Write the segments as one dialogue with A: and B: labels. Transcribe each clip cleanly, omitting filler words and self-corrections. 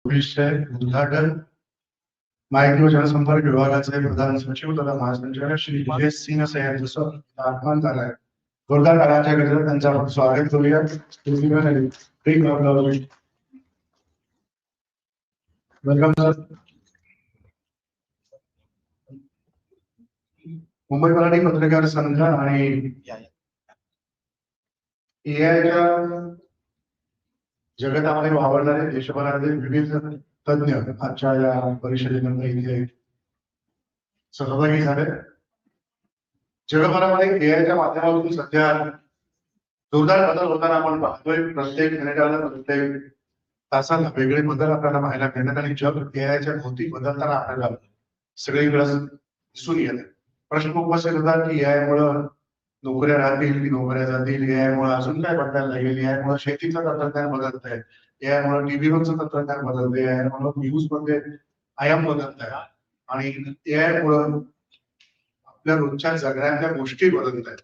A: विषय उद्घाटन माहिती व जनसंपर्क विभागाचे प्रधान सचिव तथा महासंचालक श्री विजय सिंह असं यांचं आगमन झालं आहे. जोरदार टाळ्यांच्या गजरात त्यांचं आपण स्वागत करूया. Welcome sir. मुंबई मराठी पत्रकार संघ आणि एआयच्या जगतामध्ये वावरणारे देशभरातील विविध तज्ञ आजच्या या परिषदेमध्ये इथे सहभागी झाले. जगभरामध्ये एआयच्या माध्यमातून सध्या जोरदार बदल होताना आपण पाहतोय. प्रत्येक मिनिटाला प्रत्येक तासाला वेगळे बदल आपल्याला पाहायला मिळतात आणि जग एआयच्या भोवती बदलताना आपल्याला सगळीकडे दिसून येते. प्रश्न उपस्थित होतात की एआय मुळे नोकऱ्या राहतील की नोकऱ्या जातील, एआय मुळे अजून काय बदलायला लागेल, एआय मुळे शेतीचं तंत्रज्ञान बदलत आहे, एआय मुळे टीव्हीवरचं तंत्रज्ञान बदलते, एआय मुळे न्यूज मध्ये आयाम बदलत आहे आणि एआय मुळे आपल्या रोजच्या जगण्यातल्या गोष्टी बदलत आहेत.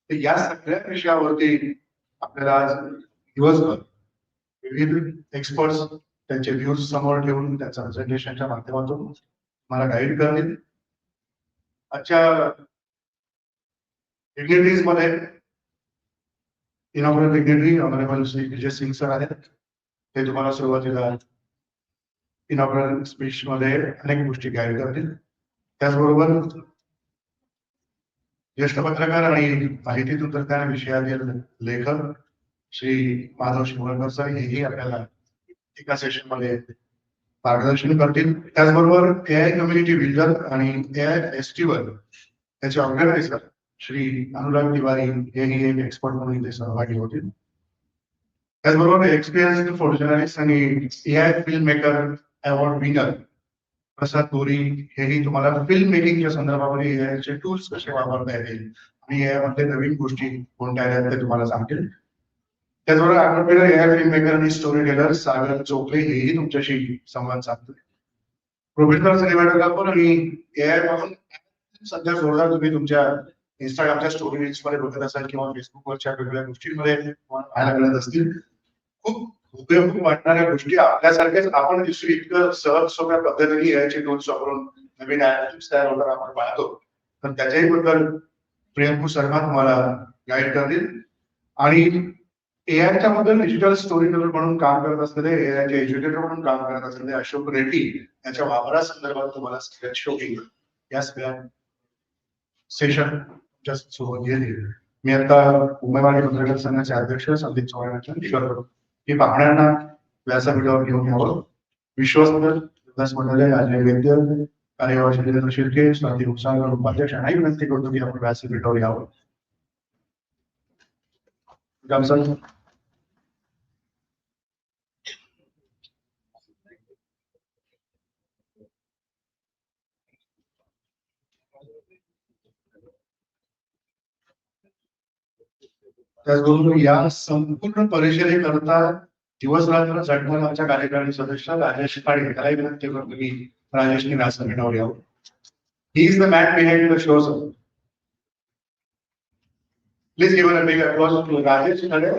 A: तर या सगळ्या विषयावरती आपल्याला आज दिवसभर विविध एक्सपर्ट्स त्यांचे व्ह्यूज समोर ठेवून त्यांच्या प्रेझेंटेशनच्या माध्यमातून मला गाईड करतील. आजच्या डिग्निटरीज मध्ये inaugural dignitary honourable Shri Vijay Singh sir आहेत. ते तुम्हाला सुरुवातीला इनॉग्रल स्पीच मध्ये अनेक गोष्टी गाईड करतील. त्याचबरोबर ज्येष्ठ पत्रकार आणि माहिती तंत्रज्ञान विषयातील लेखक श्री माधव शिवळकर सर हेही आपल्याला एका सेशन मध्ये मार्गदर्शन करतील. त्याचबरोबर एआय कम्युनिटी बिल्डर आणि एआय फेस्टिवल याचे ऑर्गनायझर श्री अनुराग तिवारी हेही एक एक्सपर्ट म्हणून इथे सहभागी होतील. त्याचबरोबर एक्सपिरियन्स फॉर जर्नलिस्ट आणि AI film maker award winner Prasad Gori हेही तुम्हाला फिल्म मेकिंगच्या संदर्भामध्ये एआयचे टूल्स कसे वापरता येतील आणि यामध्ये नवीन गोष्टी कोणत्या आहेत ते तुम्हाला सांगतील. त्याचबरोबर एआय फिल्म मेकर आणि स्टोरी टेलर सागर चोपडे हेही तुमच्याशी संवाद साधतील. प्रोफेशनल सिनेमॅटोग्राफर आणि एआय पासून सध्या जोरदार तुम्ही तुमच्या इंस्टाग्रामच्या स्टोरी रील्स मध्ये बघत असाल किंवा फेसबुकवरच्या वेगवेगळ्या गोष्टींमध्ये पाहायला मिळत असतील. खूप उपयोगी वाटणाऱ्या गोष्टी आपल्यासारखेच आपण दुसरी इतकं सहज सोप्या पद्धतीने एआयचे टूल्स वापरून नवीन ऍप्स तयार होताना आपण पाहतो. तर त्याच्याही बद्दल प्रियंकू शर्मा तुम्हाला गाईड करतील. आणि एआयच्या बद्दल डिजिटल स्टोरी टेलर म्हणून काम करत असलेले, एआयचे एज्युकेटर म्हणून काम करत असलेले अशोक रेड्डी याच्या वापरासंदर्भात तुम्हाला सगळ्यात शोकिंग या सगळ्या सेशन सुरुवात केली. मी आता मुंबई मराठी पत्रकार संघाचे अध्यक्ष संदीप चव्हाण यांच्या निवेदन की पाहण्यांना व्यासपीठावर घेऊन यावं. विश्वस्त व्यासपीठाला अजय वैद्य कार्यवाह शैलेंद्र शिर्के स्वाती उपसागर उपाध्यक्ष यांनाही विनंती करतो की आपण व्यासपीठावर यावं. त्याचबरोबर या संपूर्ण परिषदेकरता दिवस रात्र झटणारा आमच्या कार्यकारिणी सदस्य राजेश पाडे त्यालाही विनंती करतो की राजेशने व्यासपीठावर यावं. He is the man behind the show. Please give a big applause to Rajesh Pade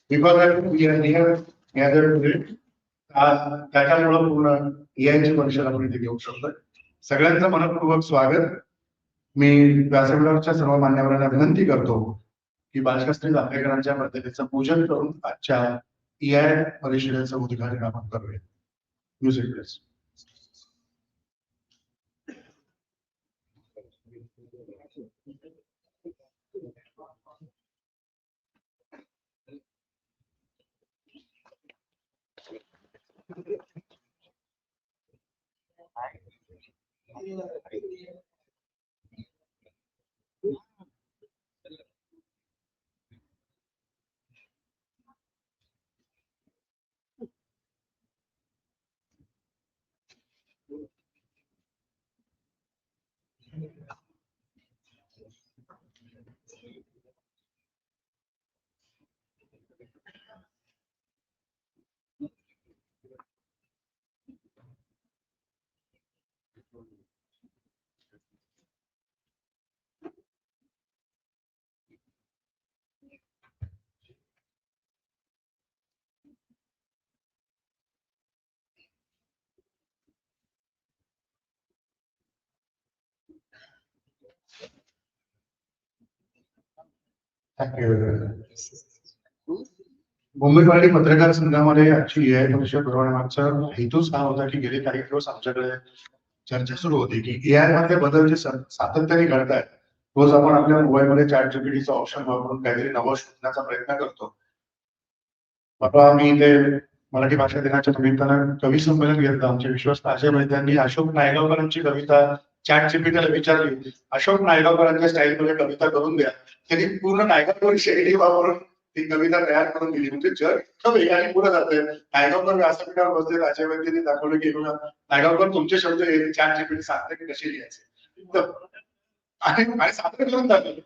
A: because we are here gathered today. त्याच्यामुळे पूर्ण एआयची परिषद आपण इथे घेऊ शकतो. सगळ्यांचं मनपूर्वक स्वागत. मी व्यासपीठावरच्या सर्व मान्यवरांना विनंती करतो की बालशास्त्री जांभेकरांच्या प्रतिमेचं पूजन करून आजच्या एआय परिषदेचं उद्घाटन आपण करूया. Music please. मुंबई मराठी पत्रकार संघामध्ये आजची एआय परिषद भरवण्यामागचा हेतूच हा होता की गेले काही दिवस आमच्याकडे चर्चा सुरू होती की एआय मध्ये बदल जे सातत्याने घडत आहेत. रोज आपण आपल्या मोबाईलमध्ये चॅट जीपीटीचं ऑप्शन वापरून काहीतरी नवं शोधण्याचा प्रयत्न करतो. बाबा मी इथे मराठी भाषा दिनाच्या निमित्तानं कवी संमेलन घेतलं. आमचे विश्वस्त अजय वैद्यांनी अशोक नायगावकरांची कविता चॅट जीपीटीला विचारली, अशोक नायगावकरांच्या स्टाईलमध्ये कविता करून द्या. त्यांनी पूर्ण नायगावकर शैली वापरून ती कविता तयार करून दिली. म्हणजे जग इतकं वेगाने पुढे जातंय. नायगावकर व्यासपीठावर बसले, अजय वैद्यांनी दाखवलं की नायगावकर तुमचे शब्द चॅट जीपीटी सांगते की कसे लिहायचे आणि सादर करून दाखवलं.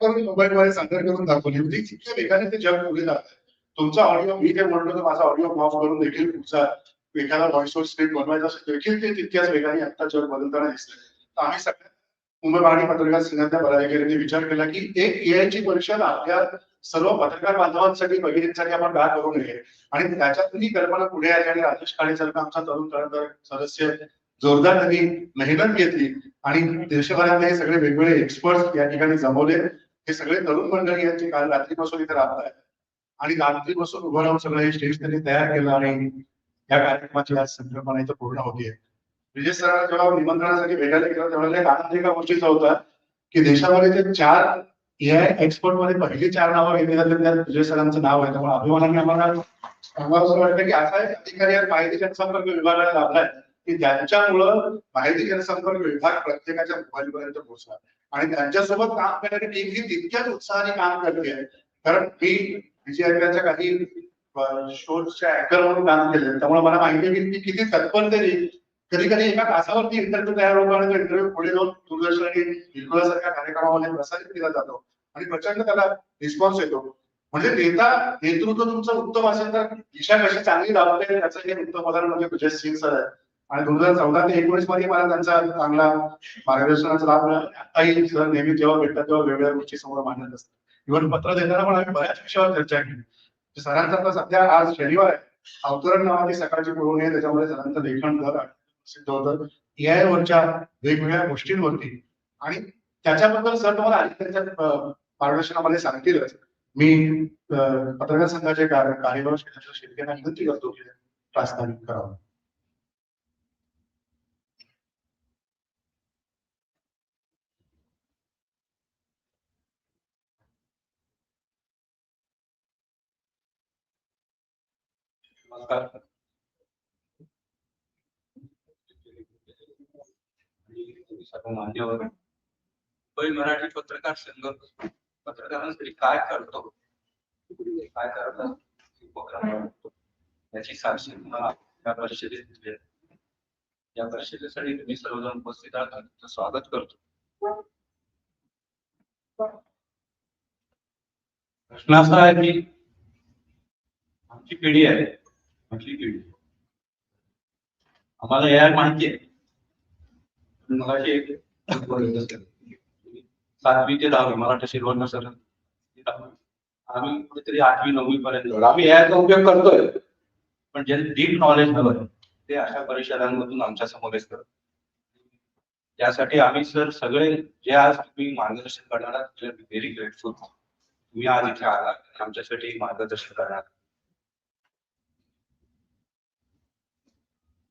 A: मोबाईलमध्ये सादर करून दाखवली. म्हणजे इतक्या वेगाने ते जग पुढे जात आहे. तुमचा ऑडिओ मी जे म्हणतो माझा ऑडिओ ऑफ करून देखील तुमचा एखादा व्हॉइस ओव्हर स्क्रिप्ट बनवायचा असेल देखील ते तितक्याच वेगाने आता जग बदलताना दिसतंय. तर आम्ही सगळ्या मुंबई मराठी पत्रकार संघातल्या पदाधिकाऱ्यांनी विचार केला की एक एआयची परिषद आपल्या सर्व पत्रकार बांधवांसाठी भगिनींसाठी आपण का करू नये. आणि त्याच्यातून कल्पना पुढे आली आणि राजेश काळेसारखा आमचा तरुण तरुण सदस्य जोरदार त्यांनी मेहनत घेतली आणि देशभरातले हे सगळे वेगवेगळे एक्सपर्ट या ठिकाणी जमवले. हे सगळे तरुण मंडळी यांची काल रात्रीपासून इथे राहत आहेत आणि रात्रीपासून उभं राहून सगळं हे स्टेज त्यांनी तयार केलं आणि या कार्यक्रमाची आज संकल्पना इथं पूर्ण होतीये. विजय सरांना जेव्हा निमंत्रणासाठी भेटायला गेलो तेव्हा एक आनंद एका गोष्टीचा होता की देशामध्ये जे 4 एआय एक्सपर्ट मध्ये पहिली 4 नावं घेतली जातात त्यात विजय सरांचं नाव आहे. त्यामुळे अभिमानाने आम्हाला सांगावं असं वाटतं की असा एक अधिकारी माहिती जनसंपर्क विभागाला लाभलाय की ज्यांच्यामुळं माहिती जनसंपर्क विभाग प्रत्येकाच्या मोबाईल पर्यंत पोहोचला आणि त्यांच्यासोबत काम करणारी टीम ही तितक्याच उत्साहाने काम करते. कारण मी विजयांच्या काही शोच्या अँकर म्हणून काम केले त्यामुळे मला माहिती आहे की किती तत्परतेने कधी कधी एका तासावरती इंटरव्ह्यू तयार होतो आणि तो इंटरव्ह्यू पुढे जाऊन दूरदर्शन आणि सारख्या कार्यक्रमामध्ये प्रसारित केला जातो आणि प्रचंड त्याला रिस्पॉन्स येतो. म्हणजे नेतृत्व तुमचं उत्तम असेल तर दिशा कशी चांगली लावते त्याचं हे उत्तम उदाहरण म्हणजे विजय सिंग सर आहे. आणि 2014 ते 19 मध्ये मला त्यांचा चांगला मार्गदर्शनाचा लाभ मिळाला. आताही सर नेहमी जेव्हा भेटतात तेव्हा वेगवेगळ्या गोष्टी समोर मांडत असतात. इव्हन पत्र देताना पण आम्ही बऱ्याच विषयावर चर्चा केली. सरांचा आता सध्या आज शनिवार आहे. अवतरण नावाची सकाळची पुरवणी आहे त्याच्यामध्ये सरांचं लेखन दर सिद्ध होतं एआय वरच्या वेगवेगळ्या गोष्टींवरती आणि त्याच्याबद्दल सर तुम्हाला आधी त्यांच्या मार्गदर्शनामध्ये सांगतीलच. मी पत्रकार संघाचे कार्यवाह शेतकऱ्यांना विनंती करतो की प्रास्ताविक करावं.
B: सर्व मान्यवर मुंबई मराठी पत्रकार संघ पत्रकारांसाठी काय करतो काय करतात याची साक्षी या परिषदेत या परिषदेसाठी तुम्ही सर्वजण उपस्थित आहात तुमचं स्वागत करतो. प्रश्न असा आहे की आमची पिढी आहे आपली पिढी आम्हाला यार माहिती आहे. मला एक 7वी ते 10वी मराठी शिरवण सर आम्ही कुठेतरी 8वी 9वी पर्यंत आम्ही याचा उपयोग करतोय पण जे डीप नॉलेज हवं ते अशा परिषदांमधून आमच्या समोर करतो. त्यासाठी आम्ही सर सगळे जे आज तुम्ही मार्गदर्शन करणार आहात व्हेरी ग्रेटफुल. तुम्ही आज इथे आला आमच्यासाठी मार्गदर्शन करणार.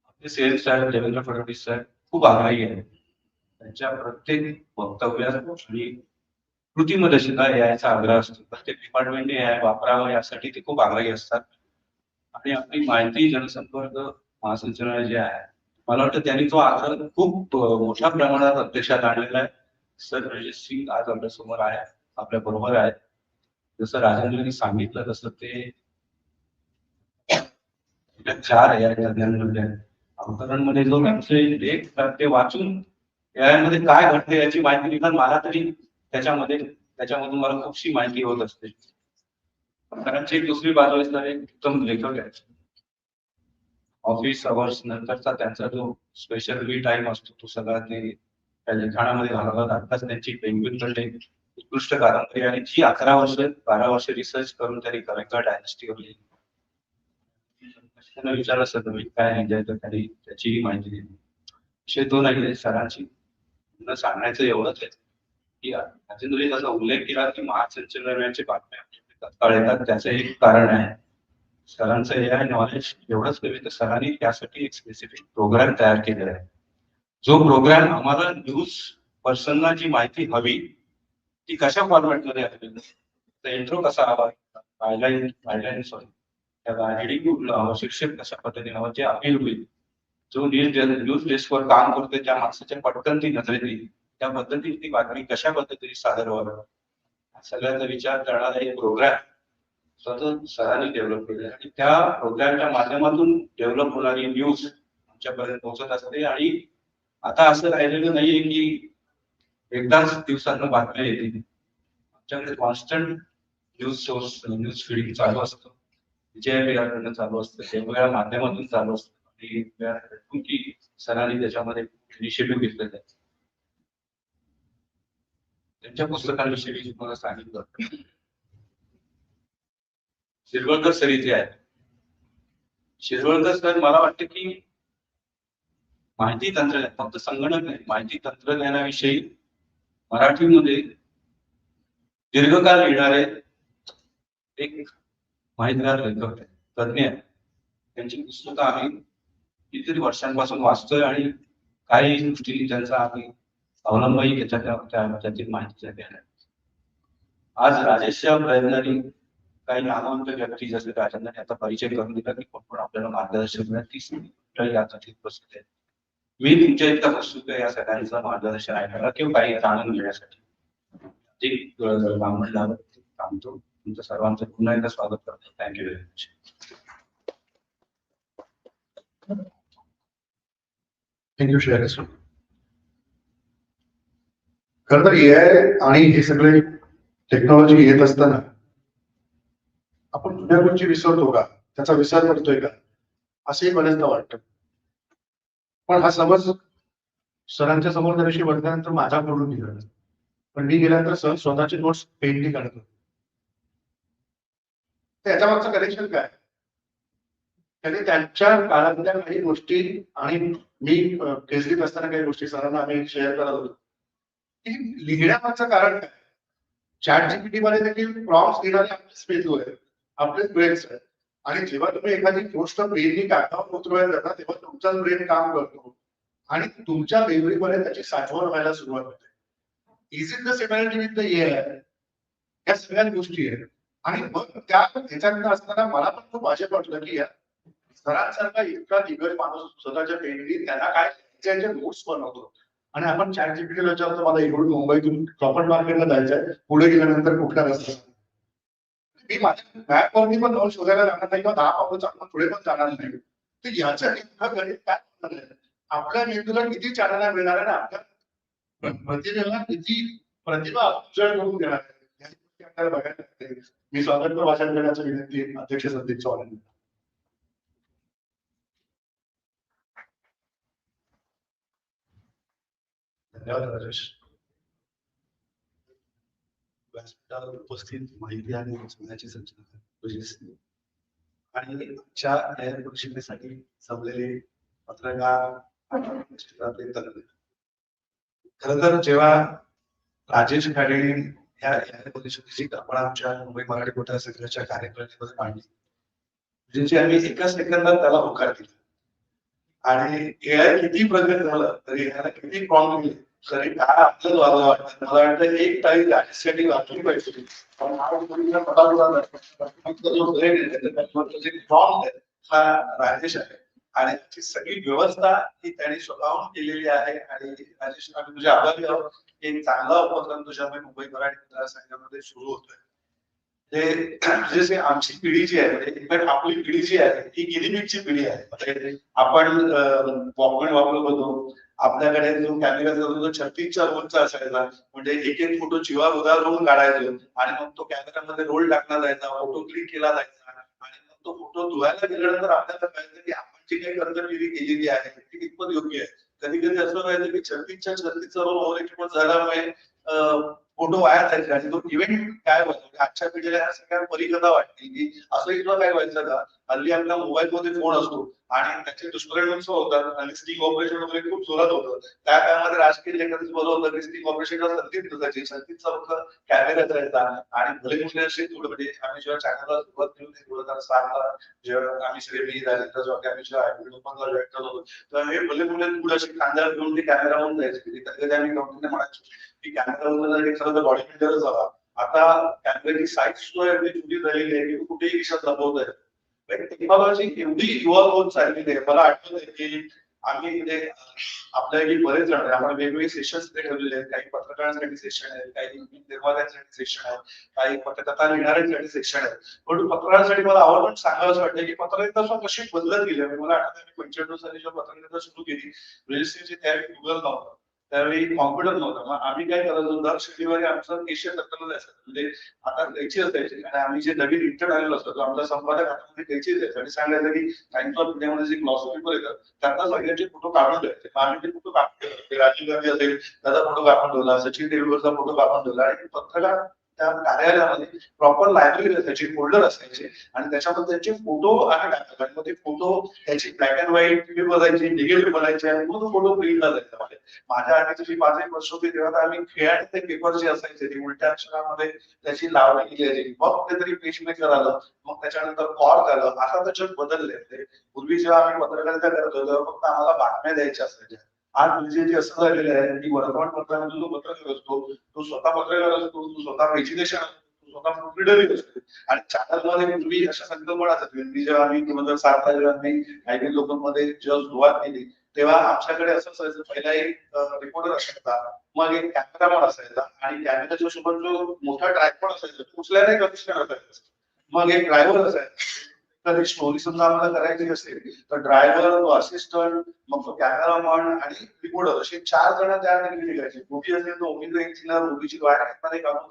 B: आपले सेल्स साहेब देवेंद्र फडणवीस साहेब खूप आग्रही आहे. त्यांच्या प्रत्येक वक्तव्यात आणि कृतीमध्ये सुद्धा याचा आग्रह असतो. प्रत्येक डिपार्टमेंटने या वापरावं यासाठी ते खूप आग्रही असतात. आणि आपली माहिती जनसंपर्क महासंचालनालय जे आहे मला वाटतं त्यांनी तो आग्रह खूप मोठ्या प्रमाणात प्रत्यक्षात आणलेला आहे. सर रजेश सिंग आज आपल्या समोर आहे आपल्या बरोबर आहे. जसं राजेंद्रनी सांगितलं तसं ते 4 या तज्ञांमध्ये अवतरणमध्ये जो लेख ते वाचून यामध्ये काय घडते याची माहिती निघाल मला तरी त्याच्यामधून मला खूपशी माहिती होत असते. पत्रकारांची एक दुसरी बाजू असणारे उत्तम लेखक आहेत. ऑफिस अवर्स नंतरचा त्यांचा जो स्पेशल वी टाइम असतो तो सगळा ते त्या लिखाणामध्ये घालवतात. आताच त्यांची पेंग्विन कडे उत्कृष्ट कादंबरी आणि जी 12 वर्ष रिसर्च करून त्यांनी करंगा डायनेस्टीवर लिहिली. त्यांना विचारलं सर तुम्ही काय लिहिलंय तर त्यांनी त्याचीही माहिती दिली. विषय 2 आहे सरांची पुन्हा सांगायचं एवढंच आहे की अजूनही त्याचा उल्लेख केला की महासंचलनाची बातम्या तत्काळ येतात. त्याचं एक कारण आहे सरांचं हे आहे नॉलेज एवढंच नव्हे तर सरांनी त्यासाठी एक स्पेसिफिक प्रोग्राम तयार केलेला आहे. जो प्रोग्राम आम्हाला न्यूज पर्सनला जी माहिती हवी ती कशा फॉर्मॅटमध्ये हवी, इंट्रो कसा हवा, गायडलाईन सॉरी त्या हेडिंग शीर्षक कशा पद्धतीने हवं जे अपील होईल, जो न्यूज डेस्कवर काम करतोय त्या माणसाच्या पटकन ती नजरेत येईल त्या पद्धतीने ती बातमी कशा पद्धतीने सादर व्हावी सगळ्याचा विचार करणारा एक प्रोग्राम स्वतः सरांनी डेव्हलप केले आणि त्या प्रोग्रामच्या माध्यमातून डेव्हलप होणारी न्यूज आमच्यापर्यंत पोहोचत असते. आणि आता असं राहिलेलं नाहीये की एकदाच दिवसातनं बातम्या येतील. आमच्याकडे कॉन्स्टंट न्यूज फीडिंग चालू असतं, विजयाकडनं चालू असतं, वेगवेगळ्या माध्यमातून चालू असतं आणि की सरांनी त्याच्यामध्ये इनिशिएटिव्ह घेतलेला आहे. त्यांच्या पुस्तकांविषयी तुम्हाला सांगितलं. शिरवळकर सर इथे आहेत. शिरवळकर सर मला वाटतं की माहिती तंत्रज्ञान फक्त संगणक नाही माहिती तंत्रज्ञानाविषयी मराठीमध्ये दीर्घकाळ लिहिणारे एक माहितगार लेखक तज्ञ आहेत. त्यांची पुस्तकं आम्ही कितीतरी वर्षांपासून वाचतोय आणि काही गोष्टी त्यांचा आम्ही अवलंबही त्यातील माहिती घेणार. आज राजेशच्या प्रयत्नांनी काही नामवंत व्यक्ती जसे राजांनी आता परिचय करून दिला की कोण आपल्याला मार्गदर्शन मिळेल ती यासाठी प्रस्तुत आहे. मी तुमच्या इतका प्रस्तुत आहे या सगळ्यांचं मार्गदर्शन ऐकायला किंवा काही जाणून घेण्यासाठी थांबतो. तुमचं सर्वांचं पुन्हा एकदा स्वागत करतो. Thank you very much.
A: Thank you Shreyas. खरं तर एआय आणि हे सगळे टेक्नॉलॉजी येत असताना आपण जुन्या गोष्टी विसरतो का, त्याचा विसर पडतोय का, असंही बऱ्याचदा वाटतं. पण हा समज सरांच्या समोर त्या दिवशी बघल्यानंतर माझा पडून गेला. पण मी गेल्यानंतर सर स्वतःचे नोट्स पेननी काढत होते. त्याच्यामागचं कनेक्शन काय, त्यांनी त्यांच्या काळातल्या काही गोष्टी आणि मी केसरीत असताना काही गोष्टी सरांना आम्ही शेअर करत होतो की लिहिण्यामागचं कारण काय. चॅट जीपीटी मध्ये देखील प्रॉम्प्ट्स लिहिणारे आपलेच पेजू आहेत, आपलेच ब्रेन्स आहेत. आणि जेव्हा तुम्ही एखादी गोष्ट पेननी कागदावर उतरवायला जाता तेव्हा तुमचाच ब्रेन काम करतो आणि तुमच्या मेमरीमध्ये त्याची साठवण व्हायला सुरुवात होते. Is it the similarity with the AI, या सगळ्या गोष्टी आहेत. आणि मग त्याच्याकडे असताना मला पण खूप आशा वाटलं की या सरांसारखा इतका दिग्गज माणूस स्वतःच्या पेननी त्यांना काय त्याचे नोट्स बनवतो आणि आपण चॅट जीपीटीला विचारतो मला इकडून मुंबईतून प्रॉपर्टी मार्केटला जायचंय, पुढे गेल्यानंतर कुठला रस्ता. मी माझ्या मॅपवरती पण नोट शोधायला जाणार नाही किंवा 10 पावलं चालून पुढे पण जाणार नाही. तर याच्या इतकं गणित काय होणार आहे, आपल्या मेंदूला किती चालना मिळणार आहे ना, आपल्या प्रतिभेला किती प्रतिभा उजळ करून देणार आहे आपल्याला बघायला लागते. मी स्वागत भाषण करण्याची विनंती अध्यक्ष संदीप चव्हाण. धन्यवाद राजेश. व्यासपीठावर उपस्थित माहिती आणि समजाची संचालक आणि आजच्या न्याय परिषदेसाठी जमलेले पत्रकार क्षेत्रातले तज्ञ. खरं तर जेव्हा राजेश खाडेने ह्या न्याय परिषदेची कल्पना आमच्या मुंबई मराठी कोटा संघाच्या कार्यक्रमामध्ये मांडली, म्हणजे आम्ही एका सेकंदात त्याला होकार दिला. आणि एआय किती प्रगत झालं तरी ह्याला किती प्रॉम्प्ट दिले तरी काय आपल्याला वाजवा वाटतं. मला वाटतं एक तारीख राजेशसाठी वाचली पाहिजे. हा राजेश आहे आणि त्याची सगळी व्यवस्था ही त्यांनी स्वतःहून केलेली आहे. आणि राजेश आम्ही तुझ्या आभारी आहोत. एक चांगला उपक्रम तुझ्या मुंबई मराठी मतदारसंघामध्ये सुरू होतोय. ते जसे आमची पिढी जी आहे, आपली पिढी जी आहे ही गिनीपिगची पिढी आहे. आपण वॉकमॅन वापरत होतो, आपल्याकडे जो कॅमेरा जो 36च्या रोलचा असायचा, म्हणजे एक एक फोटो जीवा उदार होऊन काढायचो आणि मग तो कॅमेरामध्ये रोल टाकला जायचा, फोटो क्लिक केला जायचा आणि मग तो फोटो धुवायला गेल्यानंतर आपल्याला कळतं की आपण जी काही कर्तव्य केलेली आहे ती कितपत योग्य आहे. कधी कधी असं व्हायचं की 36च्या रोल ओव्हर एक्सपोज झाल्यामुळे
C: फोटो वाया जायचे आणि तो इव्हेंट काय व्हायचा आजच्या पिढीला ह्या सगळ्या परिकथा वाटते की असं तुला काय व्हायचं का हल्ली आपल्या मोबाईल मध्ये फोन असतो आणि त्याचे दुष्परिणाम होतात आणि स्टिंग ऑपरेशन वगैरे खूप जोरात होतं. त्या काळामध्ये राजकीय लेखकांचं बरं होतं की स्टिंग ऑपरेशनला संधीच नसायची, संधीचा फक्त कॅमेरा जायचा आणि भले मुले असे थोडं म्हणजे आम्ही जेव्हा चॅनलला सुरुवात केली होती 2007ला जेव्हा आम्ही सगळे मी राजेंद्र जॉकी आम्ही जेव्हा लोकांना जॉईन करत होतो तर हे भले मुले पुढे असे खांद्यावर घेऊन ते कॅमेरामन जायचे. कधी आम्ही कंपनीने म्हणायचो की कॅमेरा एखादा बॉडी बिल्डरच हवा. आता कॅमेऱ्याची साईज सुद्धा एवढी छोटी झालेली आहे की कुठेही खिशात लपवता येत. टेक्नॉलॉजी एवढी इव्हॉल्व्ह होत चाललेली आहे. मला आठवत की आम्ही म्हणजे आपल्यापैकी बरेच जण आम्हाला वेगवेगळे सेशन्स ठेवलेले आहेत. काही पत्रकारांसाठी सेशन आहेत, काही निर्मात्यांसाठी सेशन आहेत, काही पत्रकथा लिहिणाऱ्यांसाठी सेशन आहेत. पण पत्रकारांसाठी मला आवर्जून सांगावं वाटतं की पत्रकारिता कशी बदलत गेली. मला आठवतं मी 95 साली जेव्हा पत्रकारिता सुरू केली रजिस्ट्रीची त्यावेळी गुगल नव्हतं, त्यावेळी कॉम्प्युटर नव्हता. मग आम्ही काय करायचो दर शनिवारी आमचं एशिया दत्तला जायचं म्हणजे आता द्यायची असायची आणि आम्ही जे नवीन इंटर्न आलेलो असतो आमचा संपादक हातामध्ये द्यायची द्यायचं आणि सांगायचं की टाइम्स ऑफ इंडियामध्ये जे ग्लॉस पेपर येतात त्यातला सगळ्यांचे फोटो काढून द्यायचे. आम्ही ते फोटो काढून ठेवले. राजीव गांधी असेल त्याचा फोटो काढून ठेवला, सचिन तेंडुलकरचा फोटो काढून ठेवला आणि पत्रकार त्या कार्यालयामध्ये प्रॉपर लायब्ररी असायची, फोल्डर असायचे आणि त्याच्यामध्ये त्यांचे फोटो आणि टाकतात आणि मग ते फोटो त्याची ब्लॅक अँड व्हाईट फिल्म बघायची, निगेटिव्ह बनायचे आणि मग तो फोटो प्रिंटला जायचा. माझ्या आधीची जी 5 वर्ष होती तेव्हा आम्ही खेळाडू ते पेपर जे असायचे ते उलट्या अक्षरामध्ये त्याची लावणी केली. मग कुठेतरी पेज मेकर आलं, मग त्याच्यानंतर कॉर्क आलं. आता तर जग बदलले. पूर्वी जेव्हा आम्ही पत्रकारिता करत होतो तेव्हा फक्त आम्हाला बातम्या द्यायच्या असायच्या. आज म्हणजे जे असं झालेलं आहे की वर्तमानपत्रामध्ये जो पत्रकार असतो तो स्वतः पत्रकार असतो, तो स्वतः पेजिनेशन असतो, तो स्वतः प्रोफिटरी असतो आणि चॅनलमध्ये पूर्वी अशा संकल्पना असतात. जेव्हा आम्ही 2007 जेव्हा आम्ही आयपी लोकांमध्ये जेव्हा सुरुवात केली तेव्हा आमच्याकडे असं असायचं पहिला एक रिपोर्टर असायचा, मग एक कॅमेरामन असायचा आणि कॅमेराच्या सोबत जो मोठा ट्रायपॉड असायचा तो उचलायला एक असिस्टंट असायचा, मग एक ड्रायव्हर असायचा. कधी स्टोरी समजा आम्हाला करायची असेल तर ड्रायव्हर, तो असिस्टंट, मग तो कॅमेरामन आणि रिपोर्टर असे 4 जण त्या निघायचे. मोठी असेल तो ओमिंद्र इंजिनियर, मोठीची वायर काढून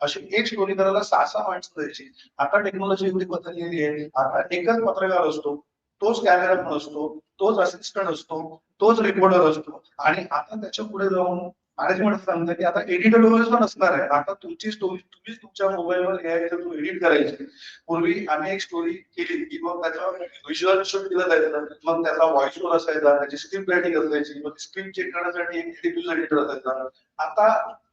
C: अशी एक स्टोरी करायला 6 माणसं द्यायची. आता टेक्नॉलॉजी एवढी बदललेली आहे. आता एकच पत्रकार असतो, तोच कॅमेरामन असतो, तोच असिस्टंट असतो, तोच रिपोर्टर असतो आणि आता त्याच्या पुढे जाऊन मॅनेजमेंट सांगतं की आता एडिटर वगैरे पण असणार आहे. आता तुमची स्टोरी तुम्हीच तुमच्या मोबाईलवर घ्यायचं, एडिट करायची. पूर्वी आम्ही एक स्टोरी केली की मग त्याच्यावर व्हिज्युअल शूट केलं जायचं, मग त्याचा व्हॉइस ओव्हर असायचा, त्याची स्क्रिप्ट रायटिंग असायची, मग स्क्रिप्ट चेक करण्यासाठी एक एडिटर असायचा. आता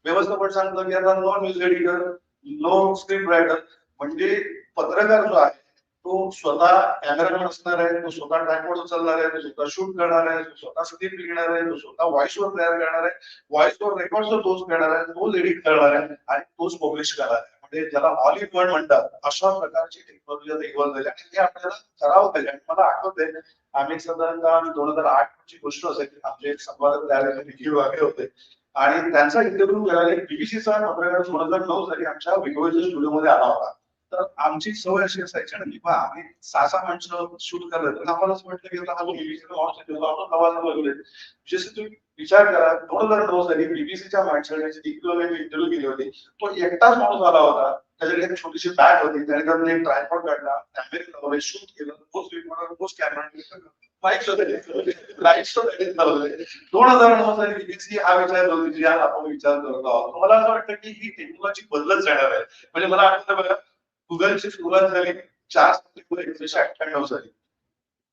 C: व्यवस्थापन सांगतं की आता no news editor, no script writer. म्हणजे पत्रकार जो आहे तो स्वतः कॅमेरामॅन असणार आहे, तो स्वतः ट्रायपॉड उचलणार आहे, तो स्वतः शूट करणार आहे, तो स्वतः स्क्रिप्ट लिहिणार आहे, तो स्वतः व्हॉइस ओव्हर तयार करणार आहे, व्हॉइस ओव्हर रेकॉर्ड तोच करणार आहे, तोच एडिट करणार आहे आणि तोच पब्लिश करणार आहे. म्हणजे ज्याला ऑल इन वन म्हणतात अशा प्रकारची टेक्नॉलॉजी इव्हॉल्व झाली आणि ते आपल्याला करावं पाहिजे. आणि मला आठवतंय आम्ही साधारणतः 2008 ची गोष्ट असायची, आमचे संपादक त्यावेळेला निखिल वाघे होते आणि त्यांचा इंटरव्ह्यू करायला बीबीसीचा पत्रकार 2009 साली आमच्या विकोच्या स्टुडिओमध्ये आला होता. तर आमची सवय अशी असायची ना की बा आम्ही 6 माणसं शूट करत तर आम्हाला असं वाटलं की हा बीबीसीचा आपण आवाज बघूया. जसे तुम्ही विचार करा 2009 साली बीबीसीच्या माणसाने इंटरव्ह्यू केली होती, तो एकटाच माणूस आला होता. त्याच्याकडे एक छोटीशी बॅग होती, त्याने एक ट्रायपॉड काढला, कॅमेरे लावले, शूट केलं, post reporter, post camera mike light show 2009 साली बीबीसी हा विचार होती आज आपण विचार करत आहोत. मला असं वाटतं की ही टेक्नॉलॉजी बदलत जाणार आहे. म्हणजे मला आठवतं बघा गुगलची सुरुवात झाली 4 सप्टेंबर 1998 साली.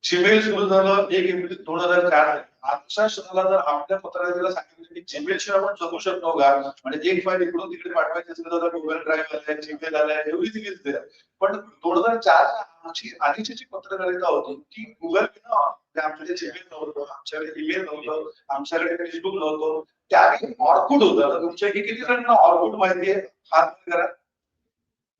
C: जीमेल सुरू झालं 1 एप्रिल 2004. आजच्या क्षणाला जर आपल्या पत्रकाराला सांगितलं की जीमेलशिवाय आपण जगू शकतो का, म्हणजे एक फाईल इकडून तिकडे पाठवायची असेल तर गुगल ड्राईव्ह आलाय, जीमेल आलाय, एव्हरीथिंग इज देअर. पण 2004 आमची आधीची जी पत्रकारिता होती ती गुगल आमच्याकडे जीमेल नव्हतं, आमच्याकडे ईमेल नव्हतं, आमच्याकडे फेसबुक नव्हतं, त्यावेळी ऑर्कुट होतं. तुमच्या किती जणांना ऑर्कुट माहितीये? हात करा.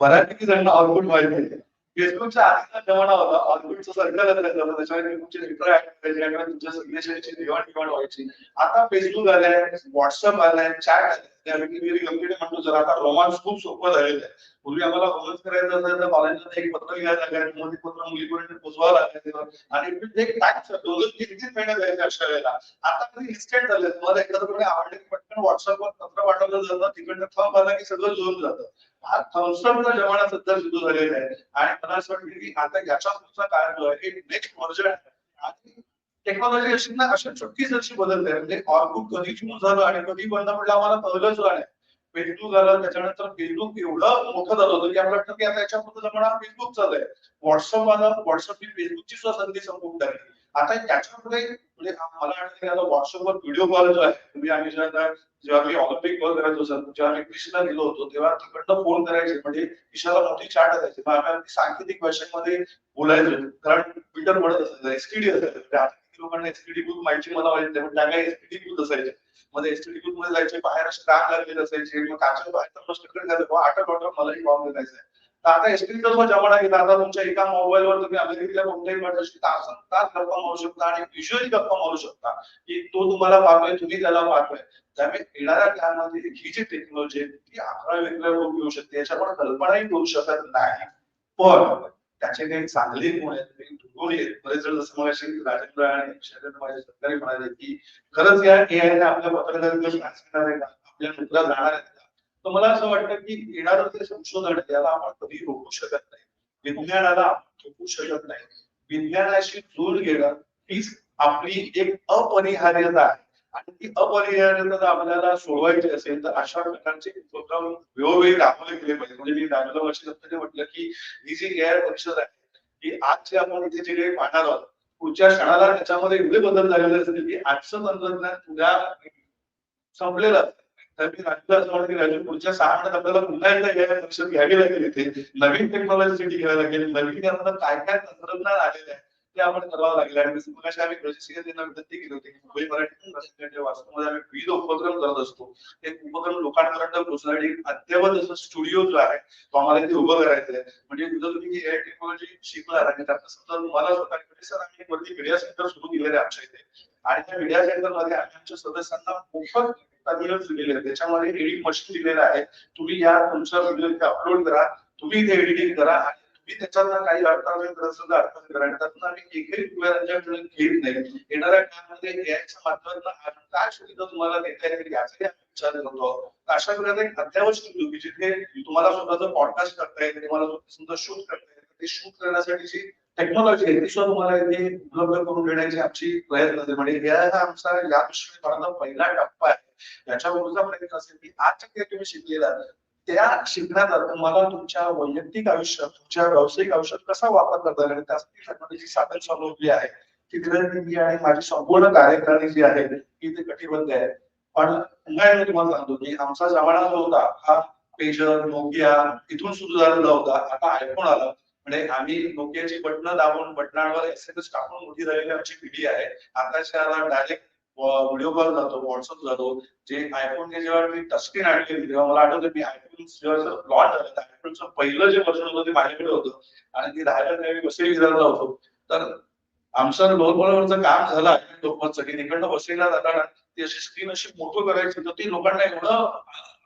C: बऱ्यापैकी जणांना ऑर्कुट माहिती आहे. फेसबुकचा आधीचा जमाना होता, ऑर्कुटचं सर्कल असायचं, त्याच्यामध्ये तुमचे मित्र ऍड करायचे आणि तुमच्या सिग्नेचरची देवाणघेवाण व्हायची. आता फेसबुक आलाय, व्हॉट्सअप आलाय, चॅट आलाय. त्यापैकी गमतीने म्हणतो जर आता रोमांस खूप सोपं झालेलं आहे. पूर्वी आम्हाला रोमांस करायचं असेल तर कॉलेजमध्ये एक पत्र लिहायला लागायचं, मग ते पत्र मुलीपर्यंत पोहोचवावं लागायचं आणि एक टाइम दोघं 3 महिने जायचे अशा वेळेला. आता कधी इन्स्टंट झालं, तुम्हाला एखाद्याकडे आवडले पटकन व्हॉट्सअपवर पत्र पाठवलं जातं, तिकडनं थंब आला की सगळं जोडून जातं. हा थम्सअपचा जमाना सध्या सुरू झालेला आहे आणि मला असं वाटतं की आता याच्या पुढचा काळ जो आहे नेक्स्ट व्हर्जन आहे. आणि टेक्नॉलॉजी अशी ना अशा चुटकीच अशी बदलते. म्हणजे ऑर्कुट कधी सुरू झालं आणि कधी बंद पडलं आम्हाला कळलंच नाही. फेसबुक आलं, त्याच्यानंतर फेसबुक एवढं मोठं झालं होतं की आपल्याला वाटतं की आता याच्यामध्ये जमाना फेसबुक चाललंय. व्हॉट्सअप आलं, व्हॉट्सअपची फेसबुकची सुद्धा संधी संपवून टाकली. आता त्याच्यामध्ये म्हणजे मला वाटतं की आता व्हॉट्सअपवर व्हिडिओ कॉल जो आहे, तुम्ही आम्ही जेव्हा मी ऑलिम्पिक कॉल करायचो सर, जेव्हा मी क्रिशला गेलो होतो तेव्हा तिकडनं फोन करायचे, म्हणजे खिशाला मोठी चाट असायची, मग आम्ही अगदी सांकेतिक भाषेमध्ये बोलायचो, कारण ट्विटर म्हणत असायचं, एसटीडी असायचं. आता किती लोकांना एसटीडी बूथ माहिती मला माहिती नाही, पण त्या काही एसटीडी बूथ असायचे. मध्ये एसटीडी बूथ मध्ये जायचे, बाहेर असे रांग लागलेले असायचे, मग काच्या बाहेर तिकडे घालतो आटक ऑटक मलाही फॉर्म करायचा आहे. तर आता एसटीडीचा जो जमाना गेला, आता तुमच्या एका मोबाईलवर तुम्ही अमेरिकेतल्या कोणत्याही माणसाशी तासन तास गप्पा मारू शकता आणि व्हिज्युअली गप्पा मारू शकता, की तो तुम्हाला पाहतोय, तुम्ही त्याला पाहतोय. त्यामुळे येणाऱ्या काळामध्ये ही जी टेक्नॉलॉजी आहे ती 11 वेगवेगळ्या रूप घेऊ शकते, याची आपण कल्पनाही करू शकत नाही. पण त्याचे काही चांगले गुण आहेत, काही दुर्गुण आहेत. बरेच जण जसं मगाशी राजेंद्र आणि शैलेंद्र माझे सरकारी म्हणाले की खरंच या AI ने आपल्या पत्रकारितेवर नाचणार आहे का, आपल्या मुद्रा जाणार आहेत का. तर मला असं वाटतं की येणारं ते संशोधन याला आपण कधी रोखू शकत नाही, विज्ञानाला आपण रोखू शकत नाही. विज्ञानाशी जुळून घेणं हीच आपली एक अपरिहार्यता आहे, आणि ती अपरिहार्यता आपल्याला सोडवायची असेल तर अशा प्रकारचे उपक्रम वेळोवेळी राबवले गेले पाहिजे. म्हणजे मी राजूला वर्षी म्हटलं की ही जी AI परिषद आहे, की आज जे आपण इथे जे काही पाहणार आहोत, पुढच्या क्षणाला त्याच्यामध्ये एवढे बदल झालेले असतील की आजचं तंत्रज्ञान उद्या संपलेलं असतं. तर मी राजूला असं म्हणतो की राजू, पुढच्या 6 महिन्यात आपल्याला पुन्हा एकदा AI परिषद घ्यावी लागेल, इथे नवीन टेक्नॉलॉजी घ्यावी लागेल, नवीन यामध्ये काय काय तंत्रज्ञान आलेलं आहे ते आपण करावं लागेल. आणि मगाशी आम्ही प्रशिक्षकांना विनंती केली होती की मुंबई मराठी प्रशिक्षकांच्या वास्तवामध्ये आम्ही विविध उपक्रम करत असतो. ते उपक्रम लोकांपर्यंत पोहोचण्यासाठी अद्यावत असं स्टुडिओ जो आहे तो आम्हाला इथे उभं करायचं आहे. म्हणजे जर तुम्ही AI टेक्नॉलॉजी शिकणार आणि त्यात समजा तुम्हाला स्वतः सर आम्ही वरती मीडिया सेंटर सुरू केलेले आहे आमच्या इथे, आणि त्या मीडिया सेंटर मध्ये आम्ही आमच्या सदस्यांना मोफत टर्मिनल्स दिलेले आहेत, त्याच्यामध्ये एडिट मशीन दिलेलं आहे. तुम्ही या तुमचा व्हिडिओ इथे अपलोड करा, तुम्ही इथे एडिटिंग करा, आणि तुम्ही त्याच्यातनं काही अडथळा करा, आणि त्यातून आम्ही एकही रुपया त्यांच्याकडे घेत नाही. येणाऱ्या काळामध्ये AIच्या माध्यमातून काय सुविधा तुम्हाला देता येईल याचाही आम्ही विचार करतो. अशा प्रकारे एक अत्यावश्यक उद्योग जिथे तुम्हाला स्वतःचं पॉडकास्ट करता येईल, तुम्हाला समजा शूट करता येईल, ते शूट करण्यासाठी जी टेक्नॉलॉजी आहे ती सुद्धा तुम्हाला इथे उपलब्ध करून देण्याची आमची प्रयत्न आहे. म्हणजे हा आमचा या दृष्टीने पहिला टप्पा आहे. याच्यावरचा प्रयत्न असेल की आजच्या काही तुम्ही शिकलेला त्या शिकण्याचा तुम्हाला तुमच्या वैयक्तिक आयुष्यात, तुमच्या व्यावसायिक आयुष्यात कसा वापर करता येईल, आणि त्यासाठी टेक्नॉलॉजी साधन सामुग्री आहे ती दिली, आणि माझी संपूर्ण कार्यकारिणी जी आहे ती ते कटिबद्ध आहे. पण पुन्हा एकदा तुम्हाला सांगतो की आमचा जमाना जो होता हा पेजर, नोकिया इथून सुरू झालेला होता. आता आयफोन आला, म्हणजे आम्ही नोकियाची बटणं दाबून बटनावर SMS टाकून मोठी झालेली आमची पिढी आहे. आताच्या डायरेक्ट व्हिडिओ कॉल जातो, व्हॉट्सअप जातो. जे आयफोनने जेव्हा मी टचस्क्रीन आणली तेव्हा मला आठवतं मी आयफोन जेव्हा लॉन्च झालं आयफोनचं पहिलं जे वर्जन होतं ते माझ्याकडे होतं, आणि ती राहायला त्यावेळी वसई विरारला होतो. तर आमचं लोकवरचं काम झालं लोकमतचं की तिकडनं वसईला जाताना ती अशी स्क्रीन अशी मोठं करायची, तर ती लोकांना एवढं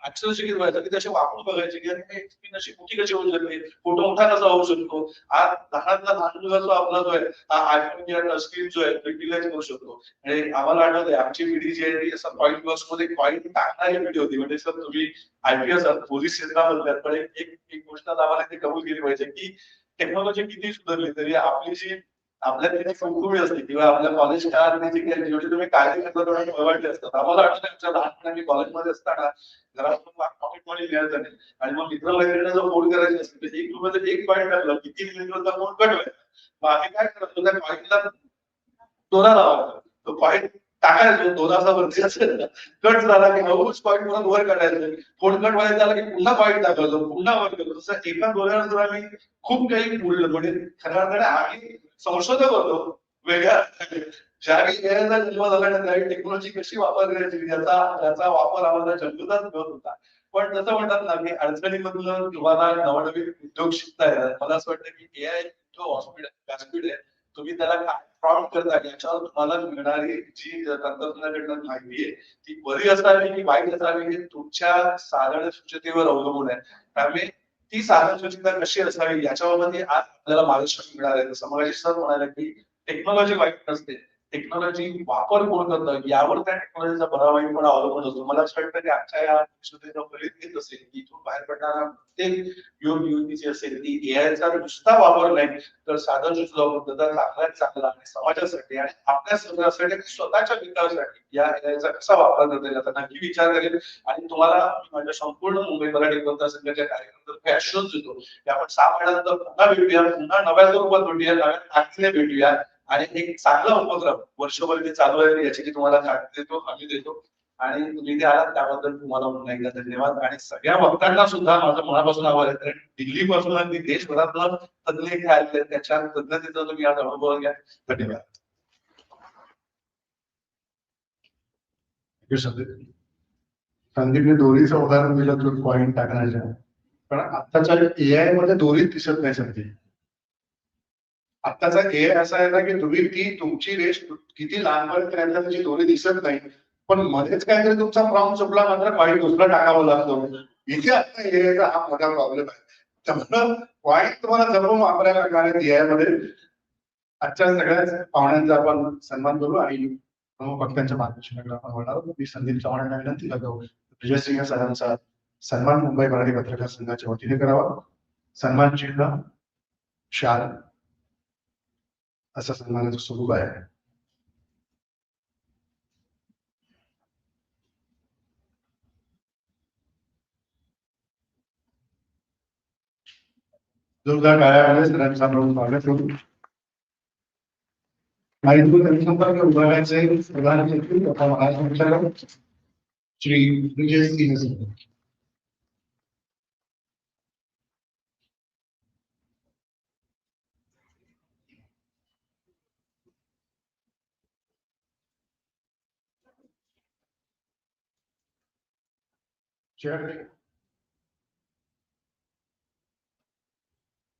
C: आश्चर्यचकित व्हायचं की त्याचे वापरून बघायचे की स्क्रीन अशी मोठी कशी होऊ शकते, फोटो मोठा कसा होऊ शकतो. आज लहानातला लहान मुलगा जो आपला जो आहे हा आयफोन किंवा स्क्रीन जो आहे तो युटिलाइज करू शकतो. आणि आम्हाला आठवत आहे आमची पिढी जी आहे ती असं पॉईंट बॉक्स मध्ये पॉईंट टाकणारी पिढी होती. म्हणजे सर तुम्ही IPS पोलीस क्षेत्रामधल्या, पण एक गोष्ट आम्हाला ते कबूल केली पाहिजे की टेक्नॉलॉजी किती सुधारली तरी आपली जी आपल्या कुटुंबी असते किंवा आपल्या कॉलेज काळात जी काही जेवढी तुम्ही काळजी करता तेवढी परवडली असतात. आम्हाला आठवतं आमच्या लहानपणी कॉलेजमध्ये असताना घरातून पॉकेट मनी मिळायचं नाही, आणि मग मित्रमैत्रिणींना जो फोन करायचे असते एक रुपयाचं एक पॉईंट टाकलं की 3 मिनिटाचा फोन कट व्हायचा. मग आम्ही काय करतो त्या पॉईंटला दोरा लावायचा, तो पॉईंट टाकायचो, दोराचा वरती असेल कट झाला की हळूच पॉईंट परत वर काढायचं, फोन कट व्हायचा झाला की पुन्हा पॉईंट टाकायचो, पुन्हा वर करतो. तसं एका दोऱ्यानंतर आम्ही खूप काही बोललो. म्हणजे खऱ्या अर्थाने आम्ही संशोधक होतो वेगळ्या. ज्यावेळी एआयचा जन्म झाला ना त्यावेळी टेक्नॉलॉजी कशी वापर करायची याचा वापर आम्हाला जन्मताच मिळत होता. पण जसं म्हणतात ना की अडचणीमधून तुम्हाला नवनवीन उद्योग शिकता येतात. मला असं वाटतं की AI जो व्यासपीठ आहे तुम्ही त्याला काय प्रॉम्प्ट करता याच्यावर तुम्हाला मिळणारी जी तंत्रज्ञानाकडनं माहिती आहे ती बरी असावी की वाईट असावी हे तुमच्या साधारण सुचतेवर अवलंबून आहे. त्यामुळे ती साधन सुचिता कशी असावी याच्याबाबत आज आपल्याला मार्गदर्शन मिळणार आहे. जसं मगाशी सर म्हणाले की टेक्नॉलॉजी वाईट नसते, टेक्नॉलॉजी वापर कोण करतं यावर त्या टेक्नॉलॉजीचा बरा वाईटपणा अवलंबून असतो. मला असं वाटतं की आजच्या या परिषदेचा फलित येत असेल की इथून बाहेर पडणारा प्रत्येक युवक युवती जी असेल ती एआयचा नुसता वापर नाही तर साधन सुद्धा पद्धत चांगल्यात चांगला आणि समाजासाठी आणि आपल्या समाजासाठी आणि स्वतःच्या विकासासाठी या एआयचा कसा वापर करता येईल याचा नक्की विचार करेल. आणि तुम्हाला माझ्या संपूर्ण मुंबई मराठी मतदारसंघाच्या कार्यक्रमात आश्वासन देतो की आपण 6 महिन्यानंतर पुन्हा भेटूया, पुन्हा नव्या स्वरूपात भेटूया, नव्या ताकदीने भेटूया आणि एक चांगला उपक्रम वर्षभर ते चालू आहे याची मी तुम्हाला खात्री देतो, हमी देतो. आणि तुम्ही ते आलात त्याबद्दल तुम्हाला पुन्हा एकदा धन्यवाद. आणि सगळ्या वक्त्यांना सुद्धा माझं मनापासून आभार आहे. कारण दिल्लीपासून अगदी देशभरातलं तज्ञ इथे आलेले आहेत. त्याच्या तज्ञतेचा तुम्ही आज अनुभव घ्या. धन्यवाद.
A: संदीपने दोरीचं उदाहरण दिलं तो पॉइंट टाकण्याच्या, पण आत्ताच्या एआय मध्ये दोरीच दिसत नाही संदीप. आत्ताचा एआय असा आहे ना की तुम्ही ती तुमची रेष किती लहानपर्यंत करायला त्याची दोरी दिसत नाही, पण मध्येच काहीतरी तुमचा प्रॉब्लेम सुटला मात्र पॉईंट दुसरा टाकावा लागतो. इथे आता एआयचा हा मोठा प्रॉब्लेम आहे. त्यामुळं पॉईंट तुम्हाला जपून वापरायला लागणार आहे एआय मध्ये. आजच्या सगळ्याच पाहुण्यांचा आपण सन्मान करू आणि प्रमुख वक्त्यांच्या मार्गदर्शनाकडे आपण वळणार आहोत. मी संदीप चव्हाणांना विनंती करतो विजयसिंह सरांचा सन्मान मुंबई मराठी पत्रकार संघाच्या वतीने करावा. सन्मान चिन्ह, शाल असं सन्मानाचं स्वरूप आहे. जोरदार टाळ्या सरांचा प्रमुख स्वागत करू. माहिती जनसंपर्क विभागाचे प्रधान सचिव तथा महासंचालक श्री विजयसिंह सर.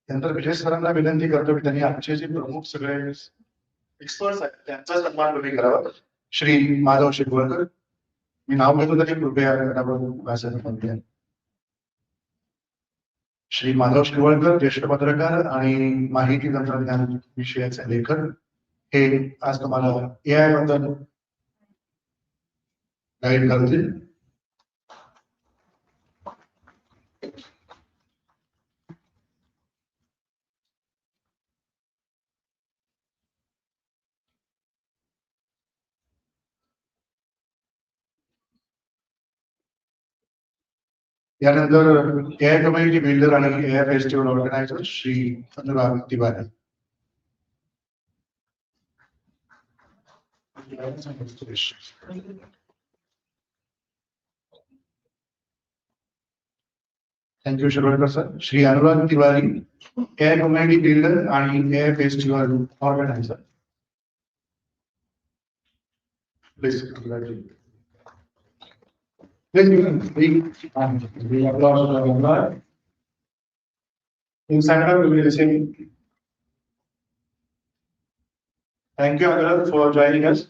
A: त्यानंतर विजय सरांना विनंती करतो की त्यांनी आमचे जे प्रमुख सगळे एक्सपर्ट्स आहेत त्यांचा सन्मान तुम्ही करावा. श्री माधव शिरवळकर, मी नाव घेतो तरी कृपया भाषण. श्री माधव शिरवळकर ज्येष्ठ पत्रकार आणि माहिती तंत्रज्ञान विषयाचे लेखक, हे आज तुम्हाला एआय बद्दल गाईड करतील. यानंतर एआय कम्युनिटी बिल्डर आणि AI festival organiser Shri Anurag Tiwari. Thank you Shirwalkar sir. Shri Anurag Tiwari, AI community builder आणि AI festival organiser. Please Please give him big applause for Anurag. In center we will receive. Thank you Anurag for joining us.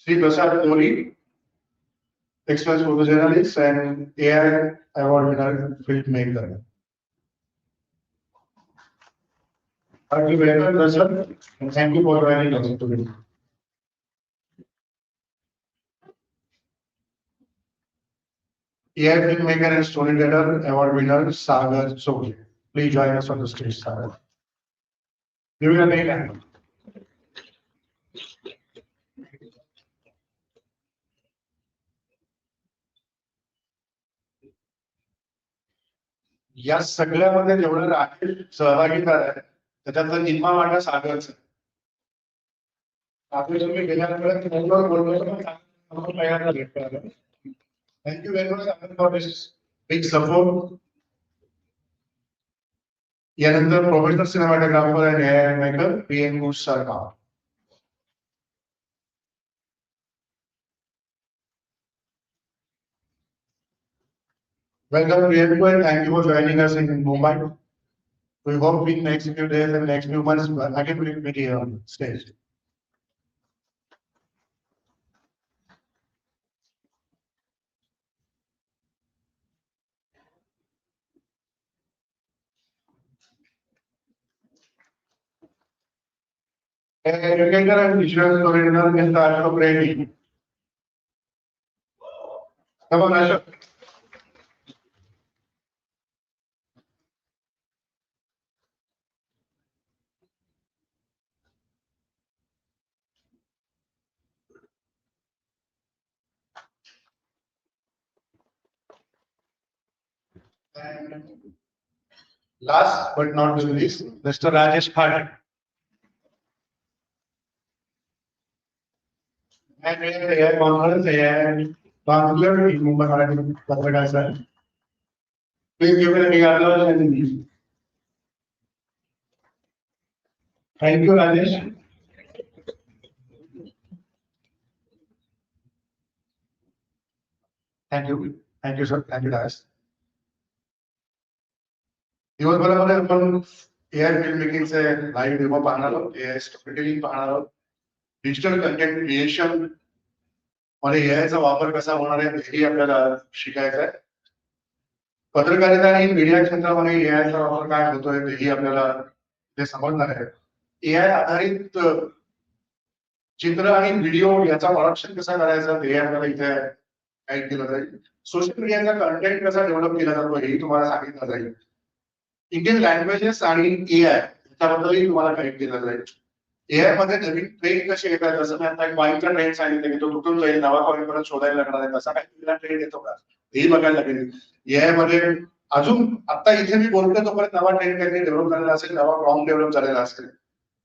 A: Sri Prasad Kohli, experienced photojournalist and AI award winner filmmaker. Thank you very much, Prasad, and thank you for joining us today. AI filmmaker and storyteller award winner Sagar Sohi. Please join us on the stage, Sagar. Give me a big hand. या सगळ्यामध्ये जेवढं राखील सहभागीदार आहे त्याच्यातला निम्मा वाटा सागरचा. आपले तुम्ही गेल्यानंतर thank you very much Sagar for this big support. यानंतर professional cinematographer and AI maker P N Ghosh Sarkar. Welcome to everyone. Thank you for joining us in Mumbai. We hope in next few days and next few months again we will meet here on stage. educator and visual storyteller Mr. Ashok Reddy. Come on, Ashok. And last but not the least, Mr. Rajesh Khade. And AI conference, AI counselor in Mumbai Marathi Patrikar sir. Please give it a big applause and thank you, Rajesh. Thank you, sir. Thank you, Rajesh. दिवसभरामध्ये आपण AI film मेकिंगचे live demo पाहणार आहोत, AI storytelling पाहणार आहोत, digital content creation मध्ये एआयचा वापर कसा होणार आहे हेही आपल्याला शिकायचं आहे. पत्रकारिता आणि मीडिया क्षेत्रामध्ये एआयचा वापर काय होतोय तेही आपल्याला ते समजणार आहे. एआय आधारित चित्र आणि व्हिडिओ याचा प्रोडक्शन कसा करायचा ते आपल्याला इथे गाईड केलं जाईल. सोशल मीडियाचा कंटेंट कसा डेव्हलप केला जातो हेही तुम्हाला सांगितलं जाईल. इंडियन लँग्वेजेस आणि एआय त्याबद्दलही तुम्हाला गाईड केलं जाईल. एआय मध्ये नवीन ट्रेंड कसे येतात, जसं मी आता एक वाईनचा ट्रेंड सांगितलं की तो तुटून जाईल, नवा कॉइन परत शोधायला लागणार आहे, तसा काही ट्रेंड येतो का हेही बघायला लागेल. एआय मध्ये अजून आता इथे मी बोलतोय तोपर्यंत नवा ट्रेंड काहीतरी डेव्हलप झालेला असेल, नवा प्रॉम्प्ट डेव्हलप झालेला असेल.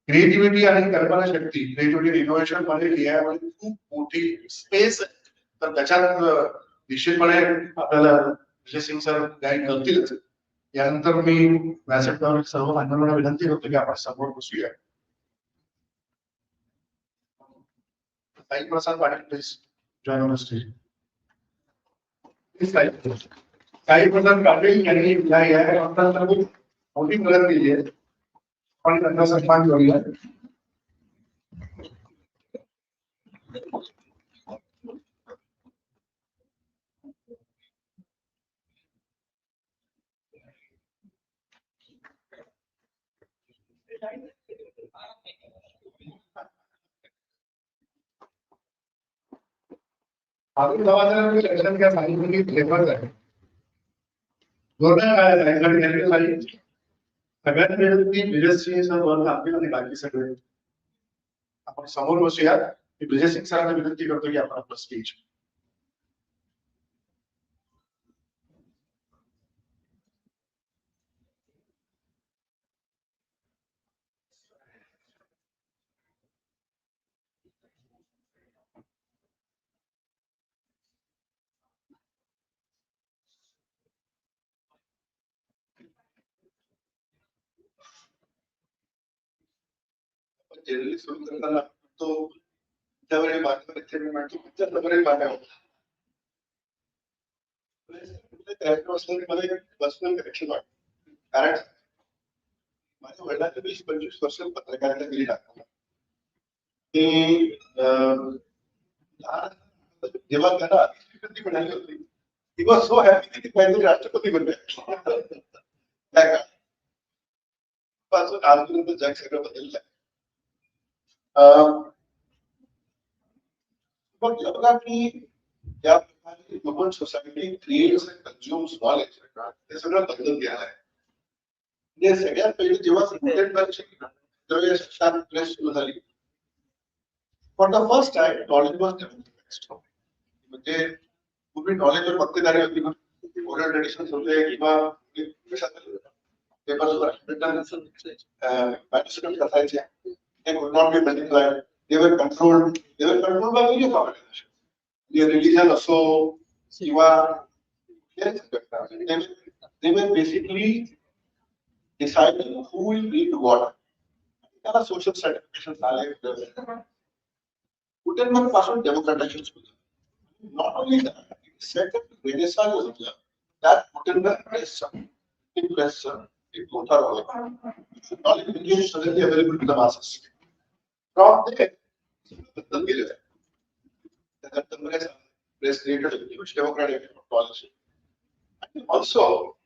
A: क्रिएटिव्हिटी आणि कल्पना शक्ती, क्रिएटिव्हिटी इनोव्हेशन मध्ये एआय मध्ये खूप मोठी स्पेस आहे. तर त्याच्यात निश्चितपणे आपल्याला सिंग सर गाईड करतीलच. यानंतर मी व्यासपीठावर सर्व मान्यवरांना विनंती करतो की आपण समोर बसूया. Sai Prasad Patil please join on stage. Sai Prasad Patil यांनी या कॉन्फरन्सला खूप मोठी मदत केली आहे. आपण त्यांचा सन्मान करूया. अजून गावाला लक्षात घ्या सांगितलं की फ्लेवर आहे. जोरदार काय आहे सगळ्यात वेळी ब्रिजेश वर आपली आणि बाकी सगळे आपण समोर बसूया. मी ब्रिजेश सिंग सरांना विनंती करतो की आपण आपलं स्पीच
C: जनरली सुरू करताना तो त्यावेळी बातम्या मध्ये पर्सनल कनेक्शन वाटतं. कारण माझ्या वडिलांनी 20-25 वर्ष पत्रकारिता केली टाकतात. ते जेव्हा त्यांना राष्ट्रपती मिळाली होती ती वॉज सो हॅपी की काहीतरी राष्ट्रपती बनले. पासून आजपर्यंत जग सगळं बदललं आहे. मग जेव्हा की ज्या प्रकारे human society creates and consumes knowledge ते सगळं बदलत गेलं आहे. म्हणजे सगळ्यात पहिले जेव्हा प्रेस सुरू झाली for the first time knowledge was developed. म्हणजे पूर्वी नॉलेजवर मक्तेदारी होती, ओरल ट्रेडिशन्स होते किंवा पेपर्सवर मॅन्युस्क्रिप्ट असायचे. They could not be multiplied. They were controlled. They were controlled by various organizations. Their religion also, Shiva, they were basically deciding who will read what. There are social stratifications. Gutenberg पासून democratization सुरू. Not only that, it set up Renaissance that Gutenberg press एक मोठा role आहे. Knowledge became suddenly available to the masses. From there, बदल गेले आहे. त्यानंतर press created a huge democratic policy. And also,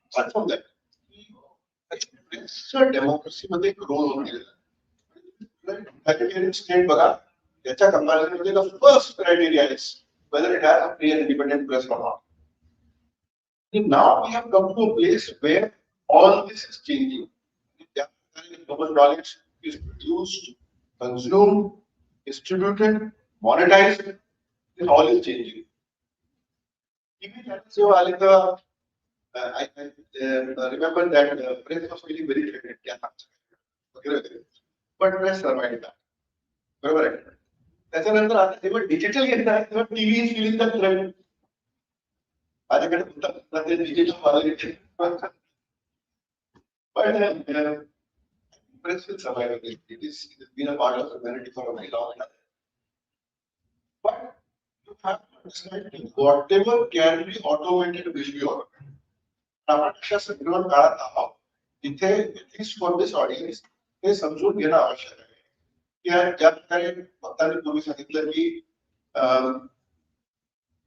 C: apart from that, democracy मध्ये एक role होऊन गेलेला आहे. स्टेट बघा त्याच्या कंपॅरिझन मध्ये the first criteria is whether it has a free and independent press or not. And now we have come to a place where all this is changing. Global knowledge is produced, consumed, distributed, monetized. It all is changing. TV channels जो आले तर I remember that press was feeling very threatened. क्या था? But press survived that. बरोबर आहे. त्याच्यानंतर आता जेव्हा डिजिटल येत आहे तेव्हा TV is filling the threat. माझ्याकडे डिजिटल क्वालिटी पण press will survive again. It has been a part of humanity for a very long time. But you have to understand that whatever can be automated will be automated. आपण अशा संदर्भात काळात आहोत तिथे at least for this audience हे समजून घेणं आवश्यक आहे. ज्या प्रकारे भक्तांनी पूर्वी सांगितलं की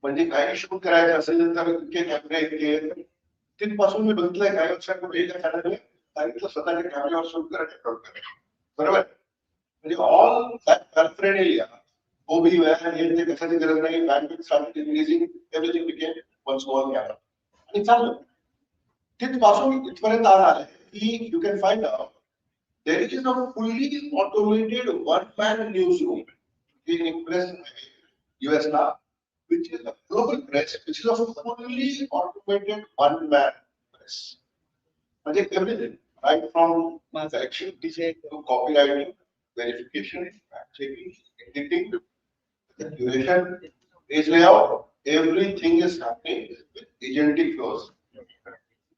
C: म्हणजे काही शूट करायचं असेल तर इतके कॅमेरे इतके तिथपासून मी बघितलंय काही वर्षांपूर्वी एका चॅनलने सांगितलं स्वतःच्या कॅमेऱ्यावर शूट करायचं बरोबर. म्हणजे ऑल पॅरफ्रेनेलिया ओबी वॅन हे ते कशाची गरज नाही. Band started increasing everything became one small camera आणि चाललं. तिथपासून इथपर्यंत आज आलंय की you can find out there is a fully automated one-man newsroom in press US now, which is a global press, which is a fully automated one-man press. Like everything, right from selection to copywriting, verification, fact-checking, editing, the duration, page layout, everything is happening with agentic flows.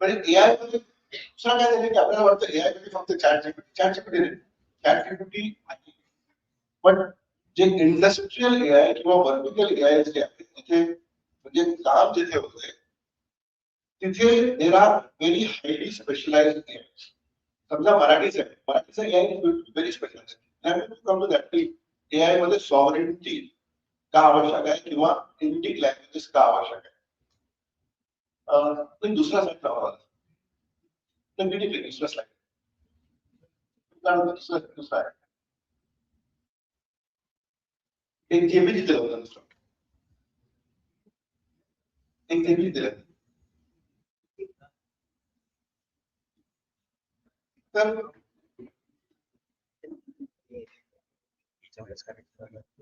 C: But AI दुसरा काय झालं की आपल्याला वाटतं AI मध्ये फक्त chat GPT पण जे इंडस्ट्रियल एआय किंवा वर्टिकल एआय जे आहे तिथे म्हणजे काम जिथे होतंय तिथे there are very highly specialised AI. समजा मराठीचा AI very specialised. Come to that की एआय मध्ये सॉव्हरेनिटी का आवश्यक आहे किंवा इंडिक लँग्वेजेस का आवश्यक आहे. दुसरा साईड लावा दुसरा स्लाइड दुसरा एक जेबी दिलं होतं दुसरं एक जेबी दिलं तर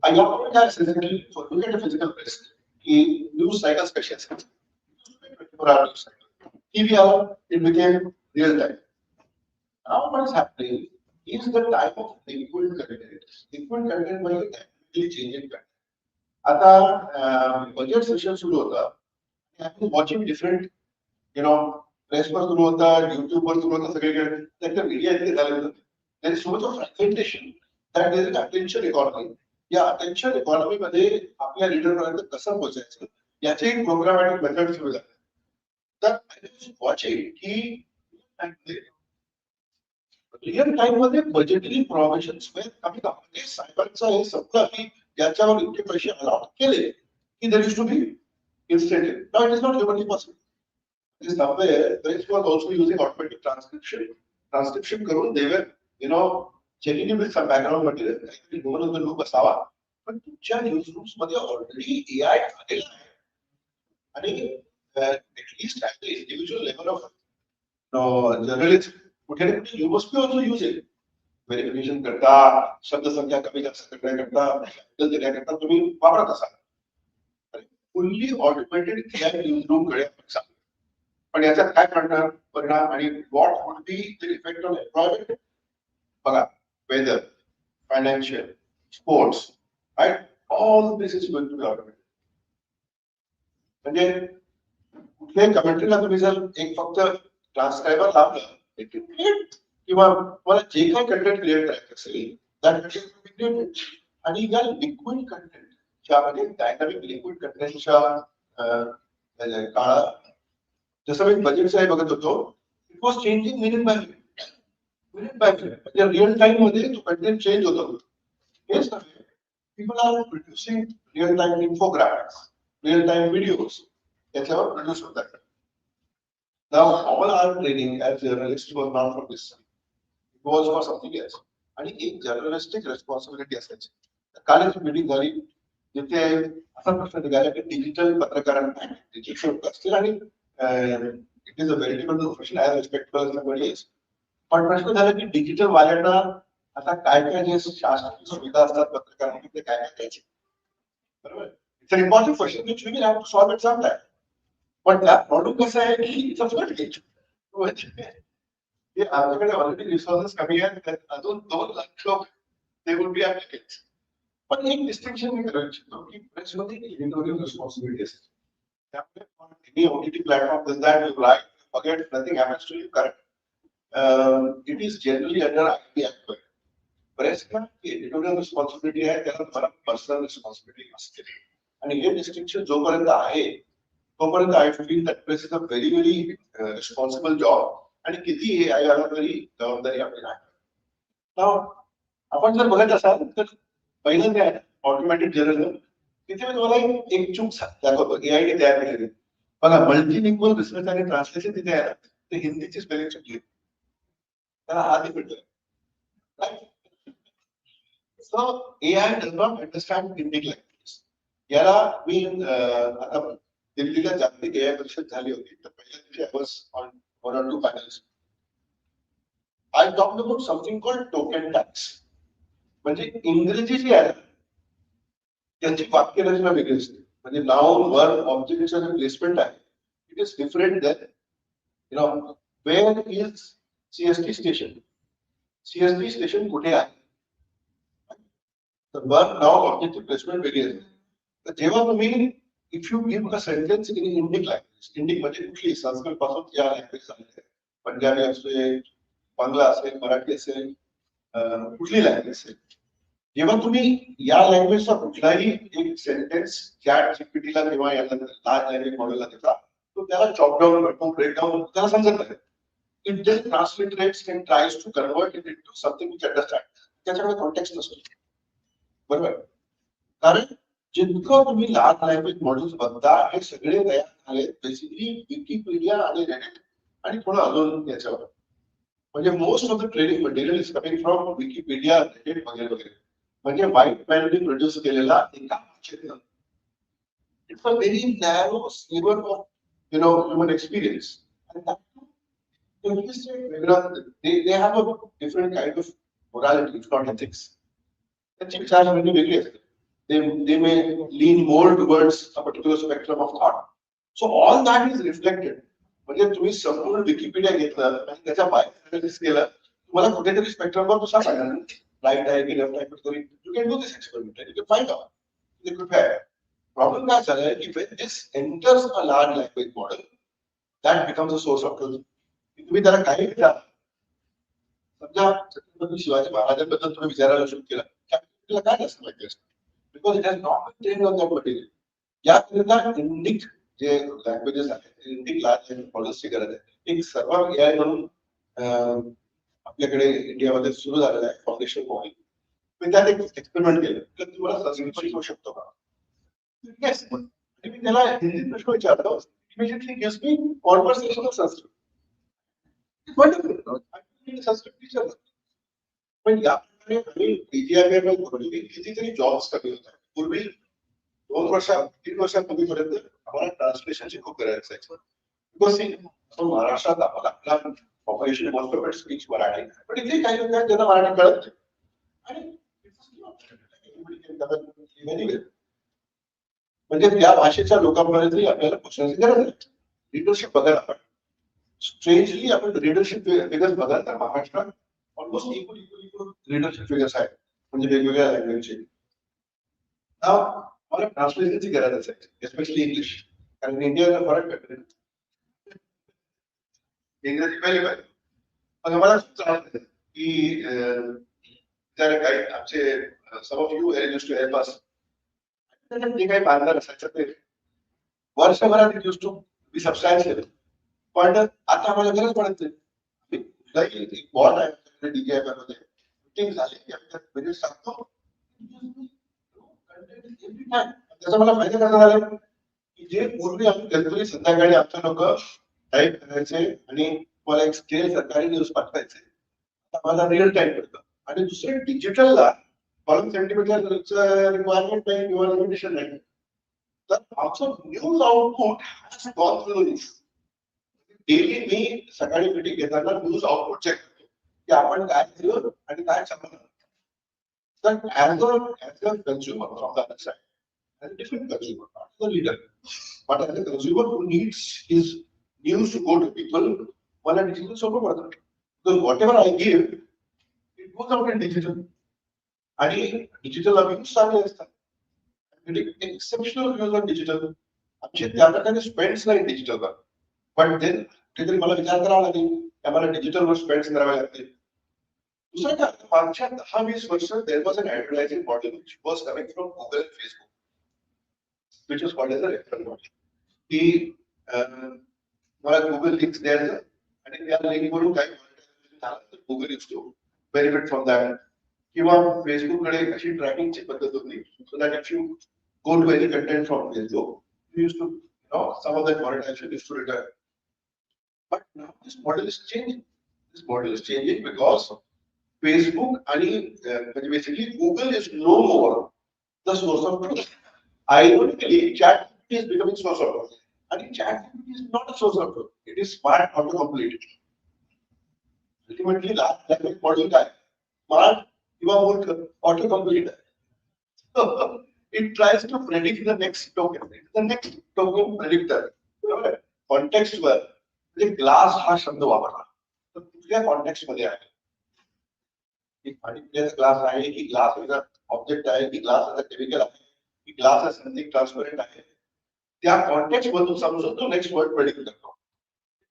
C: I want to specifically for look at the physical risk. News cycles कशी असतात. 24 hour news cycle. TV hour it became real time. Now what is happening is the type of liquid content. Liquid content म्हणजे dynamically changing content. आता budget session सुरू होता. I have been watching different, press वर सुरू होता, YouTube वर सुरू होता सगळीकडे. त्याच्या मीडिया इतके झाले होते. There is so much of fragmentation that there is an attention economy. या attention economy मध्ये आपल्या रीडर पर्यंत कसं पोहोचायचं याचे एक प्रोग्रामॅटिक मेथड सुरू झाले. तर I was watching की रिअल टाइम मध्ये बजेटरी प्रोव्हिजन्स आम्ही म्हणजे सायबरचं हे सगळं आम्ही त्याच्यावर इतके पैसे अलाउट केले की there used to be instant. Now it is not humanly possible. It is somewhere press was also using automatic transcription करून दे वर checking with some background material काहीतरी ह्युमन लूप असावा. पण तुमच्या न्यूज रूम्स मध्ये ऑलरेडी एआय आलेला आहे आणि at least at the individual level of journalist कुठे ना कुठे you must be also use it. Verification करता शब्दसंख्या कमी जास्त करण्याकरता तुम्ही वापरत असाल. Fully automated AI news room कडे आपण पण याचा काय परिणाम आणि what would be the effect on employment. बघा weather financial sports right all this is going to be automated. म्हणजे कुठल्याही कमेंट्रीला तुम्ही जर एक फक्त ट्रान्सक्रायबर लावलं किंवा मला जे काही कंटेंट क्रिएट करायचं असेल आणि या लिक्विड कंटेंट ज्यामध्ये डायनामिक लिक्विड कंटेंटच्या काळात जसं मी बजेटचं हे बघत होतो it was changing minute by minute म्हणजे रिअल टाइम मध्ये तो कंटेंट चेंज होत होतो. हेच नव्हे people are producing real time infographics real time videos याच्यावर प्रोड्यूस होतात. Now, all our training as journalists was not for this. It was for something else. आणि एक जर्नलिस्टिक रेस्पॉन्सिबिलिटी असायची. काल एक मीटिंग झाली जिथे असा प्रश्न निघाला की डिजिटल पत्रकारांना डिजिटल असतील आणि it is a very different profession as respectable. पण प्रश्न झाला की डिजिटल वाल्यांना आता काय काय जे शासकीय सुविधा असतात पत्रकारांना ते काय काय द्यायचे. बरोबर, it's an important question which we will have to solve it some time. पण त्यात प्रॉब्लेम कसा आहे की इट्स अ फ्लड गेट. आमच्याकडे ऑलरेडी रिसोर्सेस कमी आहेत, त्यात अजून 2 लाख लोक ते वुड बी ऍप्लिकेट्स. पण एक डिस्टिंक्शन मी करू इच्छितो की प्रेसमध्ये एडिटोरियल रिस्पॉन्सिबिलिटी असते. त्यामुळे OTT platform does that you right forget nothing happens to you correct. It is generally under IT act. प्रेसला एडिटोरियल रिस्पॉन्सिबिलिटी आहे, त्याला मला पर्सनल रिस्पॉन्सिबिलिटी असते. आणि हे डिस्टिंक्शन जोपर्यंत आहे तोपर्यंत आय feel that press is a very very responsible job. आणि किती हे आला तरी जबाबदारी आपली आहे. आपण जर बघत असाल तर पहिलं जे आहे ऑटोमॅटिक जर्नलिझम, तिथे मी तुम्हाला एक चूक दाखवतो. एआयने तयार केलेली बघा, मल्टीलिंग्वल रिसर्च आणि ट्रान्सलेशन तिथे आहे, ते हिंदीची स्पेलिंग चुकली, त्याला हा भेटलं. So AI does not understand Indian language. याला मी आता दिल्लीला जागतिक एआय परिषद झाली होती, तर पहिल्या दिवशी I was on 1 or 2 panels. I talked about something called token tax. म्हणजे इंग्रजी जी आहे त्यांची वाक्यरचना वेगळी असते. म्हणजे नाउन वर्ब ऑब्जेक्टचं जे प्लेसमेंट आहे it is different than you know where is CST station. CST station कुठे आहे, तर वर्ब नाउन ऑब्जेक्टची प्लेसमेंट वेगळी असते. तर जेव्हा तुम्ही if you give a sentence in Indic language, Indic म्हणजे कुठली संस्कृत पासून या लँग्वेज आहे, पंजाबी असेल, बांगला असेल, मराठी असेल, कुठली लँग्वेज असेल, जेव्हा तुम्ही या लँग्वेजचा कुठलाही एक सेंटेन्स चॅट जीपीटीला किंवा याला लार्ज लँग्वेज मॉडेलला देता, तो त्याला चॉपडाऊन करतो, ब्रेकडाऊन, त्याला समजत नाही. It just transliterates and tries to convert it into something which understand. त्याच्याकडे कॉन्टेक्स्ट नसतो. बरोबर, कारण जितकं तुम्ही लार्ज लँग्वेज मॉडेल्स बघता हे सगळे तयार झाले बेसिकली विकिपीडिया आणि रेडिट आणि थोडं अजून याच्यावर. म्हणजे most of the training material is coming from Wikipedia, Reddit वगैरे वगैरे. म्हणजे व्हाईट मॅनने प्रोड्यूस केलेला एका भाषेतलं it's a very narrow sliver of you know human experience. they have a different kind of morality, if not ethics. त्यांची विचारसरणी वेगळी असते. They may lean more towards a particular spectrum of thought. So all that is reflected. म्हणजे तुम्ही संपूर्ण Wikipedia घेतलं आणि त्याच्या बाहेर अनालिसिस केलं, तुम्हाला कुठेतरी स्पेक्ट्रमवर तो सापडणार राईट आहे की लेफ्ट आहे तरी you can do this experiment you can find out ते कुठे आहे. प्रॉब्लेम काय झालाय की when this enters a large language model that becomes a source of truth. तुम्ही त्याला काही विचार, समजा छत्रपती शिवाजी महाराजांबद्दल तुम्ही विचारायला सुरू केलं, त्याला काय असं माहिती असतं, because it has not been trained on that material. याकरिता इंडिक जे लँग्वेजेस आहेत, इंडिक लार्ज लँग्वेज मॉडेल्सची गरज आहे. एक सर्व एआय म्हणून आपल्याकडे इंडियामध्ये सुरू झालेलं आहे फाउंडेशन मॉडेल. मी त्यात एक एक्सपेरिमेंट केलं तर तुम्हाला संस्कृत शिकवू शकतो का, येस. आणि मी त्याला हिंदी प्रश्न विचारतो, immediately gives me conversation of Sanskrit. Sanskrit teacher. पण या प्रकारे आम्ही पीजीआयबी कितीतरी जॉब्स कमी होतात. पूर्वी 3 वर्षांपूर्वीपर्यंत आम्हाला ट्रान्सलेशनची खूप गरज असायची. बिकॉज महाराष्ट्रात आम्हाला आपला population most of it speech Marathi, पण इथे काही लोक आहेत ज्यांना मराठी कळत नाही. आणि म्हणजे त्या भाषेच्या लोकांपर्यंत आपल्याला पोहोचण्याची गरज आहे. लिडरशिप बघायला आपण स्ट्रेंजली आपण लिडरशिप फिगर्स बघाल तर महाराष्ट्रात ऑलमोस्ट इक्वल लिडरशिप फिगर्स आहेत, म्हणजे वेगवेगळ्या लँग्वेजचे. मला ट्रान्सलेशनची गरज असायची, एस्पेशली इंग्लिश, कारण इंडियाला फरक कंट्री इंग्रजी पहिले पाहिजे. मग मला चालत की त्याला काही आमचे some of you used to help us. जे काही बांधणार असायचं ते वर्षभरात it used to be substantial. पण आता आम्हाला गरज पडत नाही. बॉल आहे डीजीआय मध्ये मीटिंग झाली की आम्ही म्हणजे सांगतो. त्याचा मला फायदा कसा झाला की जे पूर्वी आम्ही गणपती संध्याकाळी आमच्या लोक टाईप करायचे आणि मला एक स्केल सरकारी न्यूज पाठवायचे, आता मला रिअल टाइम करतं. आणि दुसरं डिजिटलला कॉलम सेंटीमीटरचं रिक्वायरमेंट नाही किंवा लिमिटेशन नाही. तर आमचं news output has gone through this. Daily मी सकाळी मीटिंग घेताना न्यूज आउटपुट चेक करतो की आपण काय केलं आणि काय चाललं. तर as a consumer from the other side, as a different consumer, not the leader, but as a consumer who needs his news to go to people, मला डिजिटल सोपं पडतं. Because whatever I give, it goes out in digital. आणि digital abuse चांगले असतात. Exceptional views on digital. आमचे त्या प्रकारे spends नाही डिजिटलवर. पण देन कुठेतरी मला विचार करावा लागेल की आम्हाला डिजिटलवर स्पेंड्स करावे लागतील. दुसरं काय, मागच्या 10-20 वर्ष there was an advertising model which was coming from Google and Facebook, which was called as a referral model. की मला गुगल लिंक्स द्यायचं आणि त्या लिंकवरून काही झालं तर Google use to benefit from that. किंवा फेसबुककडे अशी ट्रॅकिंगची पद्धत होती, so that if you go to any content from Facebook you use to some of that monetization is to return. But now this model is changing. This model is changing because Facebook आणि basically Google is no more the source of truth. Ironically, ChatGPT is becoming source of truth. And ChatGPT is not a source of truth. It is smart autocomplete. Ultimately, last language model काय? Smart किंवा मूर्ख autocomplete. So it tries to predict the next token. The next token predictor. Context वर म्हणजे glass हा शब्द वापरला. तर कुठल्या context मध्ये आहे? की पाणी पिण्याचा ग्लास आहे की ग्लास ऑब्जेक्ट आहे की ग्लास एज अ केमिकल आहे की ग्लास एज समथिंग ट्रान्सपरंट आहे. त्या कॉन्टेक्स्ट मधून समजून तो नेक्स्ट वर्ड प्रेडिक्ट करतो.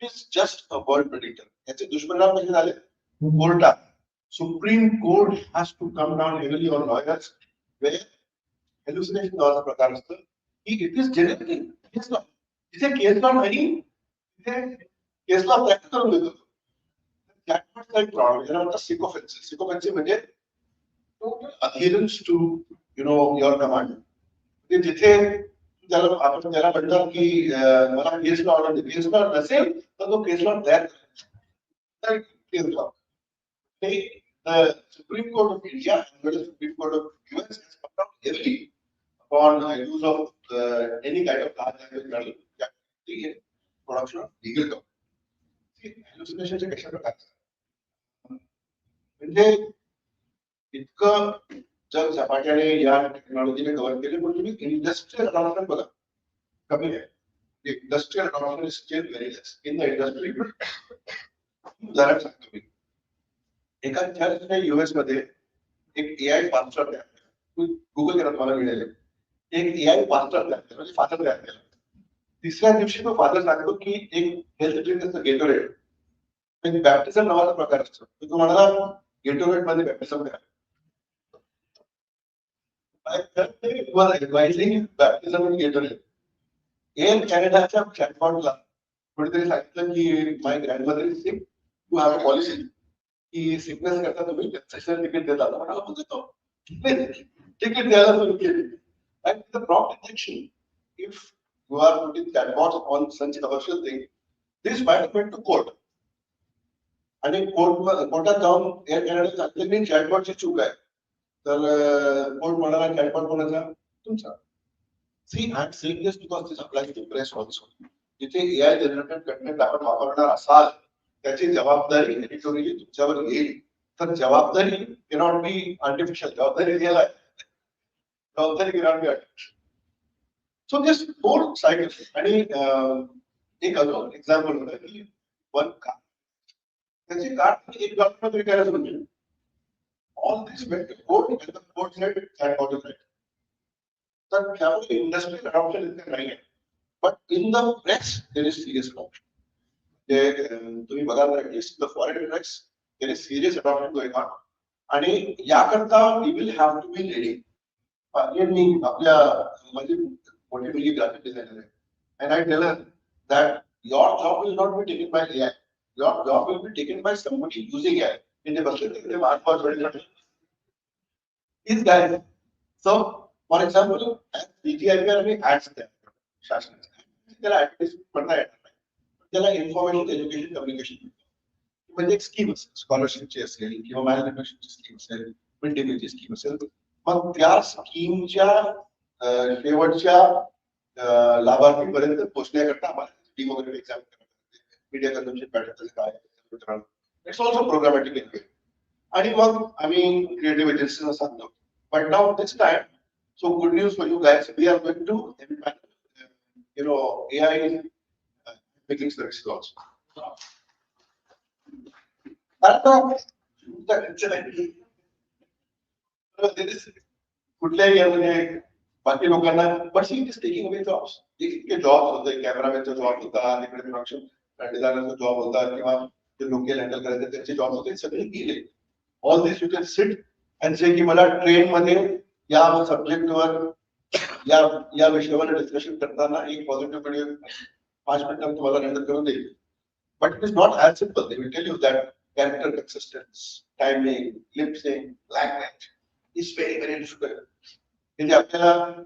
C: It is just a word predictor. याचे दुष्परिणाम कसे झाले? कोर्टात supreme court has to come down heavily on lawyers where hallucination नावाचा प्रकार असतो की it is generating case law. तिथे केस लॉ नाही, तिथे केस लॉ प्रॅक्टिस करून देतो. त्याचा एक प्रॉब्लेम याला म्हणतात सिकोफेन्सी. सिकोफेन्सी म्हणजे adherence to your command. जिथे त्याला आपण त्याला म्हणतात की मला case law order case law नसेल तर तो केस लॉ तयार करायचा. Case law supreme court of India and the Supreme Court of US has come down heavily upon use of any kind of large language model in production of legal documents. Hallucination कशा प्रकारचे म्हणजे इतकं जग झपाट्याने या टेक्नॉलॉजीने cover केले, पण तुम्ही industrial adoption बघा कमी आहे. Industrial adoption is still very less in the industry. उदाहरण सांगतो मी. एका विद्यार्थ्याने युएस मध्ये एक एआय मास्टर तयार केला. गुगल केला तुम्हाला मिळेल. एक एआय मास्टर तयार केला म्हणजे फादर तयार केला. तिसऱ्या दिवशी तो फादर सांगतो की एक हेल्थ ड्रिंक असतं गेटोरेड. बॅप्टिझम नावाचा प्रकार असतो. तो म्हणाला गेटोरेड मध्ये बॅप्टिझम करा. बॅप्टिझम इन गेटोरेड. एअर कॅनडाच्या चॅटबॉटला कोणीतरी सांगितलं की my grandmother is sick, to have a policy की सिकनेस करता तुम्ही कन्सेशन तिकीट देता. म्हणाला म्हणजे तो तिकीट द्यायला सुरू केली. And the prompt injection, if you are putting chatbots on such commercial thing, this might have went to court. आणि कोर्टात जाऊन एअर कॅनडा सांगते मी चॅटबॉटची चूक आहे. तर कोर्ट म्हणाला चॅटबॉट कोणाचा? तुमचा. See I am saying this because this applies to press also. जिथे एआय जनरेटेड कंटेंट आपण वापरणार असाल त्याची जबाबदारी एडिटोरियली तुमच्यावर येईल. तर जबाबदारी कॅनॉट बी आर्टिफिशियल. जबाबदारी रिअल आहे. जबाबदारी cannot be artificial. So this four cycle. आणि एक अजून एक्झाम्पल होतं की वन कार त्याची कार एक डॉक्टर विकायला सुरू केली. All this went to court and the court said chatbot is right. तर त्यामुळे इंडस्ट्रियल अडॉप्शन इतकं नाही आहे. But in the press there is serious adoption. तुम्ही बघाल the foreign press there is serious adoption going on. आणि याकरता we will have to be ready. मी आपल्या म्हणजे मोठी मुलगी ग्राफिक डिझायनर आहे. And I tell her that your job will not be taken by AI. Your job will be taken by somebody using AI. In the budget, they are for 2020. These guys. So, for example, DGIP आणि ads there. शासनाचे त्याला advertise करता येणार नाही. त्याला information education communication. म्हणजे एक scheme असेल, स्कॉलरशिपची असेल किंवा मायग्रेशनची स्कीम असेल, मिड डे मीलची स्कीम असेल, मग त्या स्कीमच्या शेवटच्या लाभार्थीपर्यंत पोहोचण्याकरता आम्हाला टीम वगैरे एक्झाम मीडिया कन्झम्पशन पॅटर्न काय, इट्स ऑल्सो प्रोग्रामॅटिक इन वे. आणि मग आम्ही क्रिएटिव्ह एजन्सीना सांगतो. But now this time, so good news for you guys, we are going to AI making services also. कुठल्याही म्हणजे बाकी लोकांना but it is taking away jobs. इतके job होते, कॅमेरामॅनचा जॉब होता, तिकडे प्रोडक्शन डिझायनरचा जॉब होता, किंवा जे लोकल हँडल करायचे त्यांचे जॉब होते, सगळे गेले. All this you can sit and say की मला ट्रेन मध्ये या सब्जेक्टवर या विषयावर डिस्कशन करताना एक पॉझिटिव्ह व्हिडिओ 5 मिनिटात तुम्हाला रेंडर करून देईल. But it is not as simple. They will tell you that character consistency, timing, lip sync, language is very very difficult. म्हणजे आपल्याला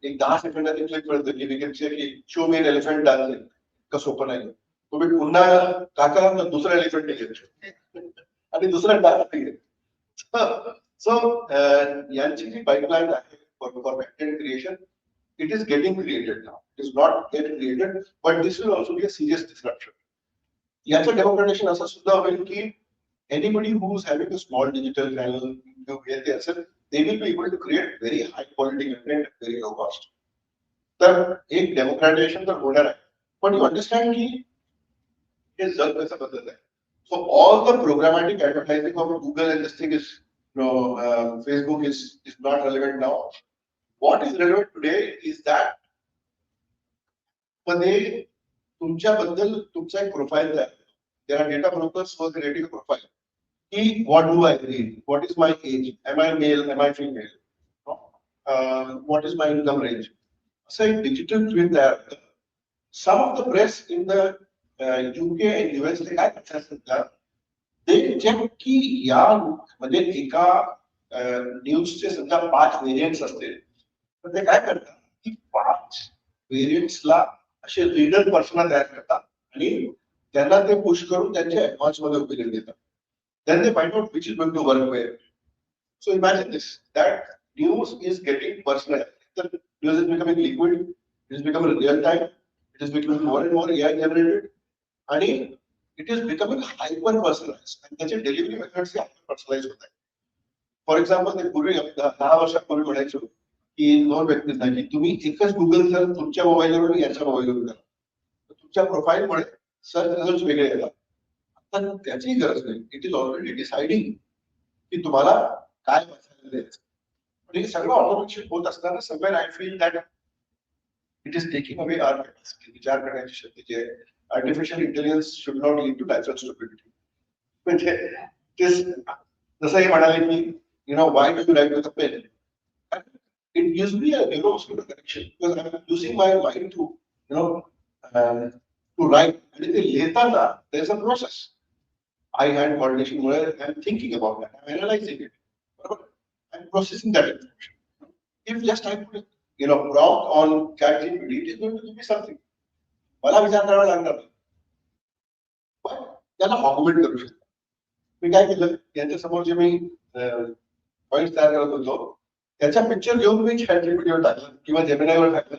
C: एक 10 सेकंदात क्लिक कळतं की विकेटचे की शो मी एलिफंट डान्सिंग कसं सोपं नाही. तुम्ही पुन्हा टाका दुसरा एलिफंट घेतो आणि दुसरा डान्स घेतो. सो यांची जी पाईपलाईन आहे for content creation, it is getting created now. It is not yet created, but this will also be a serious disruption. याचं डेमोक्रेटायझेशन असं सुद्धा होईल की anybody who is having a small digital channel, YouTube असेल, they will be able to create very high quality content at very low cost. तर एक डेमोक्रेटायझेशन तर होणार आहे, पण यू अंडरस्टँड की हे जग कसं बदलत आहे. So all the programmatic advertising of Google and this thing is, Facebook is not relevant now. What is relevant today is that मध्ये तुमच्याबद्दल तुमचा एक प्रोफाईल तयार. There are data brokers who are creating a profile. What do I read? What is my age? Am I male? Am I female? What is my income range? So a digital twin there. Some of the press in the UK and US they check की या म्हणजे एका न्यूजचे समजा 5 variants असतील, तर ते काय करतात की 5 व्हेरियंट्सला असे रीडर पर्सना तयार करतात आणि त्यांना ते पुश करून त्यांच्या ऍडव्हान्स मध्ये ओपिनियन देतात. Then they find out which is going to work where. So imagine this, that news is getting personalized. The news is becoming liquid, it is becoming real time, it is becoming more and more AI generated, and it is becoming hyper personalized. And त्याचे delivery methods hyper personalized होत आहेत. For example ते पूर्वी 10 वर्षापूर्वी म्हणायचो की 2 व्यक्तींना की तुम्ही एकच गुगल सर्च तुमच्या मोबाईलवरून याच्या मोबाईलवरून करा, तुमच्या प्रोफाईलमुळे सर्च रिझल्ट वेगळे येतात. आता त्याची गरज नाही. इट इज ऑलरेडी डिसाइडिंग की तुम्हाला काय वाचायला द्यायचं. म्हणजे सगळं ऑटोमेशन होत असताना somewhere I feel that it is taking away our capacity. विचार करण्याची शक्ती जी आहे, artificial intelligence should not lead to natural stupidity. म्हणजे जसं हे म्हणाले की why do you write with a pen? It gives me a neuromuscular connection because I am using my mind to to write. And if लिहिताना there is a process. Eye-hand coordination where I am thinking about that, I am analyzing it, I am processing that information. If just I put prompt on ChatGPT, it is going to give me something. मला विचार करावा लागणार नाही, पण त्याला augment करू शकतो. मी काय केलं, यांच्या समोर जे मी पॉइंट तयार करत होतो त्याच्या पिक्चर घेऊन मी ChatGPTवर टाकलं किंवा जेमिनायवर टाकलं.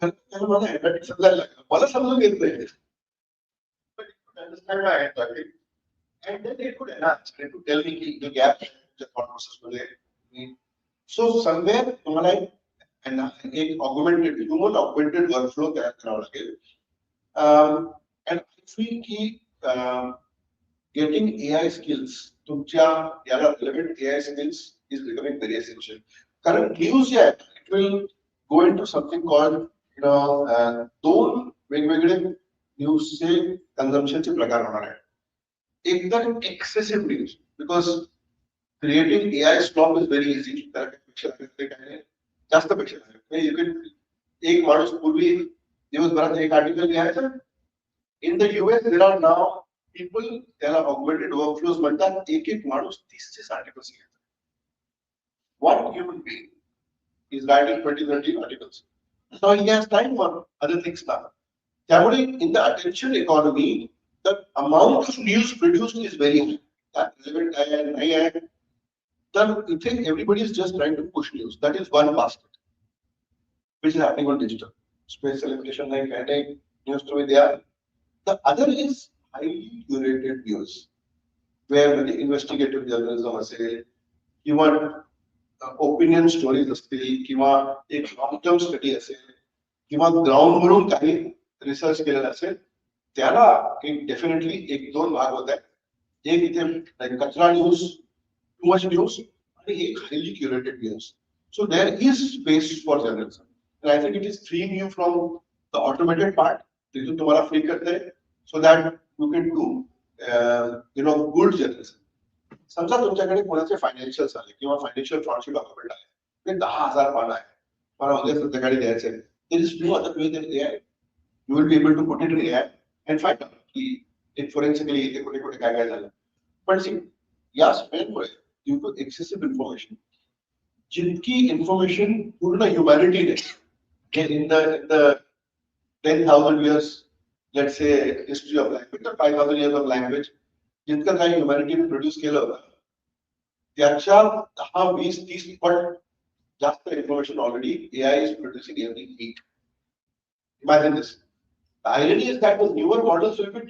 C: त्याला मला हँडरायटिंग समजायला लागलं. मला समजून घेत नाही. Understand my handwriting, and then it could enhance, it could tell me the gap in the thought process मध्ये. So somewhere तुम्हाला एक augmented human augmented workflow तयार करावा लागेल. And I feel की getting AI skills तुमच्या याला relevant AI skills is becoming very essential. कारण न्यूज जे आहे it will go into something called दोन वेगवेगळे न्यूजचे कन्झम्पशनचे प्रकार होणार आहे. एकदम excessive news, because creating AI stock is very easy. त्यापेक्षा जास्त पेक्षा एक माणूस पूर्वी दिवसभरात एक आर्टिकल लिहायचं. In the US there are नाव पीपल त्याला ऑगमेंटेड वर्कफ्लोज म्हणतात. एक माणूस 30 आर्टिकल्स लिहितात. What human being is writing 20-30 articles? So he has time for other things now. त्यामुळे in the attention economy, the amount of news produced is very high. That relevant आहे नाही आहे. तर इथे everybody is just trying to push news. That is one basket, which is happening on digital. Space celebration like any news to be there. The other is highly curated news, where the investigative journalism असेल किंवा opinion stories असतील किंवा एक long term study असेल किंवा ground वरून काही research केलेला असेल त्याला एक डेफिनेटली एक दोन भाग होत आहेत. एक इथे कचरा न्यूज, टू मच न्यूज आणि एक highly curated news. So there is space for journalism. And I think it is freeing you from the automated part. तिथून तुम्हाला फ्री करते so that you can do good journalism. समजा तुमच्याकडे कोणाचे financial आले किंवा फायनान्शियल फ्रॉडचे डॉक्युमेंट आले, ते 10,000 पानं आहे, मला उद्या संध्याकाळी द्यायचे. There is no other way than AI. You will be able to put it in AI and find out की एक फोरेन्सिकली इथे कुठे कुठे काय काय झालं. पण या स्पेनमुळे ड्यू टू एक्सेसिव्ह इन्फॉर्मेशन, जितकी इन्फॉर्मेशन पूर्ण ह्युमॅनिटीने in the 10,000 years, let's say, history of language, or 5,000 years of language, जितकं काही ह्युमॅनिटीने प्रोड्यूस केलं होतं त्याच्या 10, 20, 30 पट जास्त information already AI is producing every week. Imagine this. The irony is that the newer models will be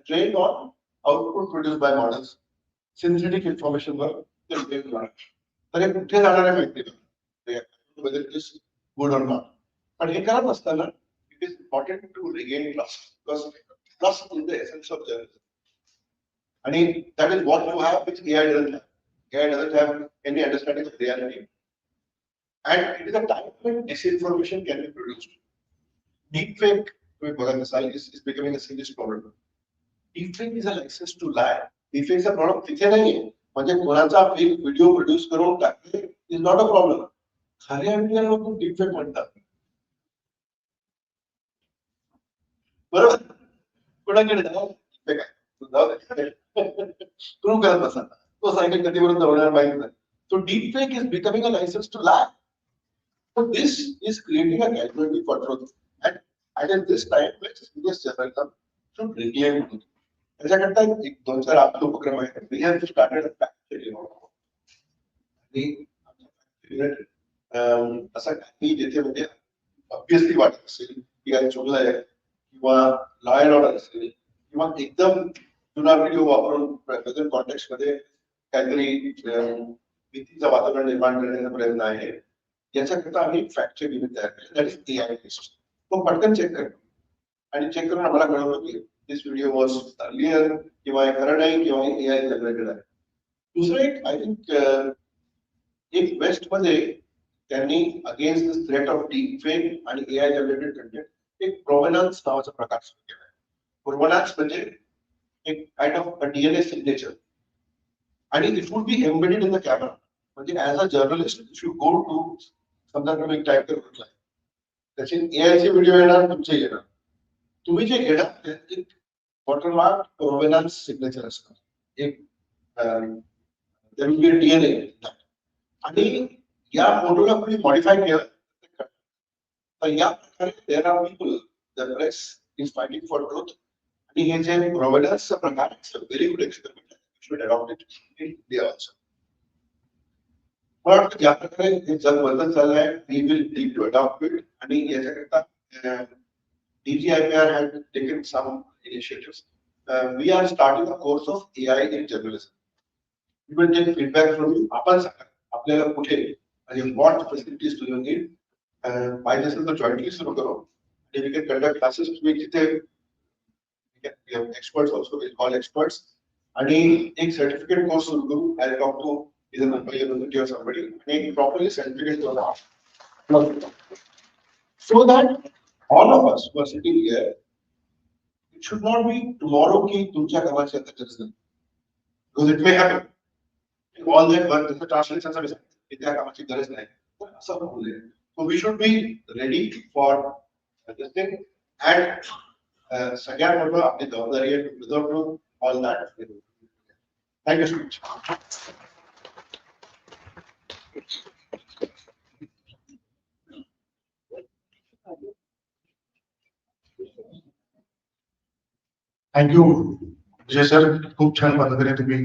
C: trained on output produced by models. Synthetic information work, they'll be running. तर हे कुठे जाणार आहे माहिती नाही, whether it is good or not. पण हे करत असताना it is important to regain trust, because trust is the essence of journalism. And that is what you have, which AI doesn't have. AI doesn't have any understanding of reality. And it is a time when disinformation can be produced. Deepfake, is becoming a serious problem. Deepfake is a license to lie. Deepfake is a problem. तिथे नाहीये. म्हणजे कोणाचा fake video produce करून टाकणे is not a problem. खऱ्या व्हिडिओला लोक deepfake म्हणतात. बरोबर, कुणाकडे जाऊ प्रूव्ह करत बसा, तो सांगेल कधीपर्यंत होणार माहित नाही. So deepfake is becoming a license to lie. So this is creating a casualty for truth. And at this time, this journalism should reclaim truth. त्याच्याकरता एक 2-4 आपले उपक्रम आहेत. We have started a fact checking. असं काही जिथे म्हणजे obviously वाटत असेल की काही चुकलं आहे किंवा लॉ अँड ऑर्डर असेल किंवा एकदम जुना व्हिडिओ वापरून प्रेझेंट कॉन्टेक्स्ट मध्ये काहीतरी भीतीचं वातावरण निर्माण करण्याचा प्रयत्न आहे, याच्याकरता आम्ही फॅक्ट चेक युनिट तयार केलं. That is AI based. तो पटकन चेक करतो आणि चेक करून आम्हाला कळवलं की दिस व्हिडिओ वॉज अर्लियर किंवा खरं नाही किंवा AI जनरेटेड आहे. दुसरं एक आय थिंक एक वेस्ट मध्ये त्यांनी against this threat of deepfake आणि AI जनरेटेड कंटेंट एक प्रोव्हेनन्स नावाचा प्रकार सुरू केला. प्रोव्हेनन्स म्हणजे एक काइंड ऑफ DNA सिग्नेचर आणि it would be embedded in the camera. म्हणजे as a journalist if you go to समजा तुम्ही एक टाईप करून त्याचे AIचे व्हिडिओ येणार, तुमचे येणार, तुम्ही जे घेणार त्यात एक वॉटरमार्क प्रोव्हेनन्स सिग्नेचर असणार, एक there will be a DNA आणि या फोटोला कोणी मॉडिफाय केलं तर या प्रकारे there are people the press is fighting for truth. आणि हे जे प्रोव्हेनन्सचा प्रकार आहे very good experiment, should adopt it in India also. मला वाटतं ज्या प्रकारे हे जग बदलत चाललं आहे, we will need to adopt it. आणि याच्याकरता DGIPR had taken some initiatives. We are starting a course of AI in journalism. We will take feedback from you. आपण सांगा आपल्याला कुठे म्हणजे what facilities do you need. पाहिजे असेल तर jointly सुरू करू. We can conduct classes with जिथे we have experts also, we call experts. आणि एक सर्टिफिकेट कोर्स सुरू करू. I'll talk to either Mumbai University or somebody and properly certificate for that. So that all of us who are sitting here, it should not be tomorrow ki tumcha kaamachi anta gharaj nahi, because it may happen. All that work, the translation service, itya kaamachi गरज नाही, असं होऊ नये. So we should be ready for this thing. And सगळ्यात मोठं आपली जबाबदारी आहे to preserve all that. Thank you so much.
A: Thank you Vijay sir, खूप छान पद्धतीने तुम्ही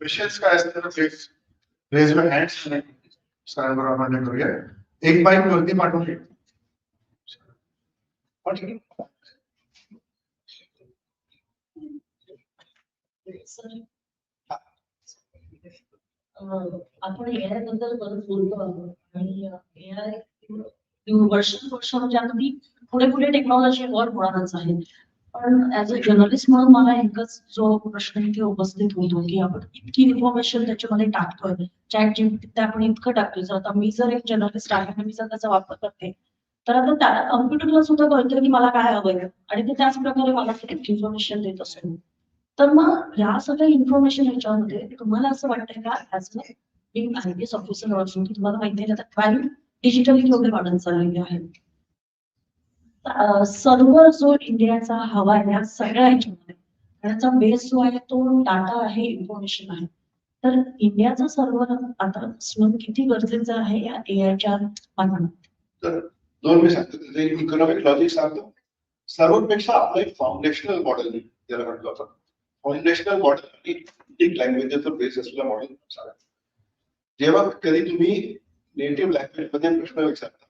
A: विशेष काय असतं प्लीज रेज युअर हँड्स सरांबरोबर आपण करूया. एक बाईक वरती पाठवून घे.
D: आपण एआय बद्दल बरंच बोलतो आहोत आणि एआय वर्षानुवर्ष म्हणजे आता मी पुढे पुढे टेक्नॉलॉजी इव्हॉल्व्ह होणारच आहे. पण ऍज अ जर्नलिस्ट म्हणून मला एकच जो प्रश्न इथे उपस्थित होतो की आपण इतकी इन्फॉर्मेशन त्याच्यामध्ये टाकतोय, चॅट जीपीटी आपण इतकं टाकतोय. जर आता मी जर एक जर्नलिस्ट आहे आणि मी जर त्याचा वापर करते, तर आता त्याला कम्प्युटरला सुद्धा कळतं की मला काय हवंय आणि ते त्याच प्रकारे मला इन्फॉर्मेशन देत असतो. तर मग या सगळ्या इन्फॉर्मेशन ह्याच्यामध्ये तुम्हाला असं वाटतंय का ऍज अ आयपीएस ऑफिसर असून की तुम्हाला माहिती आहे आता क्राईम डिजिटली केवढे वाढत चाललेले आहेत. सर्व्हर जो इंडियाचा हवा आहे या सगळ्या ह्याच्यामध्ये त्याचा बेस जो आहे तो डाटा आहे, इन्फॉर्मेशन आहे. तर इंडियाचा सर्व्हर आता असणं किती गरजेचं आहे या एआयच्या माध्यमातून?
C: तर दोन मी सांगतो, त्याचं इकॉनॉमिक लॉजिक सांगतो. सर्वांपेक्षा आपलं एक फाउंडेशनल मॉडेल ज्याला म्हटलं आपण फाउंडेशनल मॉडेल आणि लँग्वेजचं बेस असलेला मॉडेल सांगा. जेव्हा कधी तुम्ही नेटिव्ह लँग्वेज मध्ये प्रश्न विचारता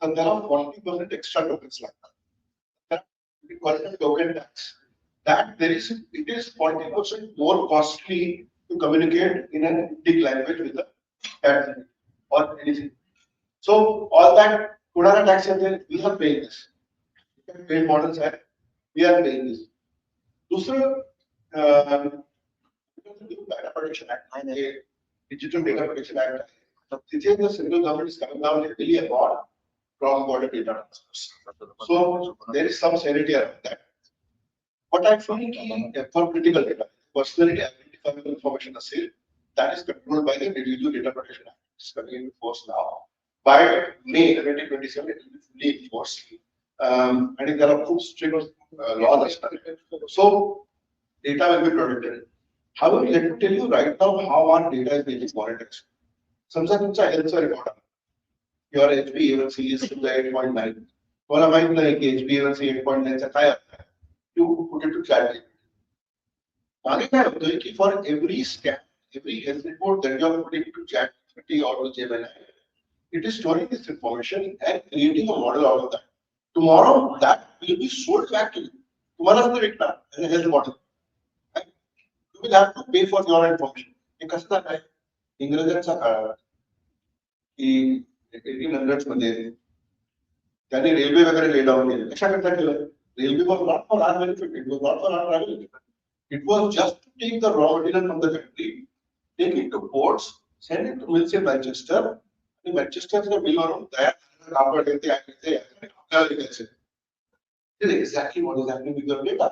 C: तर त्याला 40% एक्स्ट्रा टोकन्स लागतात. Token tax that it is 40% more costly to communicate in an Indic language with a cat or anything. So all that Kudara tax we are paying this. Paid models are we are paying this. दूसरं Data Protection Act आहे, Digital Data Protection Act आहे. तर तिथे the central government is coming down heavily about cross-border data transfers. So there is some sanity around that. But I feel for critical data, personally identifiable information asil, that is controlled by the Digital Data Protection Act. It's coming into force now. By May 2027, it will be fully enforced. And there are two strict laws. So data will be protected. However, let me tell you right now how our data is being monitored. Samsung health report. Your HbA1c is 8.9. तुम्हाला माहित नाही की HbA1c 8.9 चा काय अर्थ आहे. You put it to chat. मागे काय होतंय की for every scan, every health report that you are putting to ChatGPT or to Gemini, it is storing this information and creating a model out of that. Tomorrow, that will be sold back to you. तुम्हाला सुद्धा विकणार as a health model. You will have to pay for your information. हे कसं काय? इंग्रजांचा काळ की 1800s मध्ये त्यांनी railway वगैरे ले डाऊन केले. कशाकरता केलं? Railway was not for our benefit, it was not for our travel benefit. It was just to take the raw material from the country, take it to ports, send it to mills in Manchester, and Manchester's mill around there, this is exactly what is happening with your data.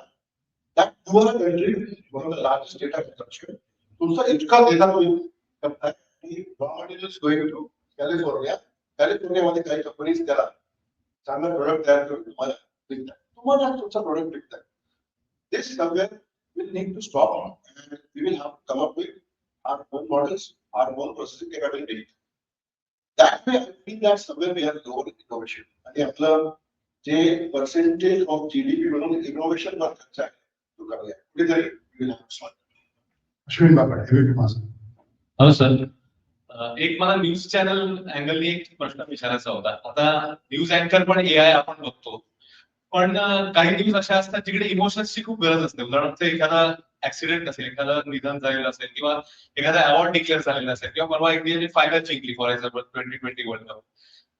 C: That you are a country with one of the largest data consumption. तुमचा इतका data तुम्ही raw material is going to California. California काही companies त्याला चांगला product तयार करून तुम्हाला विकतात. Product like that. This somewhere will need to stop and we will have to come up with our own models, our own processing capability. That way, I think that somewhere we have lower innovation. And आपलं जे percentage of GDP म्हणून innovation वर खर्च आहे तो कमी आहे. कुठेतरी we will have to solve.
A: Ashwin Bapat, ABP माझा.
E: हो सर, एक मला न्यूज चॅनल अँगलनी एक प्रश्न विचारायचा होता. आता न्यूज अँकर पण एआय आपण बघतो, पण काही न्यूज अशा असतात जिकडे इमोशन्सची खूप गरज असते. उदाहरणार्थ एखादा ऍक्सिडेंट असेल, एखादा निधन झालेलं असेल किंवा एखादा अवॉर्ड डिक्लेअर झालेला असेल किंवा परवा एक फायनल जिंकली फॉर एक्झाम्पल 2020 वर्ल्ड कप,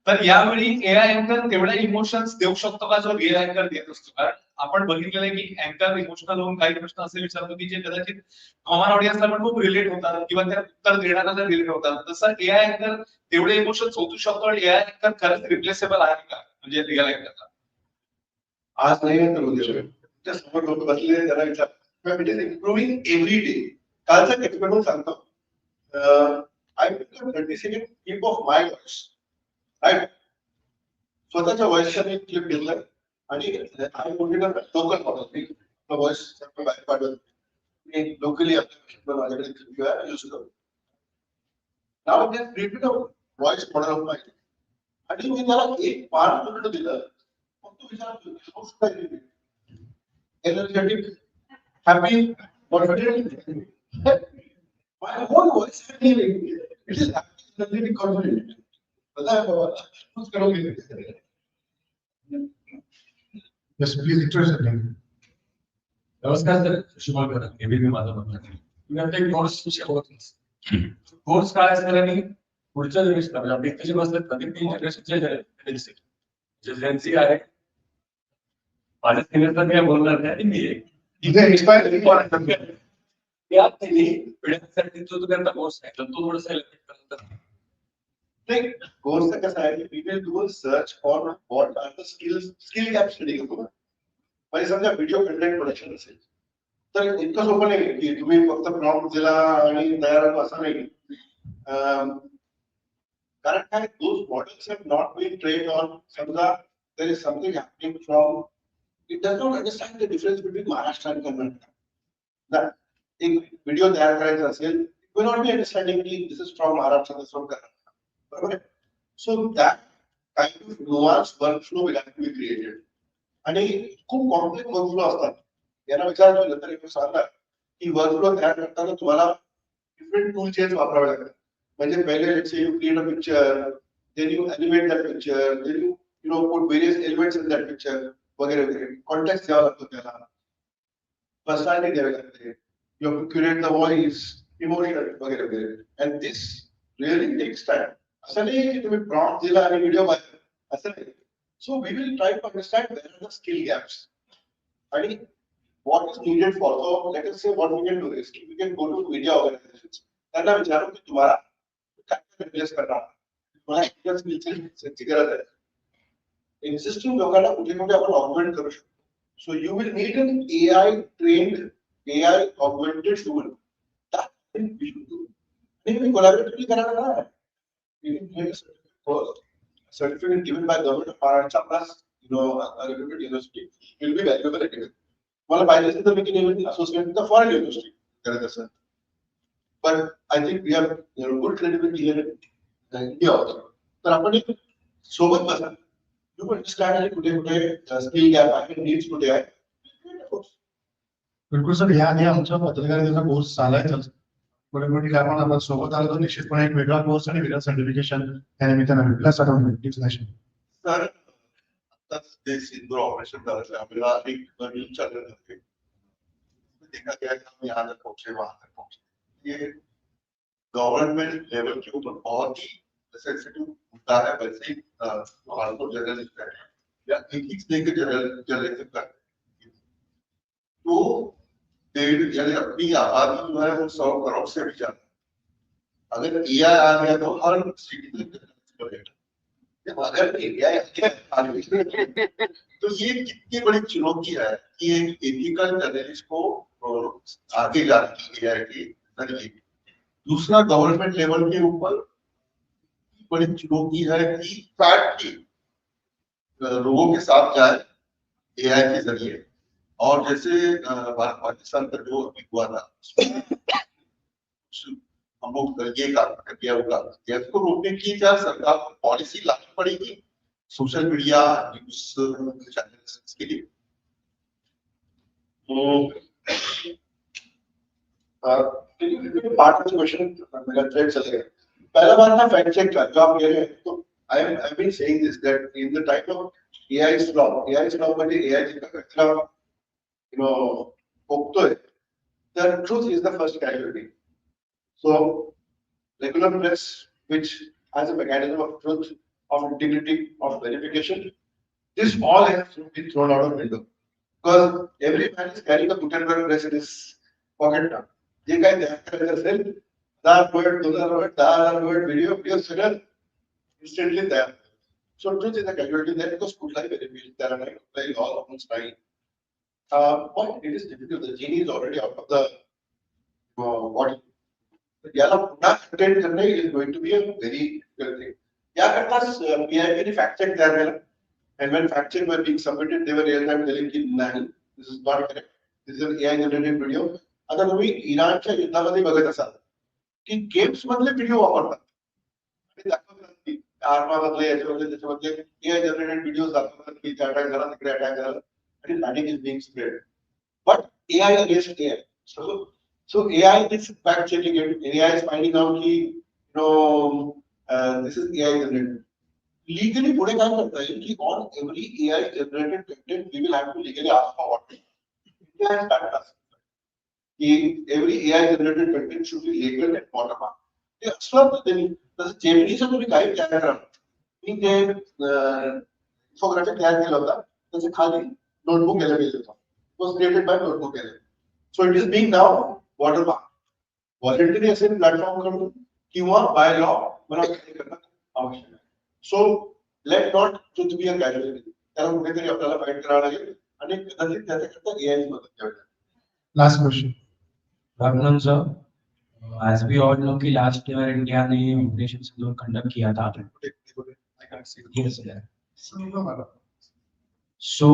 E: तर यावेळी एआय अँकर तेवढ्या इमोशन्स देऊ शकतो का जो एआय अँकर देत असतो? कारण आपण बघितलेलं आहे की अँकर इमोशनल होऊन काही प्रश्न असे विचारतो की जे कदाचित कॉमन ऑडियन्सला पण खूप रिलेट होतात किंवा त्या उत्तर देणाऱ्याला रिलेट होतात. तसं एआय अँकर तेवढे इमोशन्स ओतू शकतो आणि एआय अँकर खरंच रिप्लेसेबल आहे का म्हणजे रिअल अँकरला?
C: आज नाही तर उद्या समोर लोक बसले त्याला विचार it is improving every day. कालचा एक्सपेरिमेंट सांगतो. I pick 30 second clip of my voice. Right, स्वतःच्या व्हॉइसचा मी क्लिप घेतलाय आणि I motivate local model voice बाहेर पाठवत मी लोकली आपल्या माझ्याकडे क्लिप यूज करतो. नाव it is created a voice model of my आणि मी त्याला एक पार्ट पूर्ण दिलं, मग तो विचार energetic happy confident my whole voice is feeling it is absolutely confident. पता है बाबा कुछ करोगे
A: Yes, please introduce your name.
F: नमस्कार सर, शुभंकर एबीपी माझा म्हणणं आहे. तुम्ही आता एक कोर्स शिकवत कोर्स काय असणार आणि पुढच्या जनरेशन म्हणजे आपले कसे बसतात प्रत्येक तीन जनरेशनचे जेन्सी आहे. माझ्या सिनियरचा मी बोलणार नाही आणि मी
A: तुझे एक्सपायर
F: या पिढ्यांसाठी जो त्यांचा कोर्स आहे तो थोडासा एलिमिनेट करतात.
C: नाही कोर्स कसं आहे की we will do a search for what are the skill gap study करतो. म्हणजे समजा व्हिडिओ कंटेंट प्रोडक्शन असेल तर इतकं सोपं नाही की तुम्ही फक्त प्रॉम्प्ट दिला आणि तयार होतो असं नाही. कारण काय those models have not been trained on समजा there is something happening from it does not understand the difference between Maharashtra and Karnataka. एक व्हिडिओ तयार करायचा असेल you will not be understanding की this is from Maharashtra, this is from Karnataka. बरोबर. So that kind of nuanced workflow will have to be created. आणि खूप complex workflow असतात. यांना विचारलं तर एक सांगा की वर्कफ्लो तयार करताना तुम्हाला डिफरंट टूल्स वापरावे लागतात. म्हणजे पहिले let's say you create a picture, then you animate that picture, then you know put various elements in that picture वगैरे वगैरे. कॉन्टेक्स्ट द्यावा लागतो त्याला, पर्सनॅलिटी द्यावी लागते, you have to curate the voice, emotion वगैरे वगैरे. And this really takes time. असं नाही की तुम्ही प्रॉम्प्ट दिला आणि व्हिडिओ बाहेर असं नाही. So we will try to understand where are the skill gaps and what is needed for. So let us say what we can do is we can go to media organizations. त्यांना विचारू की तुम्हाला काय replace करणार, तुम्हाला extra स्किल्सची गरज आहे. Existing लोकांना कुठे कुठे आपण ऑगमेंट करू शकतो. So you will need an AI trained, AI augmented tool. That we should do. And we collaboratively करणार आहे. We can make a certificate given by government of Maharashtra plus a reputed university will be valuable again. Well, by this, we can even associate with the foreign university. But I think we have good credibility here in India also. So, आपण एक सोबत बसा. You understand कुठे skill gap आहे, needs कुठे आहे.
A: बिलकुल sir. या आमच्या पत्रकारितेचा कोर्स चालायचाच. पण आपण सोबत आलो तर निश्चितपणे एक वेगळा कोर्स आणि वेगळं सर्टिफिकेशन त्या निमित्तानं
C: सर आताच ते सिंदूर ऑपरेशन करायचं आपल्याला एक नवीन चॅनल होते. देखा गया कि हम यहाँ तक पहुंचे, वहां तक पहुंचे. ये गवर्नमेंट लेवल के ऊपर बहुत ही सेंसिटिव मुद्दा है. वैसे ही जर्नलिस्ट है या एथिक्स लेकर जर्नलिज्म करते हैं तो यानी अपनी आबादी जो है वो 100 करोड़ से भी ज्यादा. अगर एआई आ गया तो हर अगर एआई तो ये कितनी बड़ी चुनौती है कि एक एथिकल जर्नलिस्ट को आगे जाने एआई की जरिए. दूसरा गवर्नमेंट लेवल के ऊपर बड़ी चुनौती है कि फैक्ट की लोगों के साथ जाए एआई के जरिए. और जैसे भारत पाकिस्तान का जो अभी हुआ था हम लोग ये किया होगा इसको रोकने की क्या सरकार को पॉलिसी लानी पड़ेगी सोशल मीडिया न्यूज चैनल्स के लिए. पार्ट ऑफ क्वेश्चन मेरा थ्रेड चलेगा. पहला बात है फैक्ट चेक का जो आप कह रहे हैं. तो I have been saying this that in the time of AI slop म्हणजे एआई जितना कचरा the truth is the first casualty. So regular press, which has a mechanism of truth, of integrity, of verification, this all has to be thrown out of window. Because every man is carrying a Gutenberg press in his pocket now. ये काय तयार करायचं असेल 10 word video सगळं instantly तयार. So truth is a casualty there because कुठलाही verification त्याला नाही, कुठलाही law offense नाही. But it is difficult. The genie is already out of the body. याला पुन्हा contain करणे is going to be a very difficult thing. याकरताच PIB ने fact check तयार केला. And when fact check were being submitted, they were real time telling की नाही, this is not correct. This is an AI generated video. आता तुम्ही इराणच्या युद्धामध्ये बघत असाल की गेम्स मधले व्हिडिओ वापरतात आणि दाखवतात की आर्मामधले याच्यामधले त्याच्यामधले एआय जनरेटेड व्हिडिओ दाखवतात की इथे अटॅक झाला तिकडे अटॅक झाला आणि panic is being spread. But AI against AI. So AI is fact checking it. AI is finding out ki this is AI generated. Legally पुढे काय करता येईल की on every AI generated content we will have to legally ask for what. India has started asking कि every AI generated content should be labeled at watermark. ते असलं तर त्यांनी तसं जेमिनीचं तुम्ही काही तयार करा. मी ते इन्फोग्राफिक तयार केला होता त्याच्या खाली नोटबुक एलिमेंट होता. Was created by notebook element. So it is being now watermark. Voluntary असेल प्लॅटफॉर्म कडून किंवा बाय लॉ मला करणं आवश्यक आहे. So let not to be a casualty. त्याला कुठेतरी आपल्याला फाईट करावं लागेल आणि कदाचित त्याच्याकरता एआयची मदत घ्यावी लागेल.
A: Last question.
G: Raghunandan sir, as we all know कि लास्ट ईयर इंडिया ने ऑपरेशन सिंदूर कंडक्ट किया था. Yes, sir. So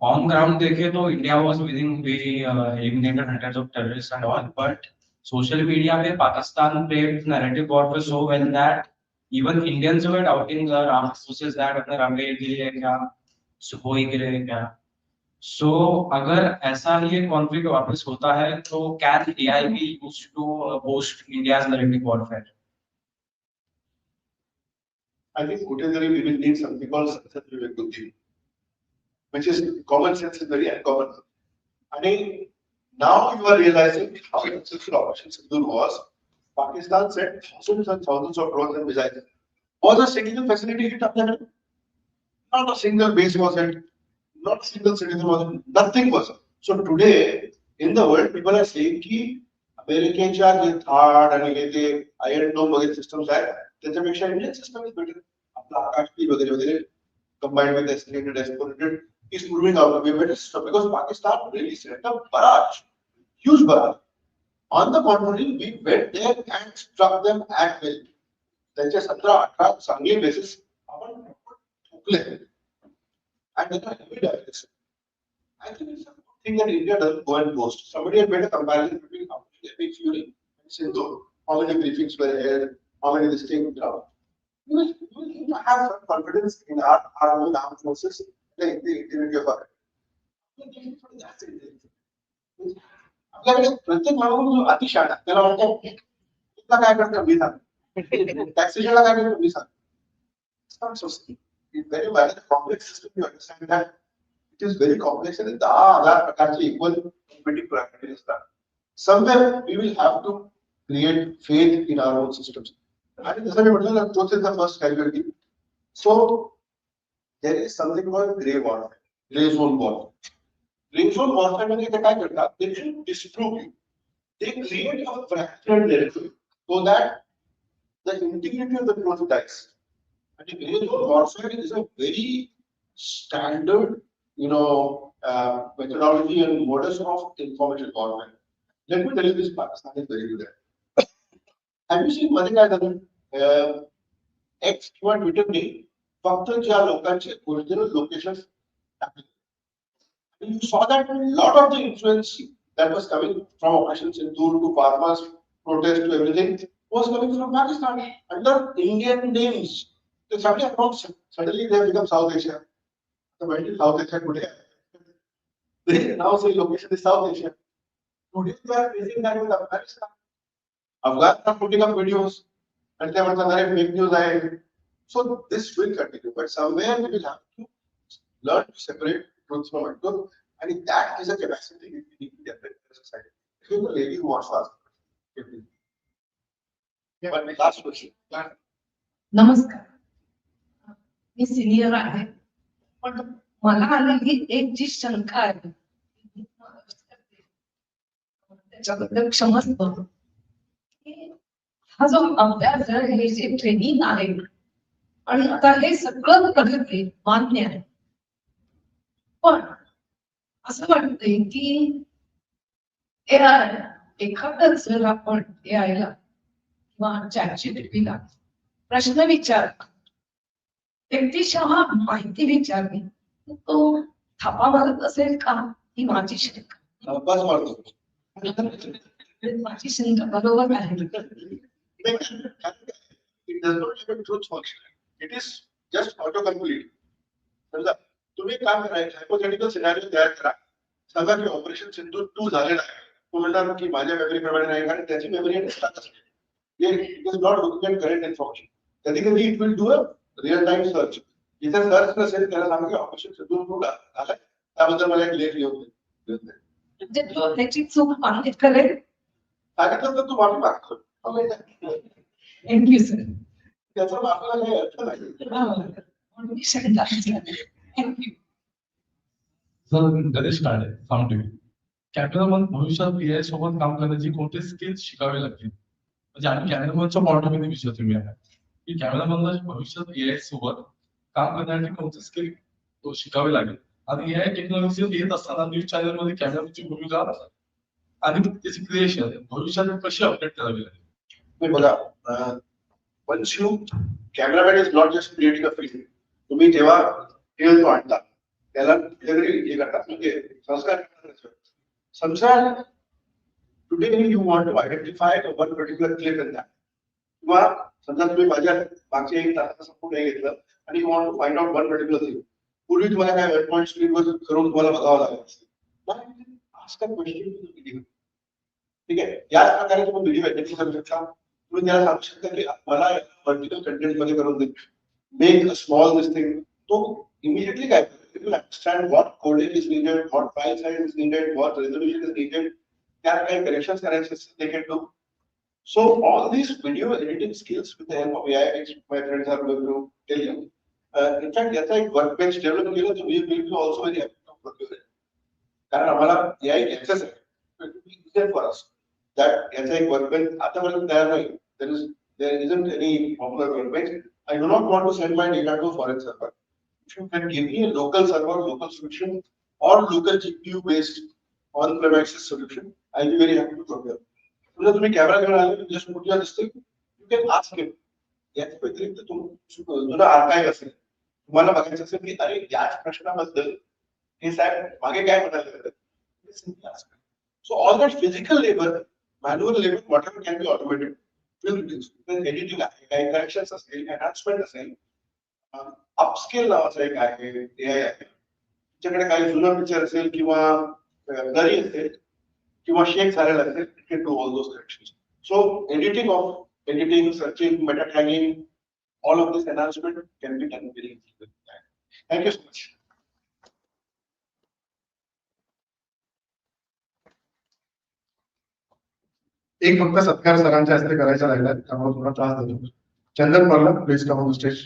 G: on ground देखे तो India was winning, we eliminated hundreds of terrorists and all, but social media पे Pakistan played narrative warfare so well that even Indians were doubting the armed forces that अपने Rafale गिरे क्या, Sukhoi गिरे क्या. So अगर ऐसा ये conflict वापस होता है तो can AI be used to boost India's narrative warfare?
C: I think कुठेतरी we will need something called success विवेक बुद्धी, which is common sense is very uncommon. And now you are realizing how successful Operation Sindoor was. Pakistan sent thousands and thousands of drones and missiles. Was a single facility hit आपल्याकडे? Not a single base was hit. Not a single citizen was hit. Nothing was. So today in the world people are saying की अमेरिकेच्या जे थाड आणि हे ते iron डोम वगैरे systems आहेत त्याच्यापेक्षा Indian system is better. आपला आकाशती वगैरे वगैरे combined with estimated S-400 is proving out to be a better system because Pakistan really set up barrage, huge barrage. On the contrary, we went there and struck them at will. त्यांचे 17-18 चांगले bases आपण ठोकले and then heavy direction. I think it's a good thing that India doesn't go and boast. Somebody had made a comparison between Epic Fury and Sindoor. How many briefings were held? How many this thing? We need to have some confidence in our own armed forces, the integrity of our. आपल्याकडे प्रत्येक माणूस अतिशहाणा त्याला वाटतं तुला काय करतं मी सांग टॅक्सेशनला काय करतं मी सांग. Very valid complex system. You understand that it is very complex आणि 10,000 प्रकारचे इक्वल कॉम्पिटिटिव्ह प्रॅक्टिस असतात. Somewhere we will have to create faith in our own systems. आणि जसं मी म्हटलं ना तोच is the first casualty. So there is something called grey warfare, grey zone warfare. Grey zone warfare म्हणजे ते काय करतात, they should disprove you. They create a fractured territory so that the integrity of the truth dies. आणि grey zone warfare is a very standard methodology and modus of information warfare. Let me tell you this, Pakistan is very good at it. Have you seen मध्ये काय झालं? X किंवा ट्विटरने फक्त ज्या लोकांचे original locations टाकले. You saw that a lot of the influence that was coming from Operation Sindoor to farmers protest to everything was coming from Pakistan under Indian names. The family accounts suddenly they have become South Asia. The went to South Asia today. They now say location is South Asia. Today they are facing that with Afghanistan. Afghans are putting up videos and they want to fake news. So this will continue, but somewhere we will have to learn to separate truth from untruth, and that is a capacity we need to develop in society. If you have a lady who wants to ask, yeah, but my last question.
H: नमस्कार. मी senior आहे, पण मला आलेली एक जी शंका आहे त्याच्याबद्दल क्षमस्व. हा जो अभ्यास आहे, हे जे ट्रेनिंग आहे आणि आता हे सगळं प्रगती मान्य आहे, पण असं वाटतंय की एआय एखादं जर आपण एआयला किंवा चॅटजीपीटीला प्रश्न विचारला, व्यक्तिशः माहिती विचारली, तो थापा मारत असेल का ही माझी शंका.
C: बस मारतो.
H: माझी शंका बरोबर आहे.
C: It it does not have a truth function. It is just auto complete. समजा तुम्ही एक काम करा, हायपोथेटिकल सिनारिओ तयार करा. सांगा की ऑपरेशन सिंधूर 2 झालेलं आहे. तो म्हणणार की माझ्या मेमरीप्रमाणे नाही, कारण त्याची मेमरी एक्स्ट्रा असते. It is not looking at current information. कधी कधी it will do a real time search. जिथे सर्च नसेल त्याला सांगा की ऑपरेशन सिंधूर 2 झालाय, त्याबद्दल मला एक लेख लिहून दे.
H: म्हणजे तो त्याची चूक मान्य करेल.
C: सांगितलं तर तू माफी मागतो.
H: Thank you sir.
C: त्याचा माफीला काही अर्थ नाही.
H: Thank you.
F: Sir Ganesh Kale from TV. Cameraman भविष्यात एआय सोबत काम करण्याची कोणते स्किल्स शिकावे लागतील? म्हणजे आम्ही कॅमेरामनच्या पॉईंट ऑफ व्ह्यू विचारतो मी आहे की कॅमेरामनला भविष्यात एआय सोबत काम करण्यासाठी कोणते स्किल तो शिकावे लागेल. आणि एआय टेक्नॉलॉजी येत असताना न्यूज चॅनल मध्ये कॅमेराची भूमिका आणि त्याची क्रिएशन भविष्यात कशी अपडेट करावी लागेल?
C: बघा, once you cameraman is not just creating a film. तुम्ही जेव्हा film तो आणता त्याला हे करतात म्हणजे संस्कार करतात. समजा today you want to identify one particular clip in that. किंवा समजा तुम्ही माझ्या मागच्या एक तासाचा संपूर्ण हे घेतलं आणि you want to find out one particular thing. पूर्वी तुम्हाला काय वेब पॉइंट स्क्रीनवर करून तुम्हाला बघावं लागत असेल. ask a question to the video. ठीक आहे, याच प्रकारे तुम्ही व्हिडिओ एडिट करू शकता. तुम्ही त्याला सांगू शकता की मला व्हर्टिकल कंटेंट मध्ये करून दे, make a small this thing. तो इमिडिएटली काय करतो, you understand what coding is needed, what file size is needed, what resolution is needed, त्यात काही करेक्शन्स करायचे असतील they can do. So all these video editing skills with the help of AI, which my friends are going to tell you. In fact, याचा एक work bench develop केलं तर we will be also very happy to work with it. कारण आम्हाला AI access आहे. It will be easier for us. That याचा एक work bench आतापर्यंत तयार नाही. There isn't any popular workbench. I do not want to send my data to a foreign server. If you can give me a local server, local solution, or local GPU based on-premises solution, I'll be very happy to procure. जर तुम्ही camera घेऊन आले just कुठला दिसते, you can ask him. याच्या व्यतिरिक्त तुझा archive असेल, तुम्हाला बघायचं असेल की अरे याच प्रश्नाबद्दल हे साहेब मागे काय म्हणाले. So all that physical labour, manual labour, whatever can be automated. Editing आहे, काही करेक्शन्स असतील, एनहान्समेंट असेल, अपस्केल नावाचं एक आहे एआय आहे. तुमच्याकडे काही जुनं पिक्चर असेल किंवा गरी असेल किंवा शेक झालेला असेल, it can do all those corrections. So editing, searching, meta tagging, all of this enhancement can be done very easily. Thank you so much.
A: एक फक्त सत्कार सरांच्या हस्ते करायचा राहिला, त्यामुळे थोडा त्रास देतो. Chandan Parla, please come on stage.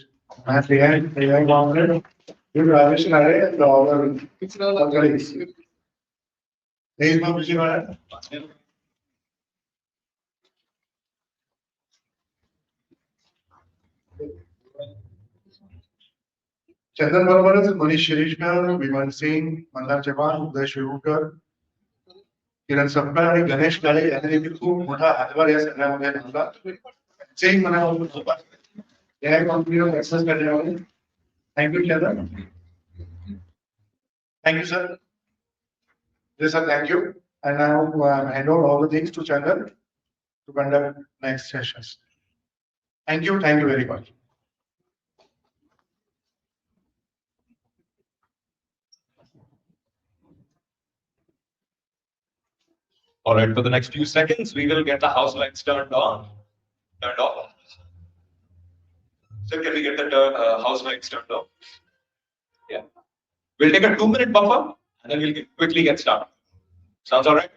A: Rajesh Nale Chandan बरोबरच मनीष शिरीषकर, विमान सिंग, मंदार चव्हाण, उदय शिरूरकर, किरण सपकाळ आणि गणेश काळे यांनी देखील खूप मोठा हातभार या सगळ्यामध्ये घातला. त्यांचेही मनापासून आभार. या कॉम्प्युटर ऍक्सेस करण्यामध्ये thank you Chandan. Thank you sir. Yes, sir, thank you. And now hand over all the things to Chandan to conduct next sessions. Thank you very much.
E: All right, for the next few seconds, we will get the house lights turned off. So can we get the house lights turned off? Yeah. We'll take a 2-minute buffer and then we'll quickly get started. Sounds all right?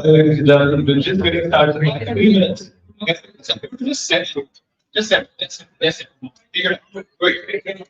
E: The just getting started in 3 minutes. Just set it. Just set it. That's it. Figure it out. Wait.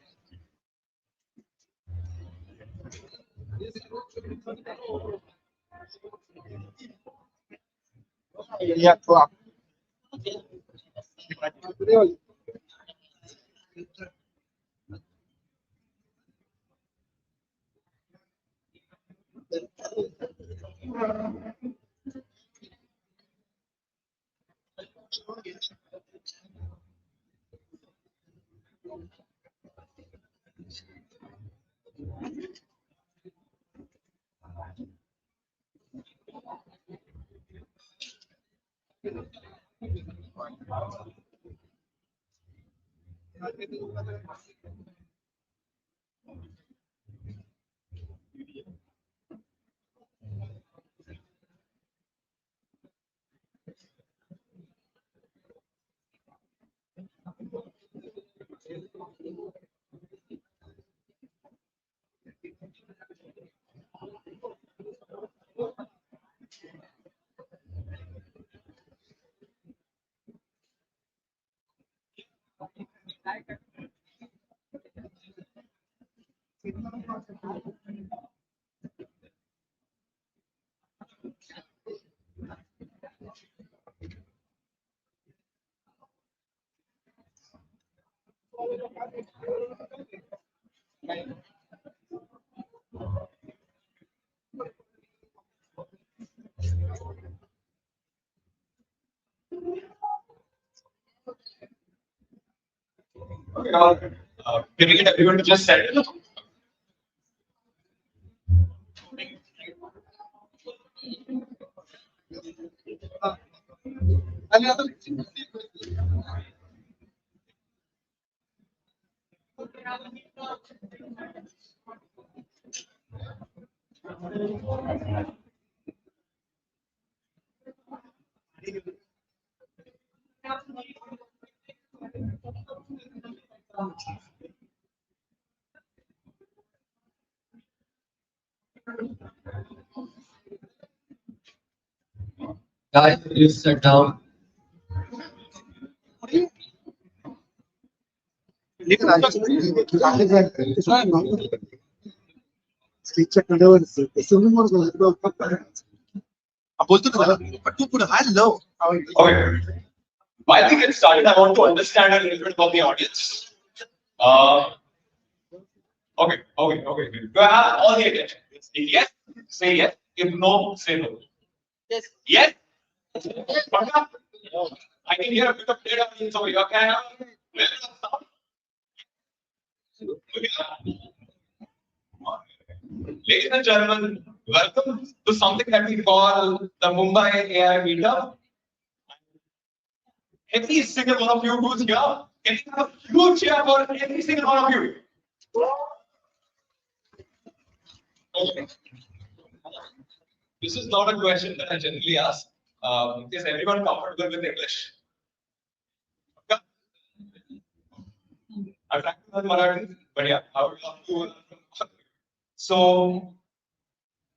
E: Okay, now, can we get everyone to just settle?
F: Guys, please sit down.
E: Okay. While we get started, I want to understand a little bit about the audience. Okay. Do I have all the attention? Yes, say yes. If no, say no. Yes. Yes. Paka? I can hear a bit of dead audience over here. Can I have a little sound? Ladies and gentlemen, welcome to something that we call the Mumbai AI Meetup. Every single one of you who's here, can you have a huge cheer for every single one of you? Okay. This is not a question that I generally ask. Is everyone comfortable with English? Okay. I'm trying to learn Marathi, but yeah, I would love to. So,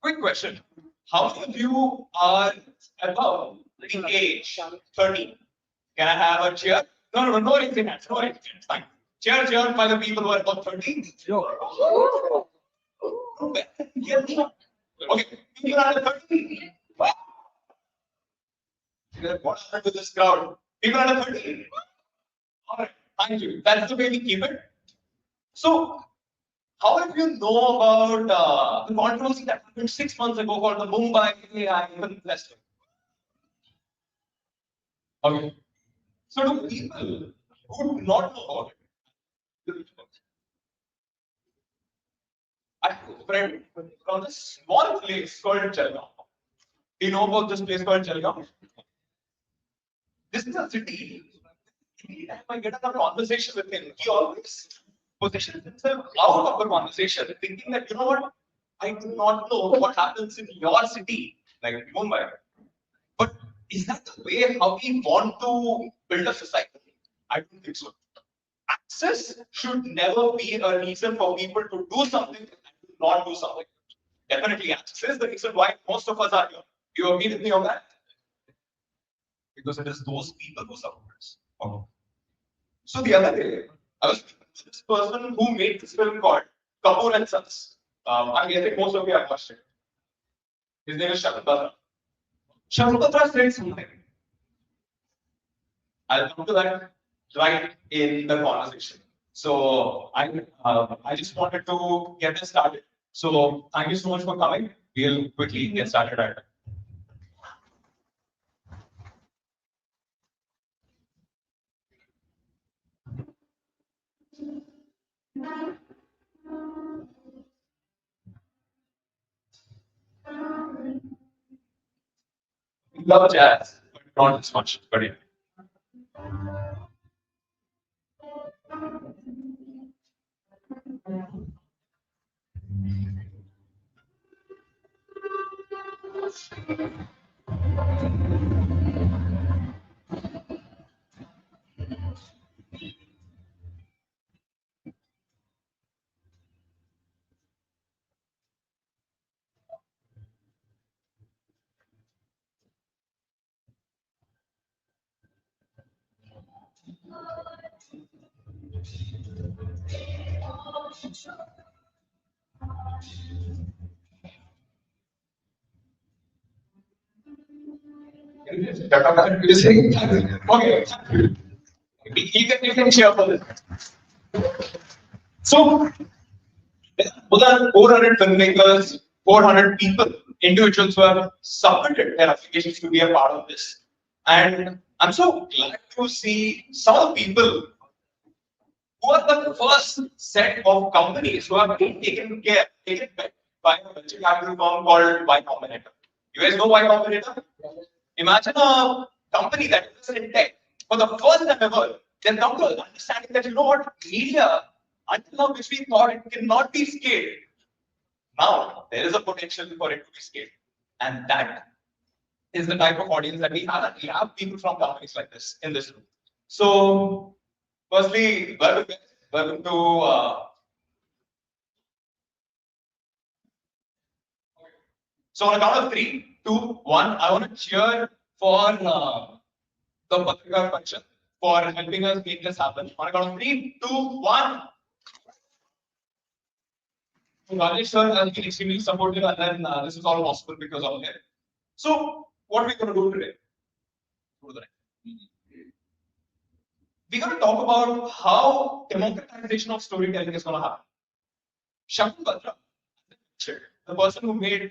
E: quick question. How many of you are above the age 30? Can I have a cheer? No raising hands. No raising hands. Fine. Cheer by the people who are above 30. Okay, people under 30. What happened to this crowd? People under 30. All right, thank you. That's the way we keep it. So, how many of you know about the controversy that happened 6 months ago called the Mumbai AI Festival? Okay. So, do people who do not know about it, I have a friend from a small place called Jalgaon. Do you know about this place called Jalgaon? This is a city. Anytime I get a conversation with him, he always positions themselves out of the conversation, thinking that, you know what, I do not know what happens in your city, like Mumbai. But is that the way how we want to build a society? I don't think so. Access should never be a reason for people to do something and to not do something. Definitely, access is the reason why most of us are here. You agree with me on that? Because it is those people who support us. Okay. So the other day, I was speaking to this person who made this film called Kapoor and Sons. I'm guessing most of you have watched it. His name is Shankar Batra. Shankar Batra said something. I'll come to that right in the conversation. So I just wanted to get this started. So thank you so much for coming. We'll quickly get started right now. We love jazz, but not as much. But yeah. Okay. You can share for this. So, more than 400 filmmakers, 400 people, individuals who have submitted their applications to be a part of this. And I'm so glad to see some of the people who are the first set of companies who have been taken back by a venture capital firm called Y Combinator. You guys know Y Combinator? Imagine a company that is in tech for the first time ever. They've come to an understanding that, you know what, media, until now, which we thought it cannot be scaled. Now, there is a potential for it to be scaled. And that is the type of audience that we have. We have people from companies like this in this room. So, firstly, welcome to. So, on a count of 3, 2, 1, I want to cheer for the Patrika function for helping us make this happen. On a count of 3, 2, 1. Rajesh sir has been extremely supportive, and then this is all possible because of him. So, what are we going to do today? Go to the next. We're going to talk about how democratization of storytelling is going to happen. Shankar Batra, the person who made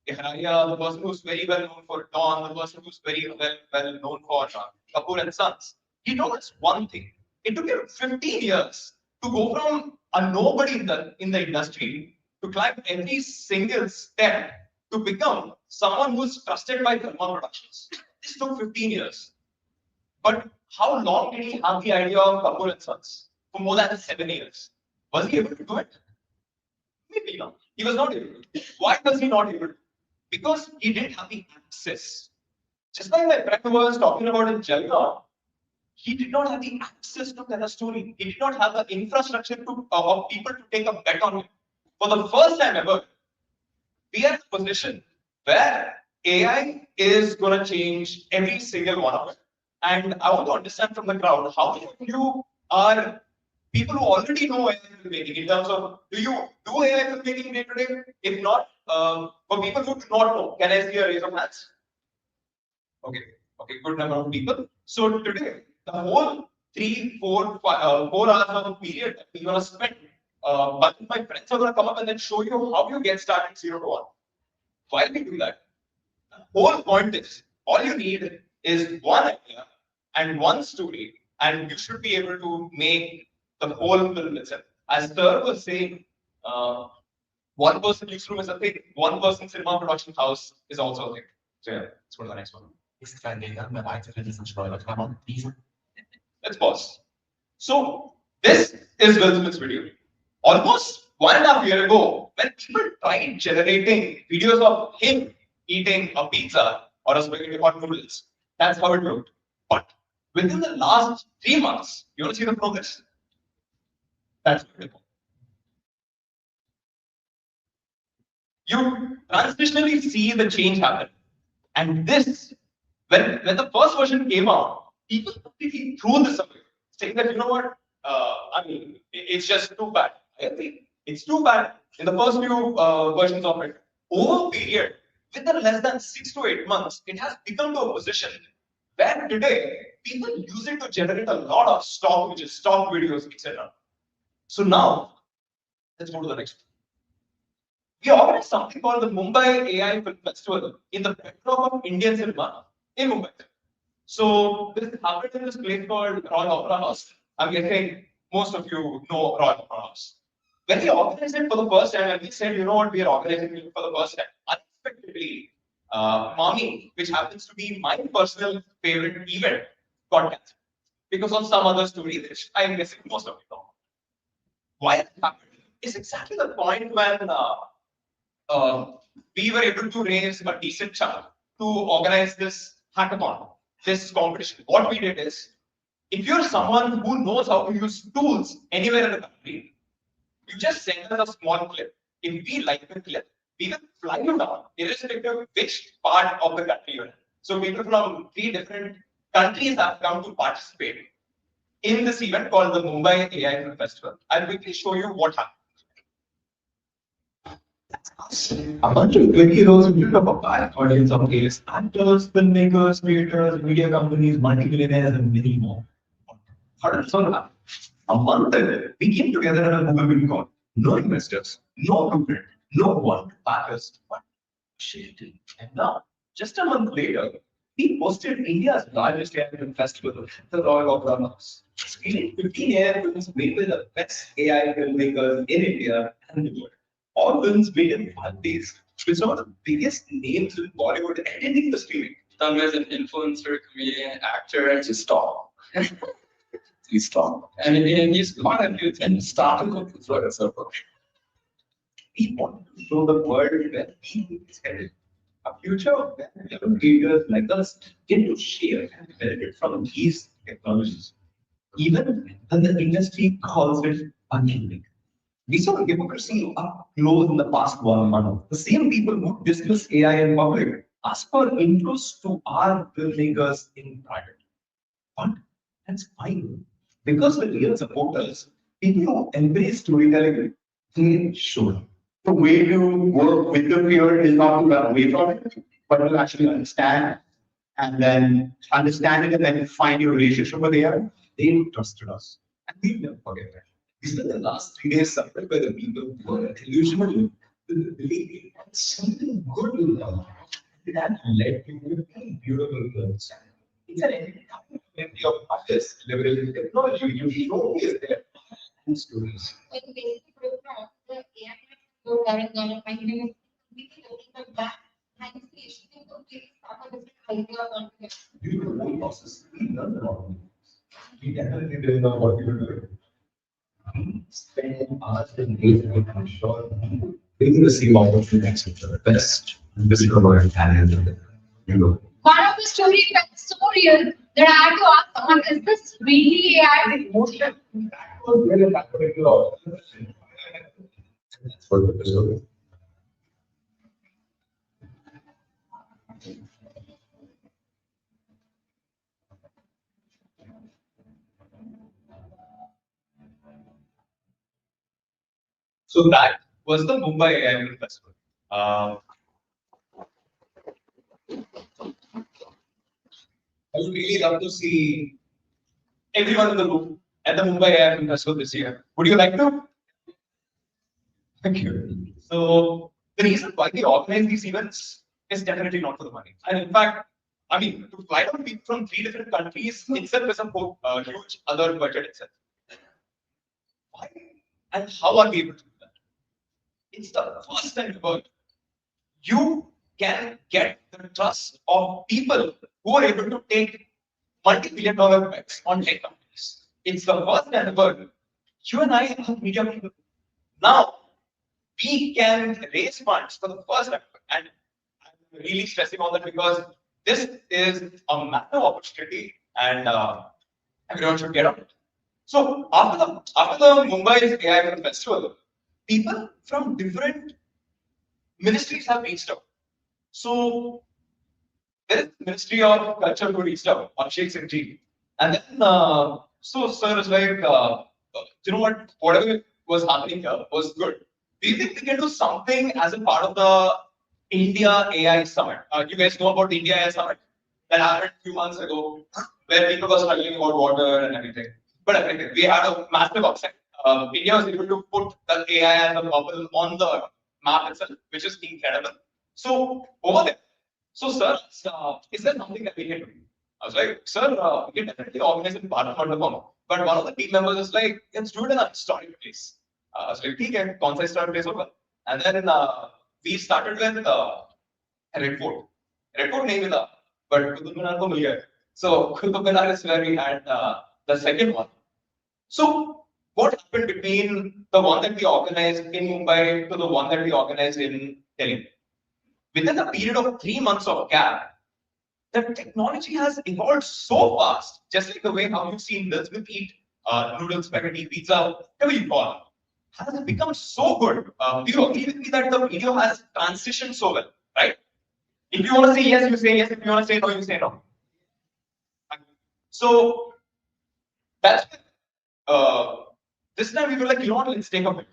E: Ihraya, the person who's very well known for Dawn, the person who's very well known for Kapoor and Sons, he told us one thing. It took him 15 years to go from a nobody in the industry to climb every single step to become someone who's trusted by film productions. This took 15 years. But how long did he have the idea of Kapoor and Sons? For more than 7 years. Was he able to do it? Maybe not. He was not able to. Why was he not able to? Because he didn't have the access. Just like my friend was talking about in Jalgaon, he did not have the access to tell a story. He did not have the infrastructure of people to take a bet on him. For the first time ever, we are in a position where AI is going to change every single one of it. And I want to understand from the crowd, how many of you are people who already know AI filmmaking in terms of, do you do AI filmmaking day to day? If not, for people who do not know, can I see a raise of hands? Okay, good number of people. So today, the whole 4 hours of period that we're gonna spend, but my friends are gonna come up and then show you how you get started 0 to 1. While we do that, the whole point is, all you need is one idea and one story, and you should be able to make the whole film itself. As Sir was saying, one person newsroom is a thing, one person cinema production house is also a thing. So yeah, let's go to the next one. Let's pause. So this is Will Smith's video. Almost 1.5 years ago, when people tried generating videos of him eating a pizza or a spaghetti or noodles, that's how it looked. But within the last 3 months, you want to see the progress. That's beautiful. You transitionally see the change happen. And this, when the first version came out, people completely threw this away, saying that, you know what, I mean, it's just too bad. I agree. It's too bad in the first few versions of it. Over a period, within less than 6 to 8 months, it has become to a position where today people use it to generate a lot of stock images, stock videos, etc. So now, let's go to the next one. We organized something called the Mumbai AI Film Festival in the backdrop of Indian cinema in Mumbai. So this happened in this place called Royal Opera House. I'm guessing most of you know Royal Opera House. When we organized it for the first time, and we said, you know what, we are organizing it for the first time, unexpectedly, Mami, which happens to be my personal favorite event, got cancelled because of some other story which I'm guessing most of you know. Why it happened is exactly the point when we were able to raise a decent chunk to organize this hackathon, this competition. What we did is, if you're someone who knows how to use tools anywhere in the country, you just send us a small clip. If we like the clip, we will fly you down, irrespective of which part of the country you're in. So people from 3 different countries have come to participate in this event called the Mumbai AI Film Festival. I'll quickly show you what happened. A bunch of 20 rows in front of a vast audience of various actors, filmmakers, creators, media companies, multi-billionaires, and many more. How did this all happen? A month ago, we came together at a movie called no investors, no blueprint, no one backers, but shifted. And now, just a month later, we hosted India's largest AI film festival, the Royal Opera House. Screening 15 AI films made by the best AI filmmakers in India and the world. All films made in 1 day, with some of the biggest names in Bollywood attending the screening. Tam as an influencer, comedian, actor, and just stop. Please stop. And he's got a few things started with Florida Circle. We want to show the world where he is headed. A future where young creators like us get to share and benefit from these technologies, even when the industry calls it unending. We saw democracy up close in the past 1 month. The same people who discuss AI in public ask for intros to our filmmakers in private. But that's fine. Because the real supporters, people who embrace storytelling, they show. The way to work with the fear is not to run away from it, but to actually understand and then understand it and then find your relationship with AI. They trusted us. And we never forget that. We spent the last 3 days surrounded by the people who were illusioned with believing something good will come. That led to very beautiful films. It's an empty of artists leveraging technology. You know is there and stories. During the whole process, we learned a lot of things. We definitely didn't know what we were doing. We spend hours and days making sure bringing the same opportunities to the best visible and talent. You know.
H: Part of the story felt so real that I had to ask someone, is this really AI?
A: That was really that particular. That's what the story.
E: So that was the Mumbai AI Film Festival. I would really love to see everyone in the room at the Mumbai AI Film Festival this year. Would you like to? Thank you. So the reason why we organize these events is definitely not for the money. And in fact, I mean, to fly down people from 3 different countries itself is a huge other budget itself. Why? And how are we able to do that? It's the first time ever you can get the trust of people who are able to take multi-billion-dollar bets on tech companies. It's the first time ever you and I are media people. Now we can raise funds for the first time, and I'm really stressing on that because this is a massive opportunity, and everyone should get on it. So after the Mumbai AI Film Festival, people from different ministries have reached out. So there is Ministry of Culture who reached out, Abhishek Singh ji, and then so sir is like, you know what, whatever was happening here was good. Do you think we can do something as a part of the India AI Summit? You guys know about the India AI Summit that happened a few months ago, where people were struggling about water and everything. But everything, we had a massive upset. India was able to put the AI as a bubble on the map itself, which is incredible. So over there, so sir, is there something that we can do? I was like, sir, we can definitely organize it in Bharat Mandapam. But one of the team members is like, let's do it in a historic place. I was like, okay, kaun sa historic place hoga? And then we started with Red Fort. Red Fort nahi mila, but Qutub Minar ko mil gaya. So Qutub Minar is where we had the second one. So what happened between the one that we organized in Mumbai to the one that we organized in Delhi? Within a period of 3 months of gap, the technology has evolved so fast, just like the way how you've seen Elizabeth eat noodles, spaghetti, pizza, whatever you call it, has become so good. Do you agree with me that the video has transitioned so well, right? If you want to say yes, you say yes. If you want to say no, you say no. So that's this time we were like, you know what, let's take a bet.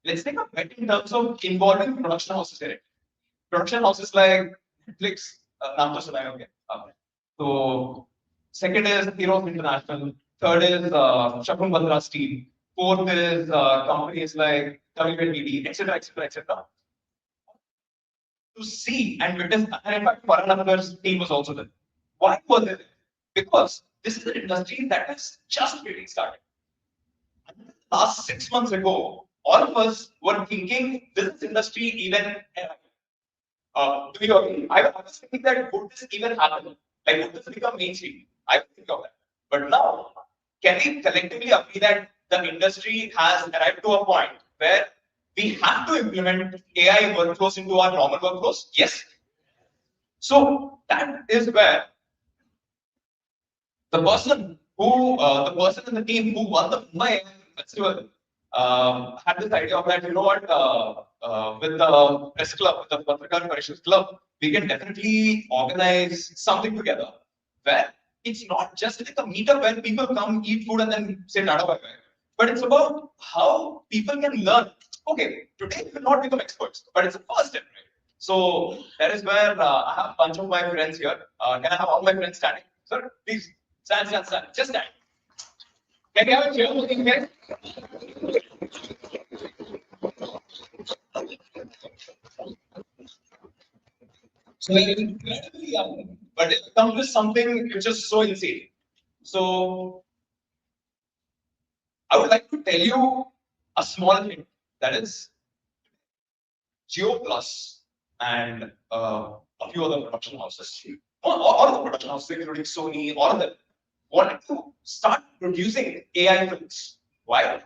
E: Let's take a bet in terms of involving production houses directly. Production houses like Netflix, naam to suna hai hoge. So second is Heroes International. Third is Shakun Bandra Steel. Fourth is companies like WNBD, etc., etc., etc. To see and witness, and in fact, Farhan Akhar's team was also there. Why was it? Because this is an industry that is just getting started. Last 6 months ago, all of us were thinking, this industry even. Do you agree? I was thinking that would this even happen? Like, would this become mainstream? I was thinking of that. But now, can we collectively agree that the industry has arrived to a point where we have to implement AI workflows into our normal workflows? Yes. So that is where the person in the team who won the Mumbai festival had this idea of that, you know what, with the press club, with the Patrikar Parishad Club, we can definitely organize something together where it's not just like a meetup where people come, eat food, and then say Tata bye bye. But it's about how people can learn. Okay, today we will not become experts, but it's a first step, right? So that is where I have a bunch of my friends here. Can I have all my friends standing? Sir, please stand. Just stand. Can we have a chair looking here? So they're incredibly young, but it accomplished something which is so insane. So I would like to tell you a small hint, that is Geo Plus and a few other production houses, all the production houses, including Sony, all of them, wanted to start producing AI films. Why?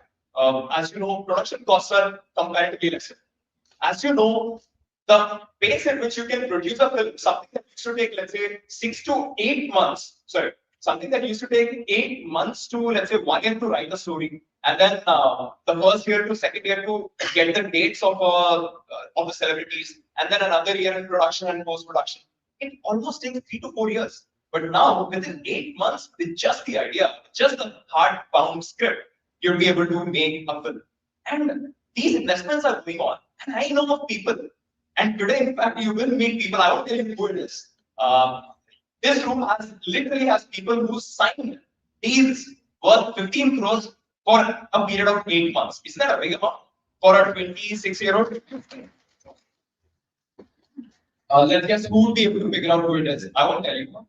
E: As you know, production costs are comparatively lesser. As you know, the pace at which you can produce a film, something that used to take, let's say, 6 to 8 months, something that used to take 8 months to, let's say, 1 year to write the story, and then the first year to second year to get the dates of the celebrities, and then another year in production and post-production. It almost takes 3 to 4 years. But now, within 8 months, with just the idea, just the hard-bound script, you'll be able to make a film. And these investments are going on. And I know of people, and today, in fact, you will meet people. I won't tell you who it is. This room literally has people who signed deals worth 15 crores for a period of 8 months. Isn't that a big amount for a 26-year-old? Let's guess who would be able to figure out who it is. I won't tell you.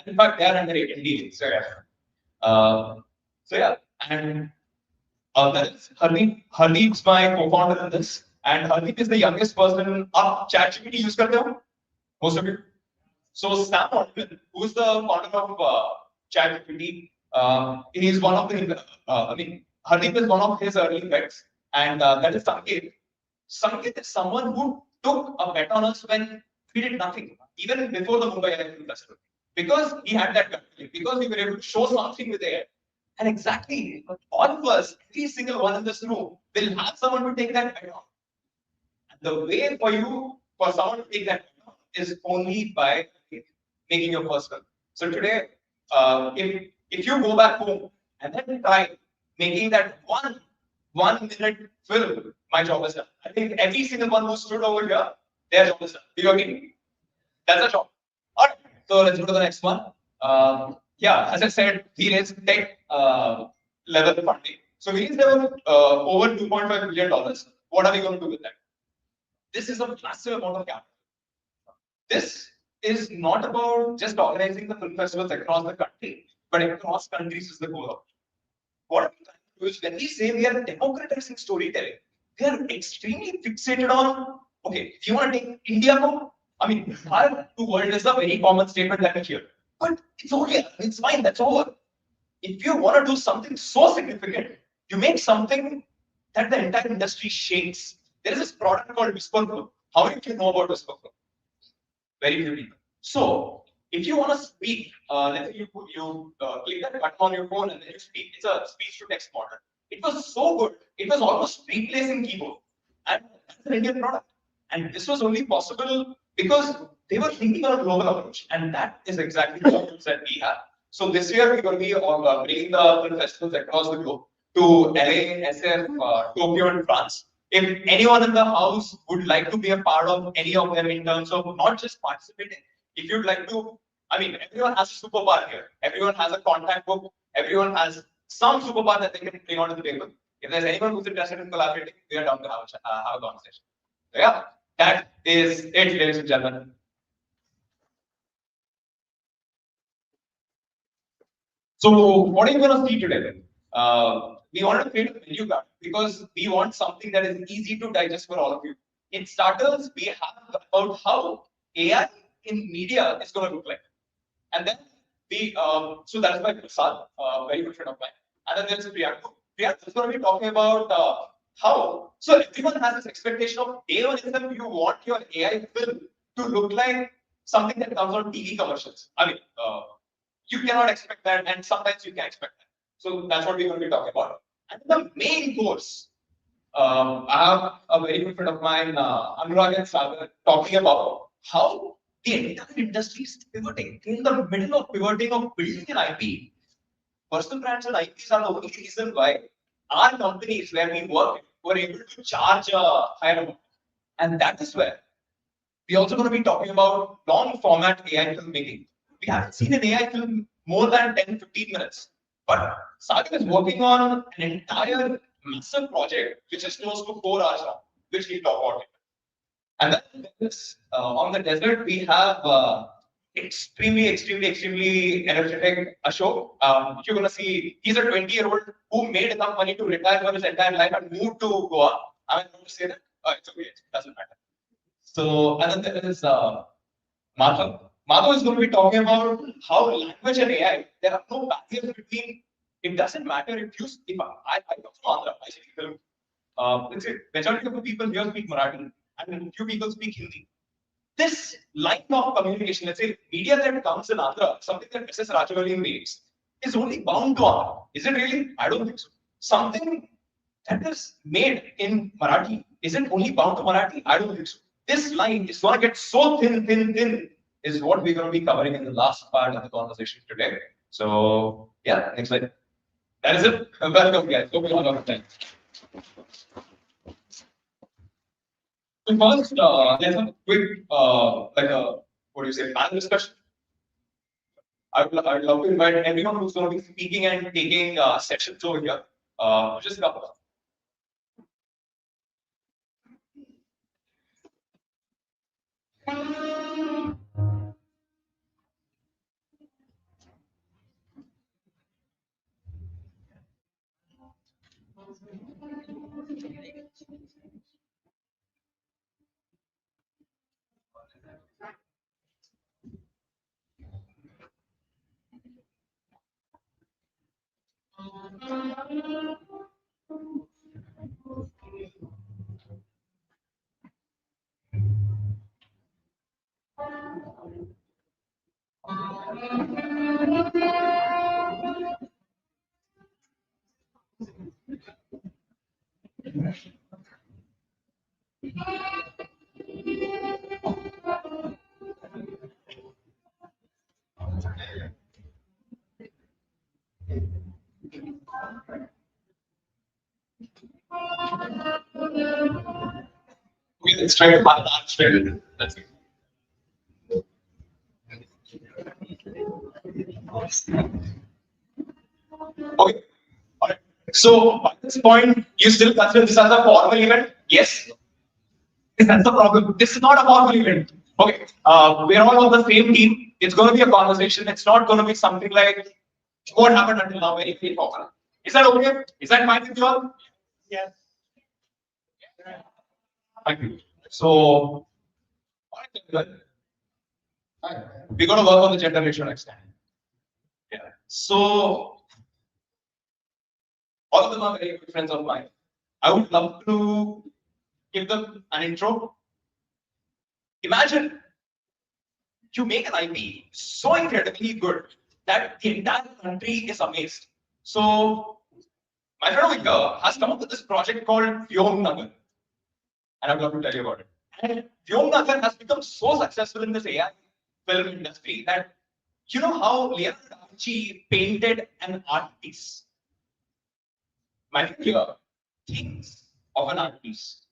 E: In fact, they are under 18 deals. So yeah. And that is Hardeep. Hardeep's my co-founder in this. And Hardeep is the youngest person. ChatGPT use karte ho? Most of you. So Sam Altman, who is the founder of ChatGPT, he is one of the Hardeep is one of his early bets, and that is Sanket. Sanket is someone who took a bet on us when we did nothing, even before the Mumbai AI Film Festival, because he had that gut feeling, because we were able to show something with AI. And exactly, all of us, every single one in this room, will have someone to take that bet on. And the way for someone to take that bet on is only by making your first film. So today, if you go back home and then try making that one minute film, my job is done. I think every single one who stood over here, their job is done. Do you agree? That's a job. All right. So let's go to the next one. Yeah, as I said, we raised tech level funding. So we raised over $2.5 billion. What are we going to do with that? This is a massive amount of capital. This is not about just organizing the film festivals across the country, but across countries is the goal of it. What we trying to do is when we say we are democratizing storytelling, we are extremely fixated on, okay, if you want to take India home, I mean, our to world is a very common statement that we hear. But it's okay, it's fine, that's over. If you want to do something so significant, you make something that the entire industry shakes. There is this product called Whisper Flow. How many of you know about Whisper Flow? Very few people. So if you want to speak, let's say you click that button on your phone and then you speak. It's a speech to text model. It was so good. It was almost replacing keyboard. And that's an Indian product. And this was only possible because they were thinking of a global approach. And that is exactly the approach that we have. So this year we're going to be bringing the film festivals across the globe to LA, SF, Tokyo, and France. If anyone in the house would like to be a part of any of them in terms of not just participating, if you'd like to, I mean, everyone has a superpower here. Everyone has a contact book. Everyone has some superpower that they can bring onto the table. If there's anyone who's interested in collaborating, we are down to have a conversation. So yeah, that is it, ladies and gentlemen. So what are you going to see today? We wanted to create a menu card because we want something that is easy to digest for all of you. In starters, we have about how AI in media is going to look like. And then so that's my Prasad, very good friend of mine. And then there's Priyanka. Priyanka is going to be talking about how, so everyone has this expectation of day one itself, you want your AI film to look like something that comes on TV commercials. I mean, you cannot expect that, and sometimes you can expect that. So that's what we're going to be talking about. And the main course, I have a very good friend of mine, Anurag and Sagar, talking about how the entire industry is pivoting. In the middle of pivoting of building an IP, personal brands and IPs are the only reason why our companies where we work were able to charge a higher amount. And that is where we're also going to be talking about long format AI filmmaking. We haven't seen an AI film more than 10-15 minutes. But Sagar is working on an entire massive project which is close to 4 hours long, which we'll talk about. And then on the desert, we have extremely energetic Ashok. You're going to see he's a 20-year-old who made enough money to retire for his entire life and move to Goa. I mean, to say that? It's okay, it doesn't matter. So, and then there is Madhav. Madhav is going to be talking about how language and AI, there are no barriers between. It doesn't matter if I come from Andhra, I speak Telugu. Let's say majority of the people here speak Marathi and few people speak Hindi. This line of communication, let's say media that comes in Andhra, something that Mrs. Rajavali makes, is only bound to Andhra. Is it really? I don't think so. Something that is made in Marathi isn't only bound to Marathi. I don't think so. This line is going to get so thin, is what we're going to be covering in the last part of the conversation today. So, yeah, next slide. That is it. Welcome, guys. Hope you all have a time. So first, let's have a quick, what do you say, panel discussion. I'd love to invite everyone who's going to be speaking and taking sections over here. Just come. Let's try to pass that straight. That's it. Okay. All right. So at this point, you still consider this as a formal event? Yes. That's the problem. This is not a formal event. Okay. We're all on the same team. It's going to be a conversation. It's not going to be something like what happened until now, very formal. Is that okay? Is that fine with you all? Yes. Thank you. So, all right, good. We're going to work on the gender ratio next time. Yeah. So, all of them are very good friends of mine. I would love to give them an intro. Imagine you make an IP so incredibly good that the entire country is amazed. So, my friend over here has come up with this project called Yomjagat, and I'd love to tell you about it. And Yomjagat has become so successful in this AI film industry that you know how Leonardo da Vinci painted an art piece. My friend here thinks of an art piece.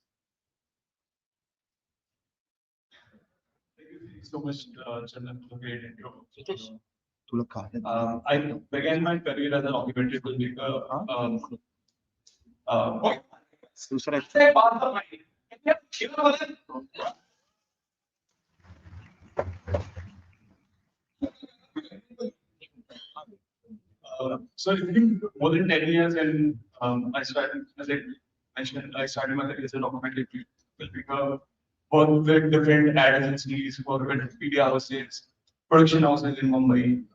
F: Thank you so much, Chandan, for the great intro. I began my career as an documentary filmmaker.
B: Say part of my-
F: So it's been more than 10 years, and I started, as I mentioned, I started my career as a documentary filmmaker, worked with different ad agencies, worked with media houses, production houses in Mumbai.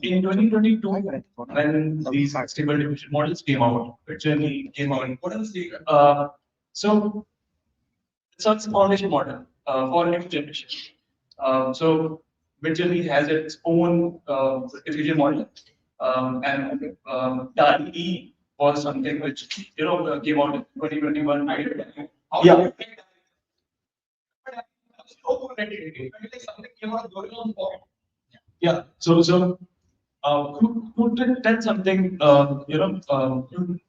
F: In 2022, when these stable diffusion models came out, Journey came out. What else? So it's a foundation model for new generation. So Midjourney has its own diffusion model, and DALL-E was something which came out in 2021. Yeah. Yeah. So who tell something, to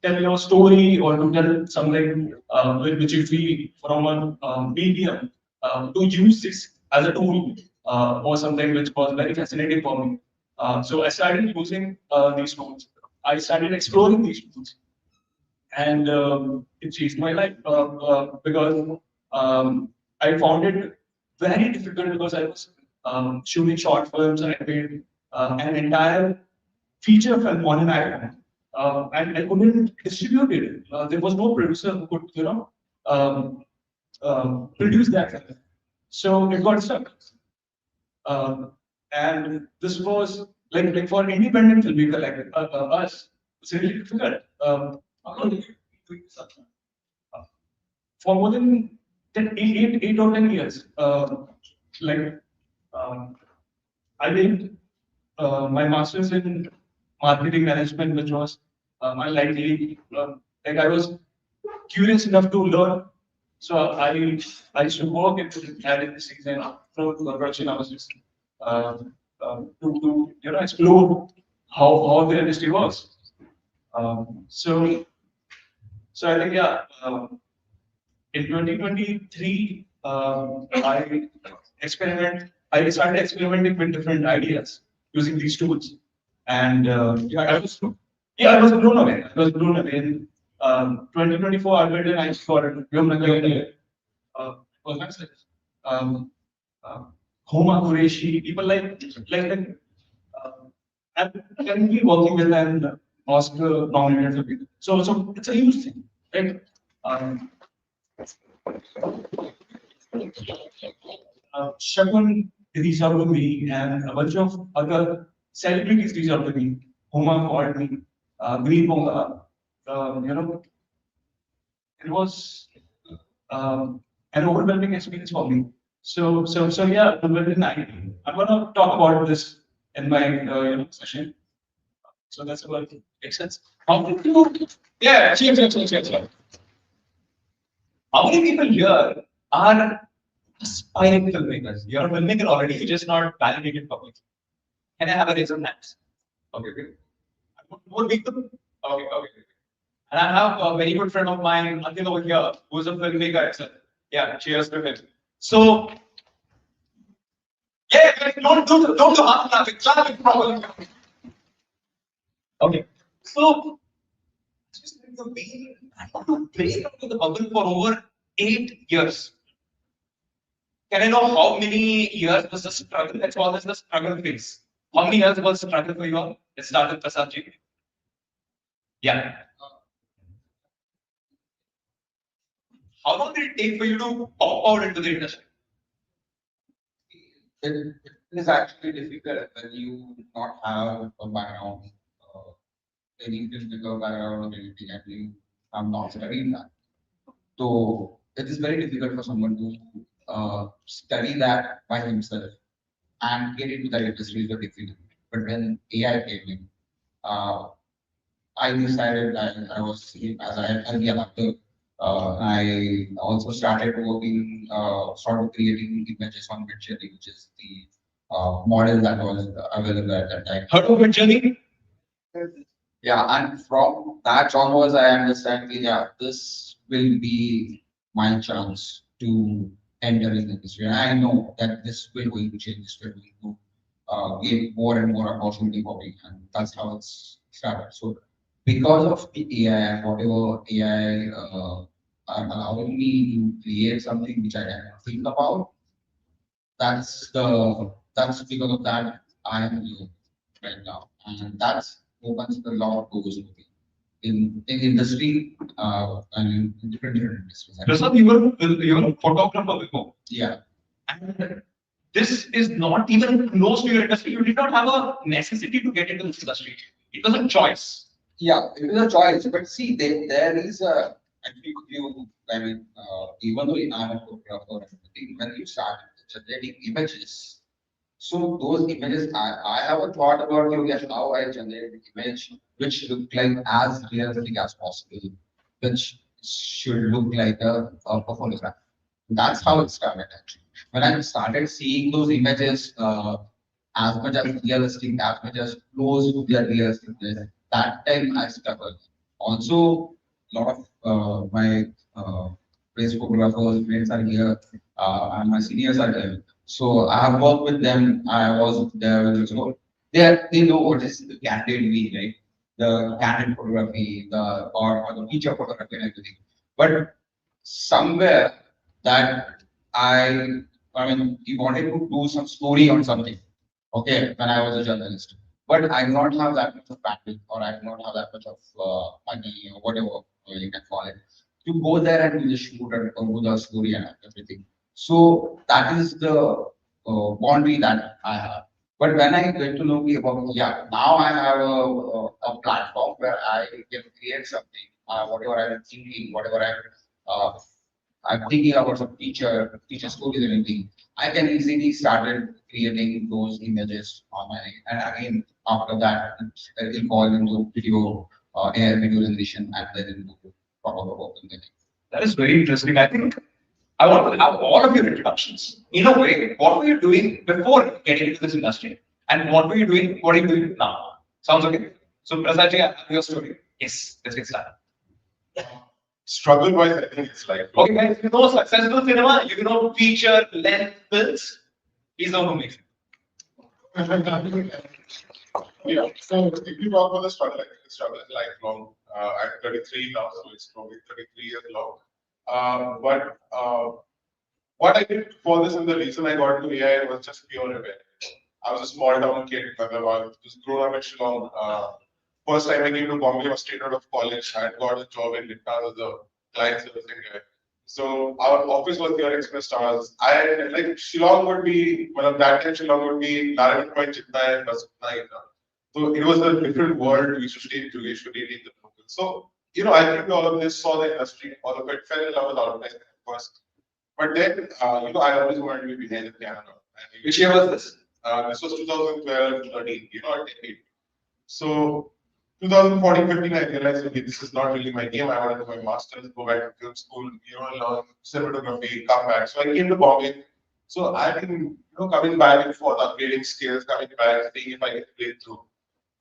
F: tell your story or to tell something which you feel from a medium, to use this as a tool or something which was very fascinating for me. So I started using these tools. I started exploring these tools, and it changed my life because I found it very difficult because I was shooting short films and I made an entire feature film on an iPhone, and I couldn't distribute it. There was no producer who could, produce that film. So it got stuck. And this was like for an independent filmmaker like us, it's really difficult. How long did you do such? For more than 8 or 10 years, like I did my master's in marketing management, which was my likely like I was curious enough to learn. So I used to work in ad agencies and production houses to explore how the industry works. So I think in 2023 I started experimenting with different ideas using these tools, and I was blown away. I was blown away. In 2024, I made an ice for Yomjagat. Was that it? Homa Qureshi, people like I'm currently working with an Oscar nominated people. So it's a huge thing, right? Shagun reached out to me, and a bunch of other celebrities reached out to me. Homa called me, Green Ponga. It was an overwhelming experience for me. So yeah, I'm gonna talk about this in my session. So that's about it. Makes sense. How many people? Yeah, sure. How many people here are aspiring filmmakers? You're a filmmaker already, you're just not validated publicly. Can I have a raise of hands? Okay, good. More people? Okay. And I have a very good friend of mine, Akhil over here, who's a filmmaker itself. Yeah, cheers to him. So, yeah, don't do half laughing, clap properly. Okay. So, just I want to break up with the bubble for over 8 years. Can I know how many years was the struggle? Let's call this the struggle phase. How many years was the struggle for you all? Let's start with Prasad ji. Yeah. How long did it take for you to pop out into the industry?
I: It is actually difficult when you not have a background, any physical background or anything, and you have not studied that. So it is very difficult for someone to study that by himself and get into that industry very difficult. But when AI came in, I decided that I was as I had earlier after. I also started working, started creating images on Midjourney, which is the model that was available at that time.
F: Heard of Midjourney?
I: Yeah, and from that onwards, I understand that yeah, this will be my chance to enter in the industry. And I know that this will going to change, this will going to give more and more opportunity for me, and that's how it's started. So because of the AI and whatever AI are allowing me to create something which I can think about, that's because of that I am here right now, and that's opens a lot of doors for me in industry and in different industries.
F: Prasad, you were a photographer before.
I: Yeah,
F: And this is not even close to your industry. You did not have a necessity to get into this industry. It was a choice.
I: yeah, it is a choice. But see, there is a and you I mean, even though I'm a photographer and everything, when you start generating images, so those images, I have a thought about how I generate an image which look like as realistic as possible, which should look like a photograph. That's how it started actually. When I started seeing those images as much as realistic, as much as close to their realisticness, that time I struggled. Also, a lot of my race photographers, friends are here, and my seniors are there. So I have worked with them. I was there with them. So they know what is the candid me, right? The candid photography, or the feature photography and everything. But somewhere that I mean, he wanted to do some story on something. Okay, when I was a journalist, but I do not have that much of bandwidth, or I do not have that much of money, or whatever you can call it, to go there and do the shoot and do the story and everything. So that is the boundary that I have. But when I get to know about, yeah, now I have a platform where I can create something, whatever I'm thinking, whatever I'm thinking about some teacher stories and anything. I can easily started creating those images on my, and again after that it will fall into video, AI video generation, and then into proper open.
F: That is very interesting. I think I want to have all of your introductions. In a way, what were you doing before getting into this industry? And what were you doing? What are you doing now? Sounds okay? So, Prasad ji, I have your story. Yes, let's get started.
C: Struggle wise, I think it's like
F: Okay, guys, you know successful cinema, you know feature length films. He's the one who makes it.
C: yeah. So if you talk about the struggle, I think the struggle is lifelong. I'm 33 now, so it's probably 33 years long. But what I did for this and the reason I got into AI was just pure revenge. I was a small town kid, Hyderabad, just grown up in Shillong. First time I came to Bombay, I was straight out of college. I had got a job in Litna as a client servicing guy. So our office was near Express Towers. I like Shillong would be, well, at that time Shillong would be Narayan Point, Chitna, and Basutna. So it was a different world. We used to stay in Jogeshwari, in the local. So, I think all of this, saw the industry, all of it, fell in love with advertising at first. But then, I always wanted to be behind the camera.
F: Which year was this?
C: This was 2012, 13, a decade. So 2014, 15, I realized, okay, this is not really my game. I want to do my master's, go back to film school, learn cinematography, come back. So I came to Bombay. So I've been, coming back and forth, upgrading skills, coming back, seeing if I can play through.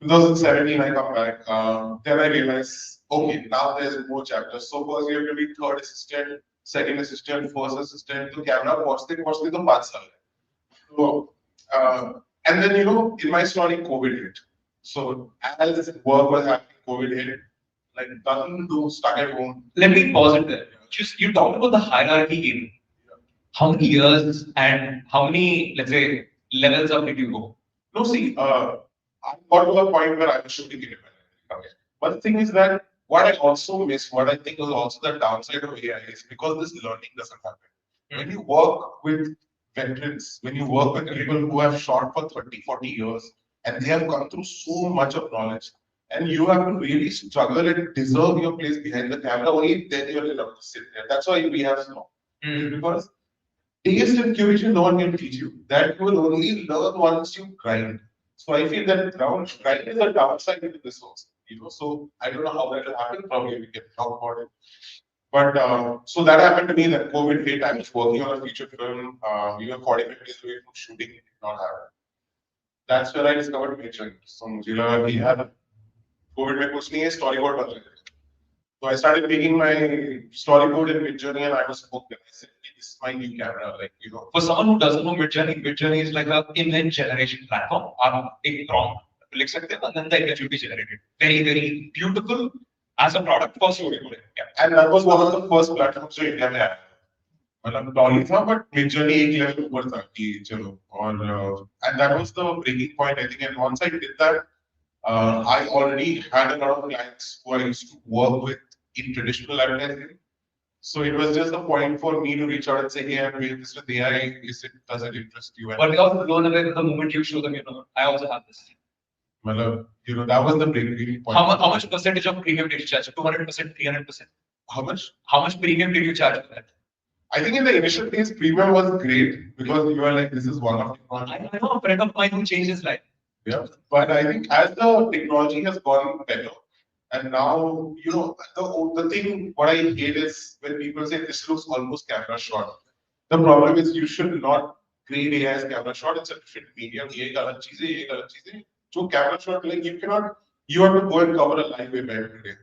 C: 2017, I come back. Then I realized, okay, now there's more chapters. So first you have to be third assistant, second assistant, first assistant to camera, pહોंचते तो 5 साल है. So, and then, in my story, COVID hit. So as work was happening, COVID hit, like nothing to do, stuck at home.
E: Let me pause it there. Just you talked about the hierarchy in how many years and how many, let's say, levels up did you go?
C: No, see, I got to a point where I was shooting independently. Okay. But the thing is that what I also miss, what I think was also the downside of AI is because this learning doesn't happen. When you work with veterans, when you work with people who have shot for 30, 40 years, and they have gone through so much of knowledge, and you have to really struggle and deserve your place behind the camera, only then you're allowed to sit there. That's why we have snow. Because taste and curation, no one can teach you. That you will only learn once you grind. So I feel that grind is a downside to this also. So I don't know how that will happen. Probably we can talk about it. But so that happened to me that COVID hit. I was working on a feature film. We were 45 days away from shooting. It did not happen. That's where I discovered Midjourney. So मुझे लगा कि यार COVID में कुछ नहीं है, storyboard बदल गए. So I started making my storyboard in Midjourney and I was hooked. And I said, this is my new camera.
E: For someone who doesn't know Midjourney is like an image generation platform. आप एक prompt लिख सकते हो and then the image will be generated. Very, very beautiful as a product for storyboarding. Yeah.
C: And that was one of the first platforms जो India में आया. मतलब डॉली था but Midjourney एक level ऊपर था कि चलो और and that was the breaking point I think. And once I did that, I already had a lot of clients who I used to work with in traditional advertising. So it was just a point for me to reach out and say, hey, I'm doing this with AI. Does it interest you?
E: But they also blown away the moment you show them, I also have this.
C: That was the breaking point.
E: How much percentage of premium did you charge? 200%, 300%?
C: How much?
E: How much premium did you charge for that?
C: I think in the initial days, premium was great because you were like, this is one of the
E: I know a friend of mine who changed his life.
C: Yeah, but I think as the technology has gone better, and now, the thing, what I hate is when people say this looks almost camera shot. The problem is you should not create AI as camera shot. It's a different medium. ये गलत चीजें. जो camera shot, like you have to go and cover a live event today.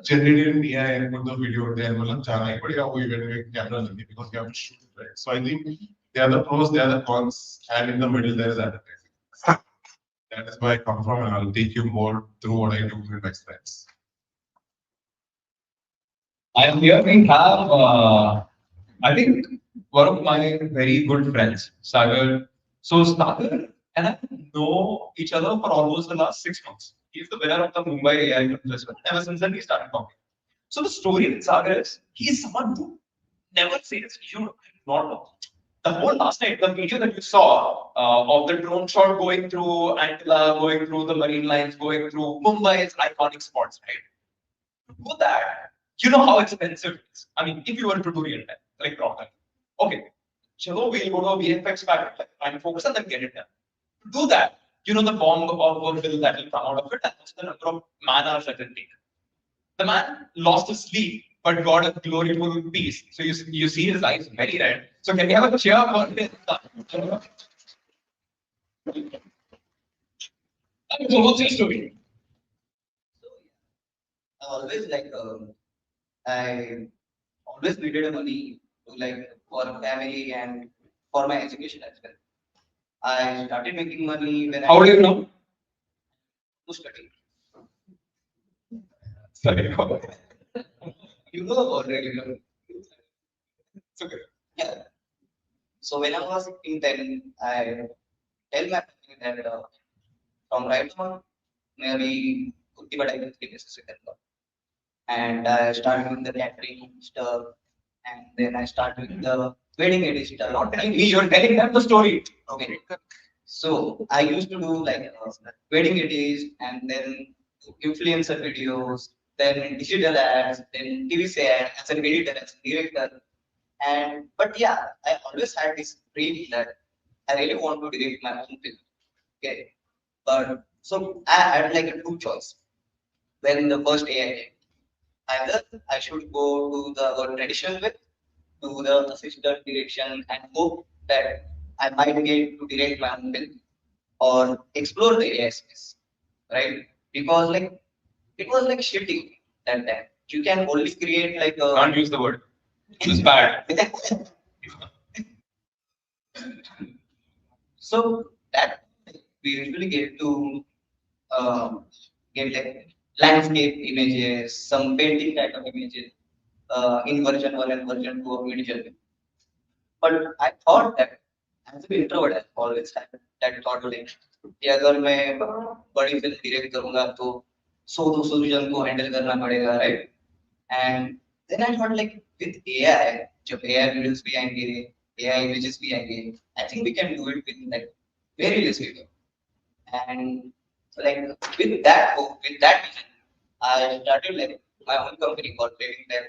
C: Generated in AI and put the video there. मतलब जाना ही पड़ेगा वो event में camera लगी because you have to shoot it, right? So I think there are the pros, there are the cons, and in the middle there is advertising. That is where I come from, and I'll take you more through what I do with my friends.
E: I am here. We have, I think, one of my very good friends, Sagar. So Sagar and I know each other for almost the last 6 months. He's the winner of the Mumbai AI Festival. Ever since then, we started talking. So the story with Sagar is he's someone who never says you not know. The whole last night, the video that you saw of the drone shot going through Antilla, going through the marine lines, going through Mumbai's iconic spots, right? Do that. You know how expensive it is. I mean, if you were to do real time, like raw time. Okay, chalo, we'll go to a VFX packet, like find focus and then get it done. Do that. You know the bomb of a bill that will come out of it, and that's the number of man hours that will take. The man lost his sleep, but got a glorious piece. So you see his eyes very red. So can we have a cheer for this? So what's your story?
J: I always needed money for family and for my education as well. I started making money when
E: How old are you now?
J: was studying.
E: Sorry.
J: You know already.
E: It's okay.
J: Yeah. So when I was in 10, I tell my family that from right now, nearly 50 but I can 3 businesses with them. And I started with the catering stuff, and then I started with the wedding edit stuff.
E: Not telling me, you're telling them the story.
J: Okay. So I used to do wedding edits and then influencer videos, then digital ads, then TV ads as an editor, as a director. But yeah, I always had this dream that I really want to direct my own film. Okay. But so I had 2 choices. when the first AI came. Either I should go to the traditional way, do the assistant direction and hope that I might get to direct my own film or explore the AI space, right? Because like it was like shitty that time. You can only create like a
E: Can't use the word. It's bad.
J: So that we usually get to get like landscape images, some painting type of images in version 1 and version 2 of Midjourney. But I thought that as an introvert, I always had that thought like कि अगर मैं बड़ी film direct करूंगा तो 100-200 जन को handle करना पड़ेगा, right? And then I thought like with AI, जब AI videos भी आएंगे, AI images भी आएंगे, I think we can do it with like very less people. And like with that hope, with that vision, I started like my own company called Trading Time.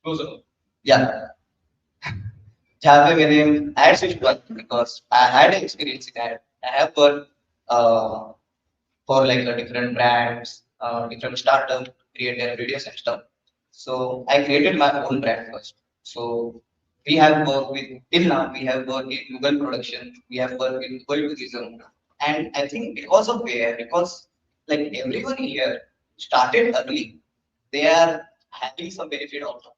E: Closer.
J: Yeah, जहाँ पे मैंने ad switch हुआ because I had experience in ad. I have worked for like different brands, different startups, create their videos and stuff. So I created my own brand first. So we have worked with till now we have worked in Google production, we have worked in Google tourism, and I think because of AI, because like everyone here started early, they are having some benefit also,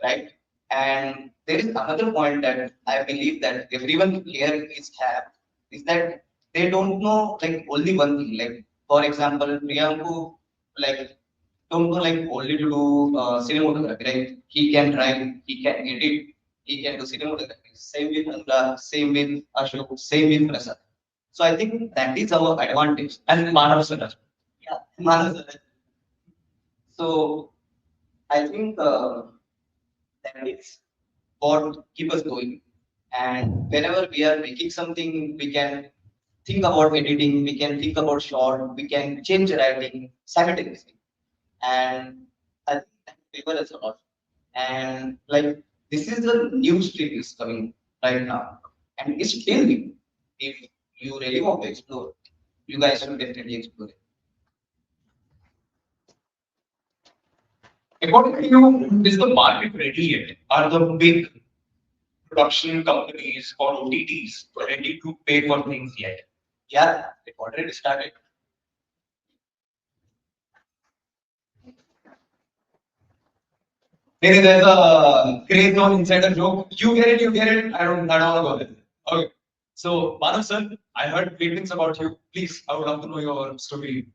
J: right? And there is another point that I believe that everyone here is that they don't know like only one thing. Like for example, Priyanku like don't know like only to do cinematography, right? He can write, he can edit, he can do cinematography. Same with Nanda, same with Ashok, same with Prasad. So I think that is our advantage.
E: And Manav sir.
J: Yeah, Manas. So I think that is what keep us going. And whenever we are making something, we can think about editing, we can think about short, we can change writing simultaneously. And I think that favor us a lot. And like this is the new stream is coming right now. And it's still new. If you really want to explore, you guys should definitely explore it.
E: According to you, is the market ready yet? Are the big production companies or OTTs ready to pay for things yet?
J: Yeah, it already started.
E: Maybe there's a crazy on insider joke. You get it, you get it. I don't want to go there. Okay. So, Manav sir, I heard great things about you. Please, I would love to know your story.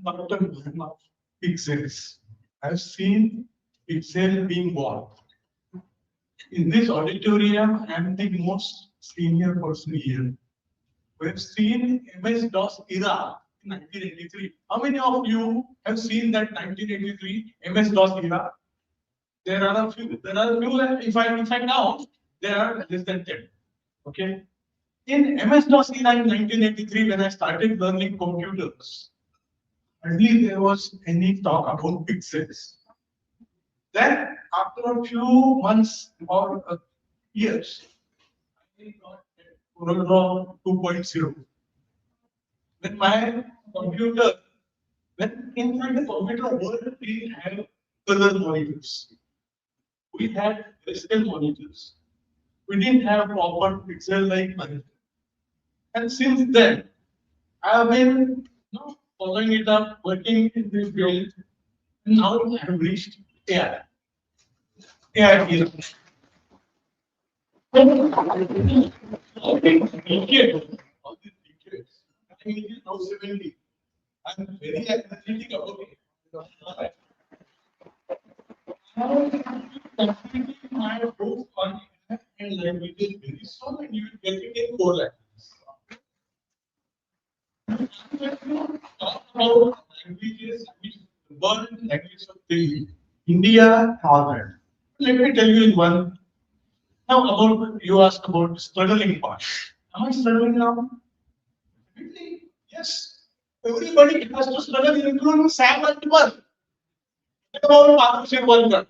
F: Not a man of pixels. I've seen pixel being born. In this auditorium, I'm the most senior person here. We've seen MS-DOS era in 1983. How many of you have seen that 1983 MS-DOS era? There are a few. If I count, there are less than 10. Okay. In MS-DOS era in 1983, when I started learning computers, hardly there was any talk about pixels. Then, after a few months or years, I got CorelDRAW 2.0. When my computer, when in fact the computer world didn't have color monitors. We had grayscale monitors. We didn't have proper pixel-like monitor. And since then, I have been following it up, working in this field, and now I have reached AI. AI era. All these decades, I think it is now 70. I'm very energetic about it. Completing my book on and languages very soon, and you will get it in 4 languages. Talk about languages, which the world language of the India, Harvard. Let me tell you in one. Now about you asked about struggling part. Am I struggling now? Yes. Everybody has to struggle, including Sam Altman. Think about Partnership Worker.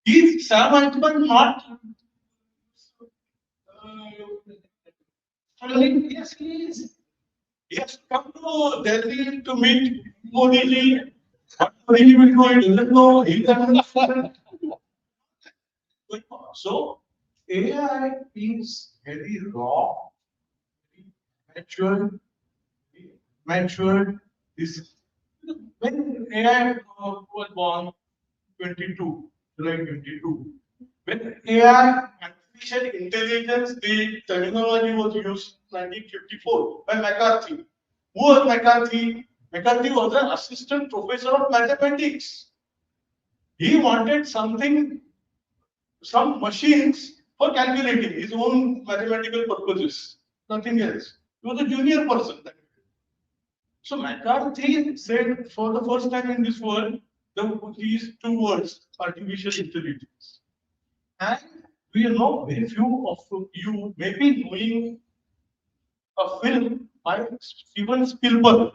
F: Is Sam Altman not struggling? Yes, he is.
C: He has come to Delhi to meet Modi ji. What he will do, he doesn't know. He doesn't understand. So AI is very raw, very matured. This when AI was born, 22, July 22. When AI, artificial intelligence, the terminology was used 1954 by McCarthy. Who was McCarthy? McCarthy was an assistant professor of mathematics. He wanted something, some machines for calculating his own mathematical purposes, nothing else. He was a junior person. So McCarthy said for the first time in this world, these two words, artificial intelligence. And we know very few of you may be knowing a film by Steven Spielberg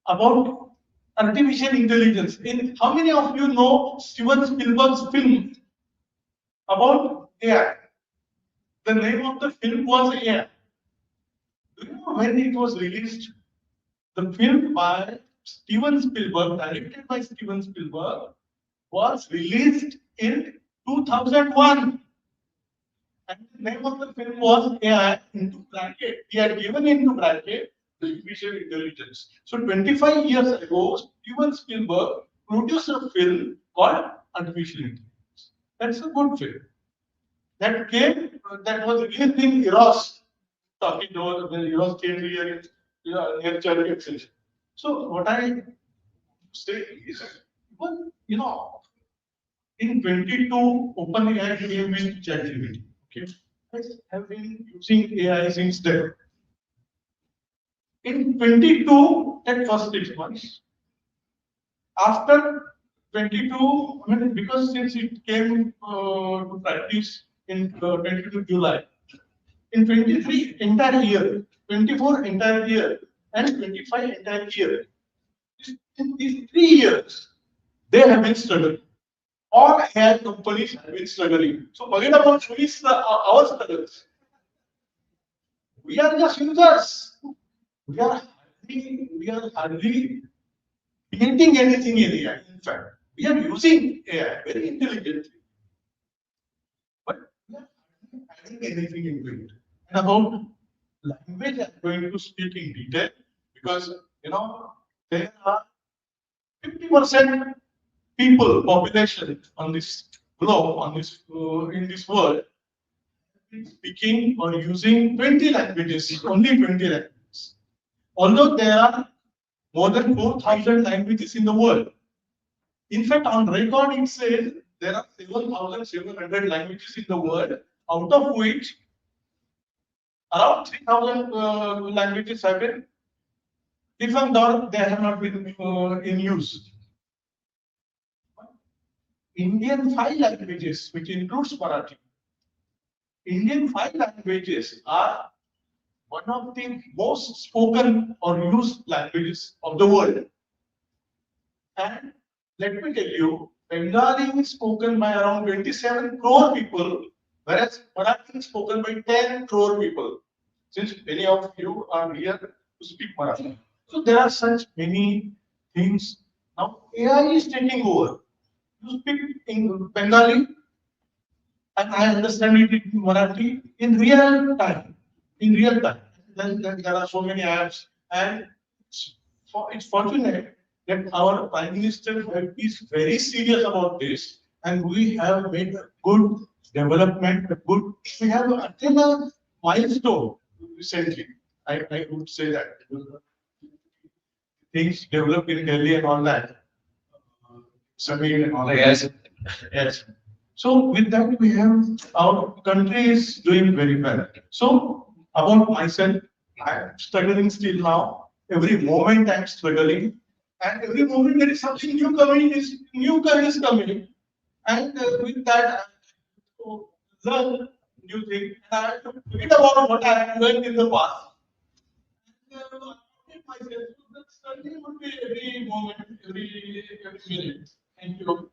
C: about artificial intelligence. How many of you know Steven Spielberg's film about AI? The name of the film was AI. Do you know when it was released? The film by Steven Spielberg, directed by Steven Spielberg, was released in 2001. And the name of the film was AI into bracket. He had given into bracket artificial intelligence. So 25 years ago, Steven Spielberg produced a film called Artificial Intelligence. That's a good film. That was released in Eros, talking about when Eros came here near Cherry Extension. So what I say is, well, in 22, OpenAI came with ChatGPT. Okay, I have been using AI since then. In 22, that first 6 months. After 22, I mean, because since it came to practice in 22 July, in 23 entire year, 24 entire year, and 25 entire year, in these 3 years, they have been struggling. All AI companies have been struggling. So forget about our struggles. We are just users. We are hardly creating anything in AI. In fact, we are using AI very intelligently. But we are hardly adding anything into it. And about language, I'm going to speak in detail because there are 50% people, population on this globe, in this world, speaking or using 20 languages, only 20 languages. Although there are more than 4,000 languages in the world. In fact, on record it says there are 7,700 languages in the world, out of which around 3,000 languages have been defunct or they have not been in use. Indian 5 languages, which includes Marathi. Indian 5 languages are one of the most spoken or used languages of the world. And let me tell you, Bengali is spoken by around 27 crore people, whereas Marathi is spoken by 10 crore people, since many of you are here to speak Marathi. So there are such many things. Now AI is taking over. You speak in Bengali, and I understand it in Marathi in real time. In real time. Then there are so many apps, and it's fortunate that our Prime Minister is very serious about this, and we have made a good development. We have attained a milestone recently. I would say that things developed in Delhi and all that. Samir and all that.
B: Yes.
C: Yes. So with that, we have our country is doing very well. So about myself, I'm struggling still now. Every moment I'm struggling, and every moment there is something new coming. New is coming, and with that, I have to learn new things. And I have to forget about what I have learned in the past. And update myself. So that studying would be every moment, every minute. Thank you.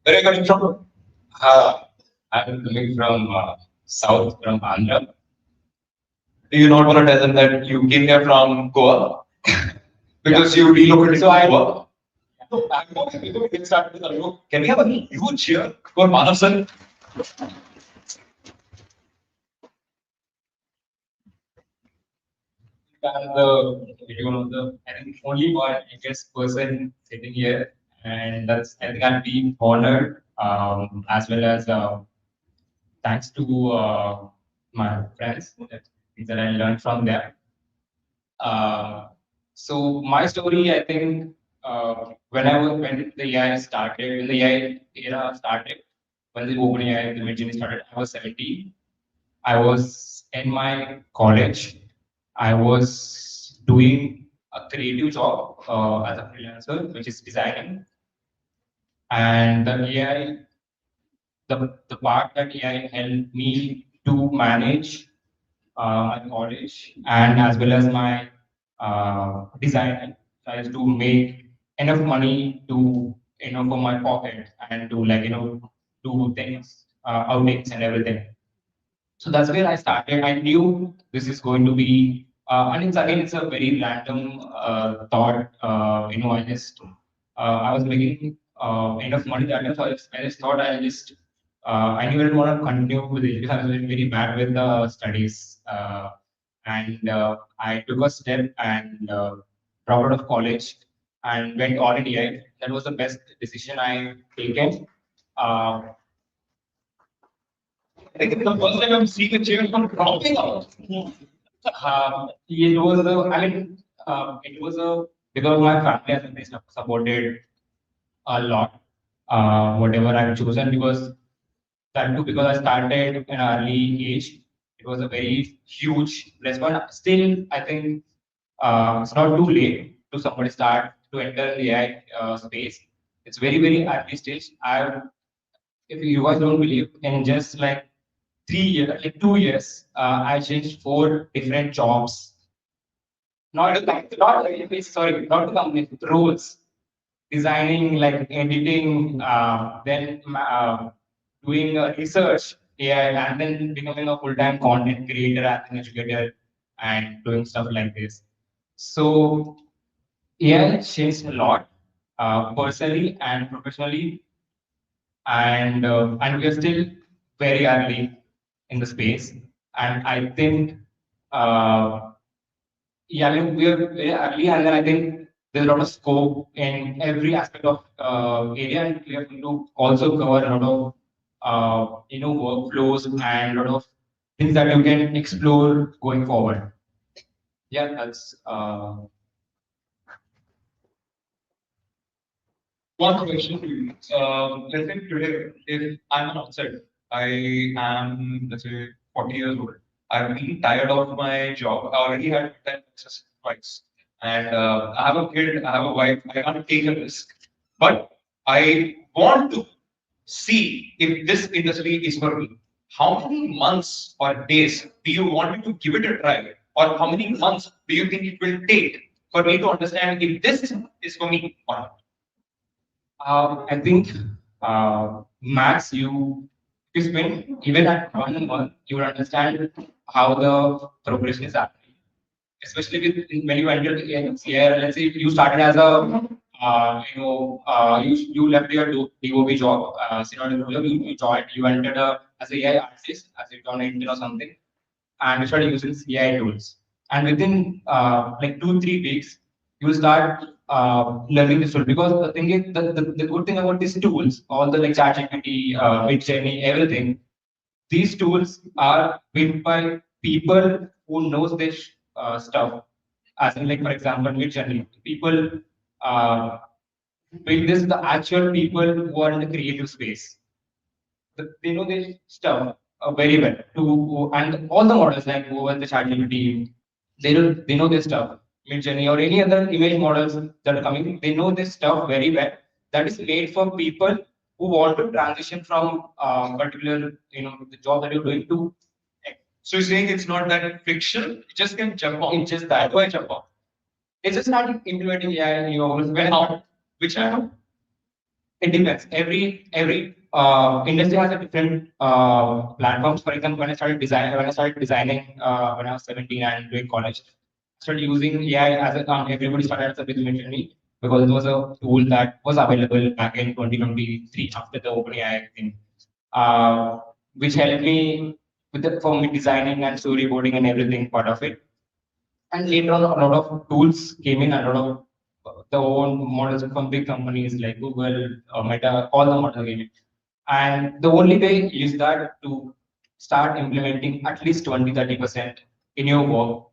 B: Very good.
G: I'm coming from south, from Andhra.
E: Do you not want to tell them that you came here from Goa? Because you relocated
G: So
E: to
G: I-
E: Goa?
G: So I'm going to get started with a look.
E: Can we have a huge cheer for Manav sir?
G: I'm the one of the I think only one I guess person sitting here, and that's I think I'm being honored as well as thanks to my friends that I learned from them. So my story, I think, when the AI started, when the AI era started, when the OpenAI, the mid started, I was 17. I was in my college. I was doing a creative job as a freelancer, which is designing. And the AI, the part that AI helped me to manage my college and as well as my design. So I used to make enough money to for my pocket and to do things, outings and everything. So that's where I started. I knew this is going to be, and it's a very random thought. I was making enough money that time, so I just thought I knew I didn't want to continue with it because I was very bad with the studies. And I took a step and dropped out of college and went all India. That was the best decision I taken. Uh,
E: I think the first time I'm seeing a chair from dropping out.
G: it was a, I mean, it was a because my family has been supported a lot. Whatever I've chosen because that too because I started in an early age. It was a very huge response. Still, I think it's not too late to somebody start to enter the AI space. It's very early stage. If you guys don't believe, in just like 3 years, like 2 years, I changed 4 different jobs. Not the company, roles, designing, like editing, then doing research, AI, and then becoming a full-time content creator and an educator and doing stuff like this. So AI changed a lot, personally and professionally, and we are still very early in the space. And I think, uh, yeah, I mean, we are very early, and then I think there's a lot of scope in every aspect of area, and we have to also cover a lot of workflows and a lot of things that you can explore going forward. Yeah, that's
E: One question to you. Let's say today, if I'm an outsider, I am, let's say, 40 years old. I'm really tired of my job. I already had 10 success twice. And I have a kid, I have a wife, I can't take a risk. But I want to see if this industry is for me. How many months or days do you want me to give it a try? Or how many months do you think it will take for me to understand if this is for me or not?
G: I think max you spend even at 1 month, you will understand how the progression is happening. Especially when you enter the here, let's say you started as a you left your DOB job, you joined, you entered as a AI artist, as a on LinkedIn or something, and you started using AI tools. And within like 2 3 weeks, you will start learning this tool because the thing is the good thing about these tools, all the like ChatGPT, Midjourney, everything, these tools are built by people who knows this stuff. As in, like for example, Midjourney, people uh, build this the actual people who are in the creative space. They know this stuff very well. And all the models like Google, the ChatGPT, they know this stuff. Midjourney or any other image models that are coming, they know this stuff very well. That is made for people who want to transition from particular the job that you're doing to.
E: So you're saying it's not that friction, you just can jump on.
G: It's just that.
E: How do I jump on?
G: It's just not implementing AI in your
E: When how? Which I have?
G: it depends. Every industry has a different platforms. For example, when I started designing when I was 17 and doing college, I started using AI as a everybody started as a business me because it was a tool that was available back in 2023 after the OpenAI thing, which helped me with for me designing and storyboarding and everything part of it. And later on, a lot of tools came in, and a lot of the own models from big companies like Google, Meta, all the models came in. And the only way is that to start implementing at least 20-30% in your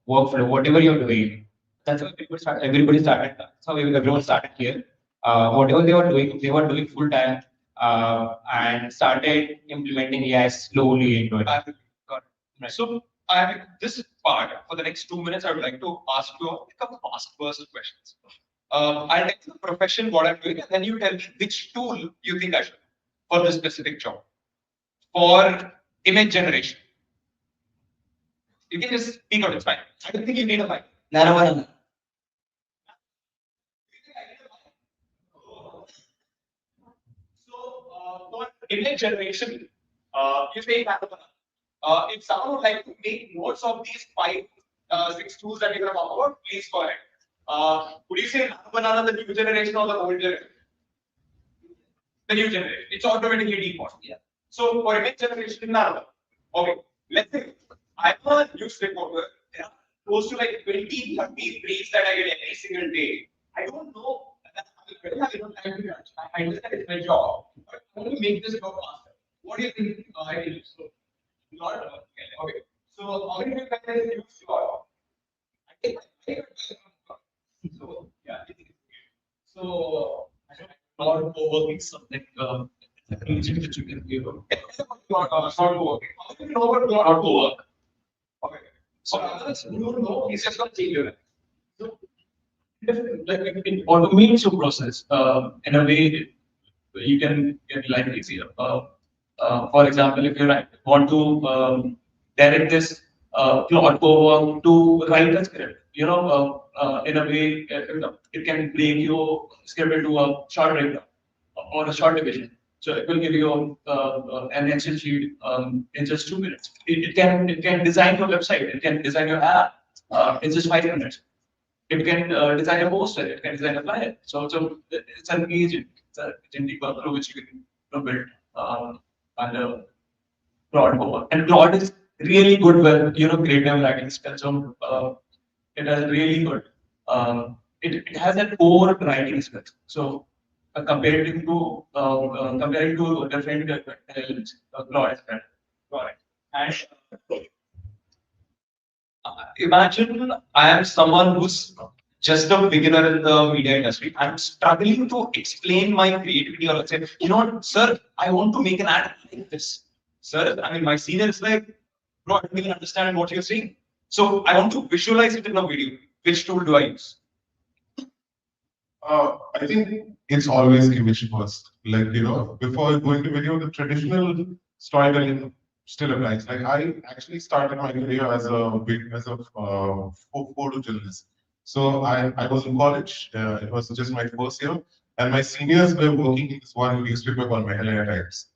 G: workflow, whatever you're doing. That's how everybody started. That's how everyone started here. Whatever they were doing full time and started implementing AI slowly into it.
E: Got it.
G: Right.
E: So, this part for the next 2 minutes, I would like to ask you a fast burst questions. I'll tell you the profession, what I'm doing, and then you tell me which tool you think I should for this specific job. For image generation, you can just speak out. It's fine. I don't think you need a mic.
J: Narayan.
E: So, for image generation, you say if someone would like to make notes of these 5-6 tools that you're going to talk about, please go ahead. Would you say banana the new generation or the old generation? The new generation. It's automatically default.
J: Yeah.
E: So for image generation, none. Okay. Let's say I'm a news reporter. There are close to like 20-30 briefs that I get every single day. I don't know. I understand it's my job, but I want to make this go faster. What do you think I can do? So, okay. So, how many of you guys use your? So, yeah. So, I don't know, co-working something. Easy that you can give. Not co-working. How do you know what not co-work? Okay. So, you don't know. He's just going to change your life. So, like it automates your process in a way you can get life easier. For example, if you want to direct this plot over to write a script, in a way it can break your script into a short breakdown or a short division. So it will give you an Excel sheet in just 2 minutes. It can design your website. It can design your app in just 5 minutes. It can design a poster, it can design a flyer. So it's an agent, it's an agentic workflow which you can build under Claude. And Claude is really good with creative writing skills. So it is really good. It has an core writing skills. So comparing to different elements, Claude is better. Right. And imagine I am someone who's just a beginner in the media industry. I'm struggling to explain my creativity, or let's say, sir, I want to make an ad like this. Sir, I mean, my senior is like, bro, I don't even understand what you're saying. So I want to visualize it in a video. Which tool do I use?
A: I think it's always image first. Like, before going to video, the traditional storytelling still applies. Like, I actually started my career as a photojournalist. So I was in college. It was just my first year, and my seniors were working in this one newspaper called Mahalaya Times.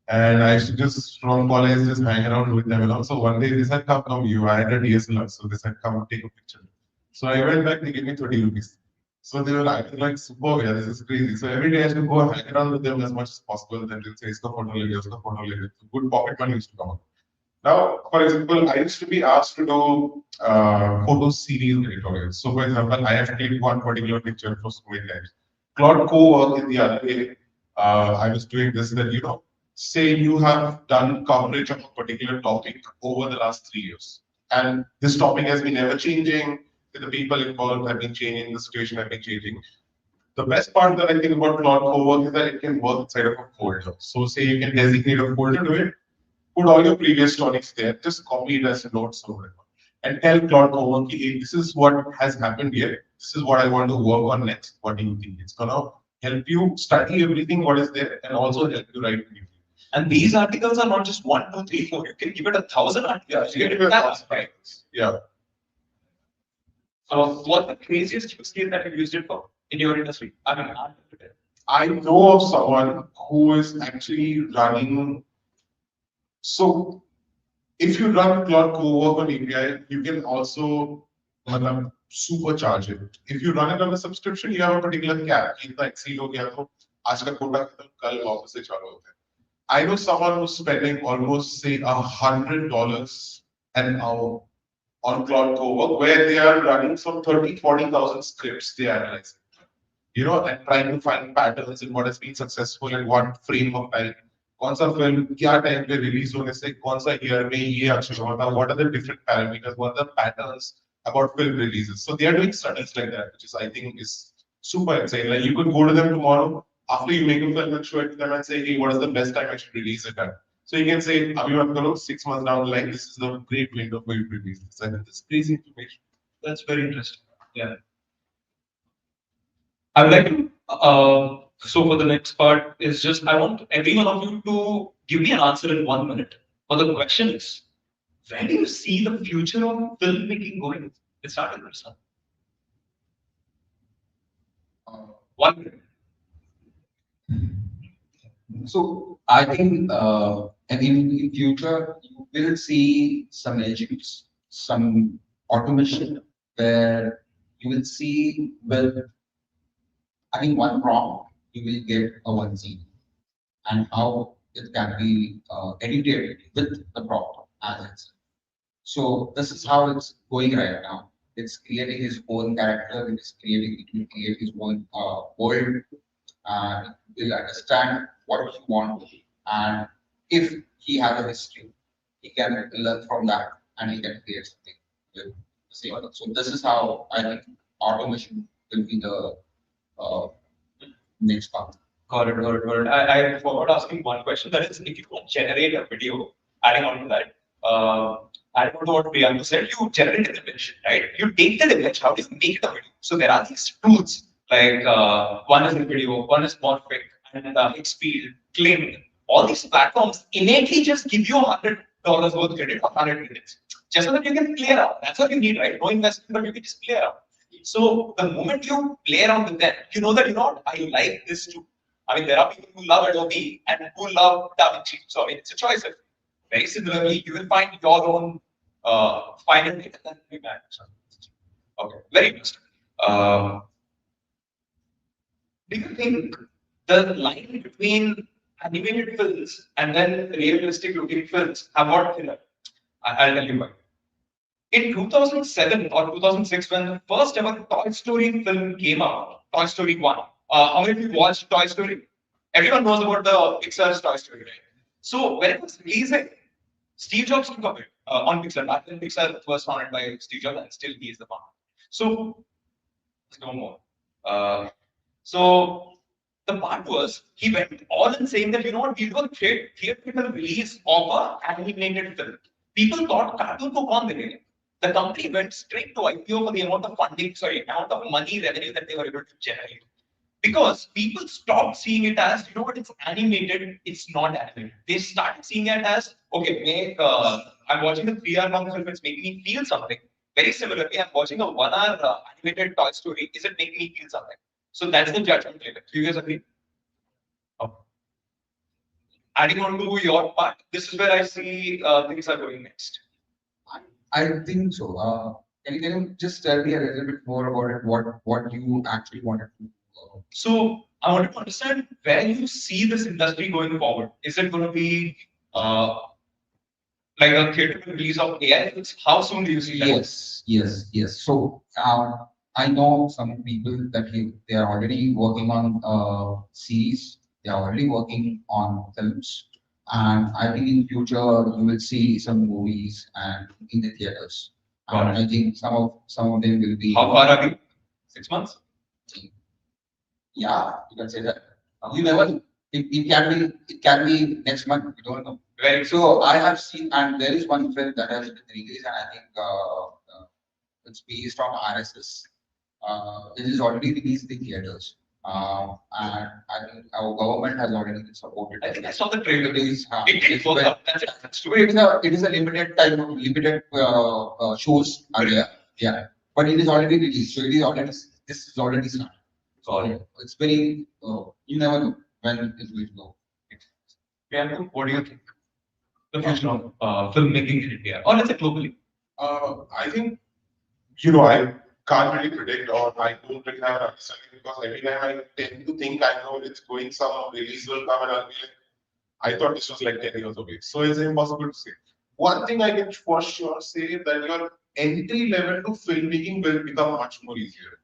A: And I used to just from college just hang around with them. And so one day they said, come, you I had a DSLR. So they said, come take a picture. So I went back, they gave me 30 rupees. So they were like, super, yeah, this is crazy. So every day I used to go hang around with them as much as possible. Then they'll say, iska photo le liya, iska photo le liya. Good pocket money used to come out. Now, for example, I used to be asked to do photo series editorials. So for example, I have to take one particular picture for so many times. Claude co-work in the other day, I was doing this, that, say you have done coverage of a particular topic over the last 3 years. And this topic has been ever changing, the people involved have been changing, the situation has been changing. The best part that I think about Claude co-work is that it can work inside of a folder. So say you can designate a folder to it, put all your previous topics there, just copy it as notes or whatever. And tell Claude co-work, hey, this is what has happened here. This is what I want to work on next. What do you think? It's gonna help you study everything what is there and also help you write new.
E: And these articles are not just 1, 2, 3, 4. You can give it 1,000 articles.
A: Yeah, give it 1,000 articles. Yeah.
E: So, what's the craziest use case that you used it for in your industry? I mean,
K: I know of someone who is actually running. So if you run Cloud Co-work on API, you can also supercharge it. If you run it on a subscription, you have a particular cap. इतना exceed हो गया तो आज का quota खत्म, कल वापस से चालू होता है. I know someone who's spending almost say $100 an hour on Cloud Co-work, where they are running some 30,000-40,000 scripts they are analyzing. You know, and trying to find patterns in what has been successful and what frame of time. कौन सा film क्या time पे release होने से कौन सा year में ये अच्छा हुआ था? What are the different parameters? What are the patterns about film releases? So they are doing studies like that, which is I think is super insane. Like you could go to them tomorrow after you make a film and show it to them and say, hey, what is the best time I should release it at? So you can say, abhi mat karo, 6 months down the line, this is the great window for you to release this. And it's crazy information.
E: That's very interesting. Yeah. I would like to, so for the next part is just, I want every one of you to give me an answer in 1 minute. But the question is, where do you see the future of filmmaking going? Let's start with this one. 1 minute.
I: So I think, and in future, you will see some agents, some automation where you will see, well, I mean, one prompt, you will get a one scene, and how it can be edited with the prompt as itself. So this is how it's going right now. It's creating his own character, it will create his own world, and it will understand what he wants. And if he has a history, he can learn from that and he can create something with the same. So this is how I think automation will be the next part.
E: Got it. I forgot asking one question. That is, if you want to generate a video, adding on to that, adding on to what Priyanka said, you generate an image, right? You take that image, how do you make it a video? So there are these tools, like one is video, one is Morphic, and Hitspeed, Kling. All these platforms innately just give you $100 worth credit or 100 credits, just so that you can play around. That's what you need, right? No investment, but you can just play around. So the moment you play around with them, you know that, you know what, I like this too. I mean, there are people who love Adobe and who love DaVinci. So I mean, it's a choice. Very similarly, you will find your own final data and then we manage. Okay, very interesting. Do you think the line between animated films and then realistic looking films have got thinner? I'll tell you why. In 2007 or 2006, when the first ever Toy Story film came out, Toy Story 1, how many of you watched Toy Story? Everyone knows about the Pixar's Toy Story, right? So when it was releasing, Steve Jobs took up it on Pixar. Back then, Pixar was founded by Steve Jobs, and still he is the founder. So let's go more. So the part was, he went all in saying that, you know what, we'll do a theatrical release of an animated film. People thought cartoon ko kaun denge? The company went straight to IPO for the amount of funding, amount of money revenue that they were able to generate. Because people stopped seeing it as, you know what, it's animated, it's not animated. They started seeing it as, okay, I'm watching a 3-hour long film, it's making me feel something. Very similarly, I'm watching a 1-hour animated Toy Story, is it making me feel something? So that's the judgment later. Do you guys agree? Oh. Adding on to your part, this is where I see things are going next.
I: I think so. Can you just tell me a little bit more about it? What you actually wanted to?
E: So I want to understand where you see this industry going forward. Is it going to be like a theatrical release of AI? How soon do you see that?
I: Yes. So I know some people that they are already working on series. They are already working on films. And I think in future you will see some movies and in the theaters. And I think some of them will be.
E: How far are we? 6 months?
I: Yeah, you can say that. You never. It can be next month. You don't know.
E: Right.
I: So I have seen, and there is one film that has been released, and I think it's based on RSS. It is already released in theaters. And I think our government has already supported.
E: I think I saw the trailer.
I: It is.
E: It goes up. That's true.
I: It is a limited time, limited shows are there. Yeah, but it is already released, so it is already. This is already started.
E: Sorry.
I: It's very, you never know when it's going to go.
E: Yeah, what do you think? The future of filmmaking in India, or let's say globally.
K: I think, you know, I can't really predict, or I don't really have an understanding, because every time I tend to think I know it's going, some release will come and I'll be like, I thought this was like 10 years away. So it's impossible to say. One thing I can for sure say that your entry level to filmmaking will become much more easier.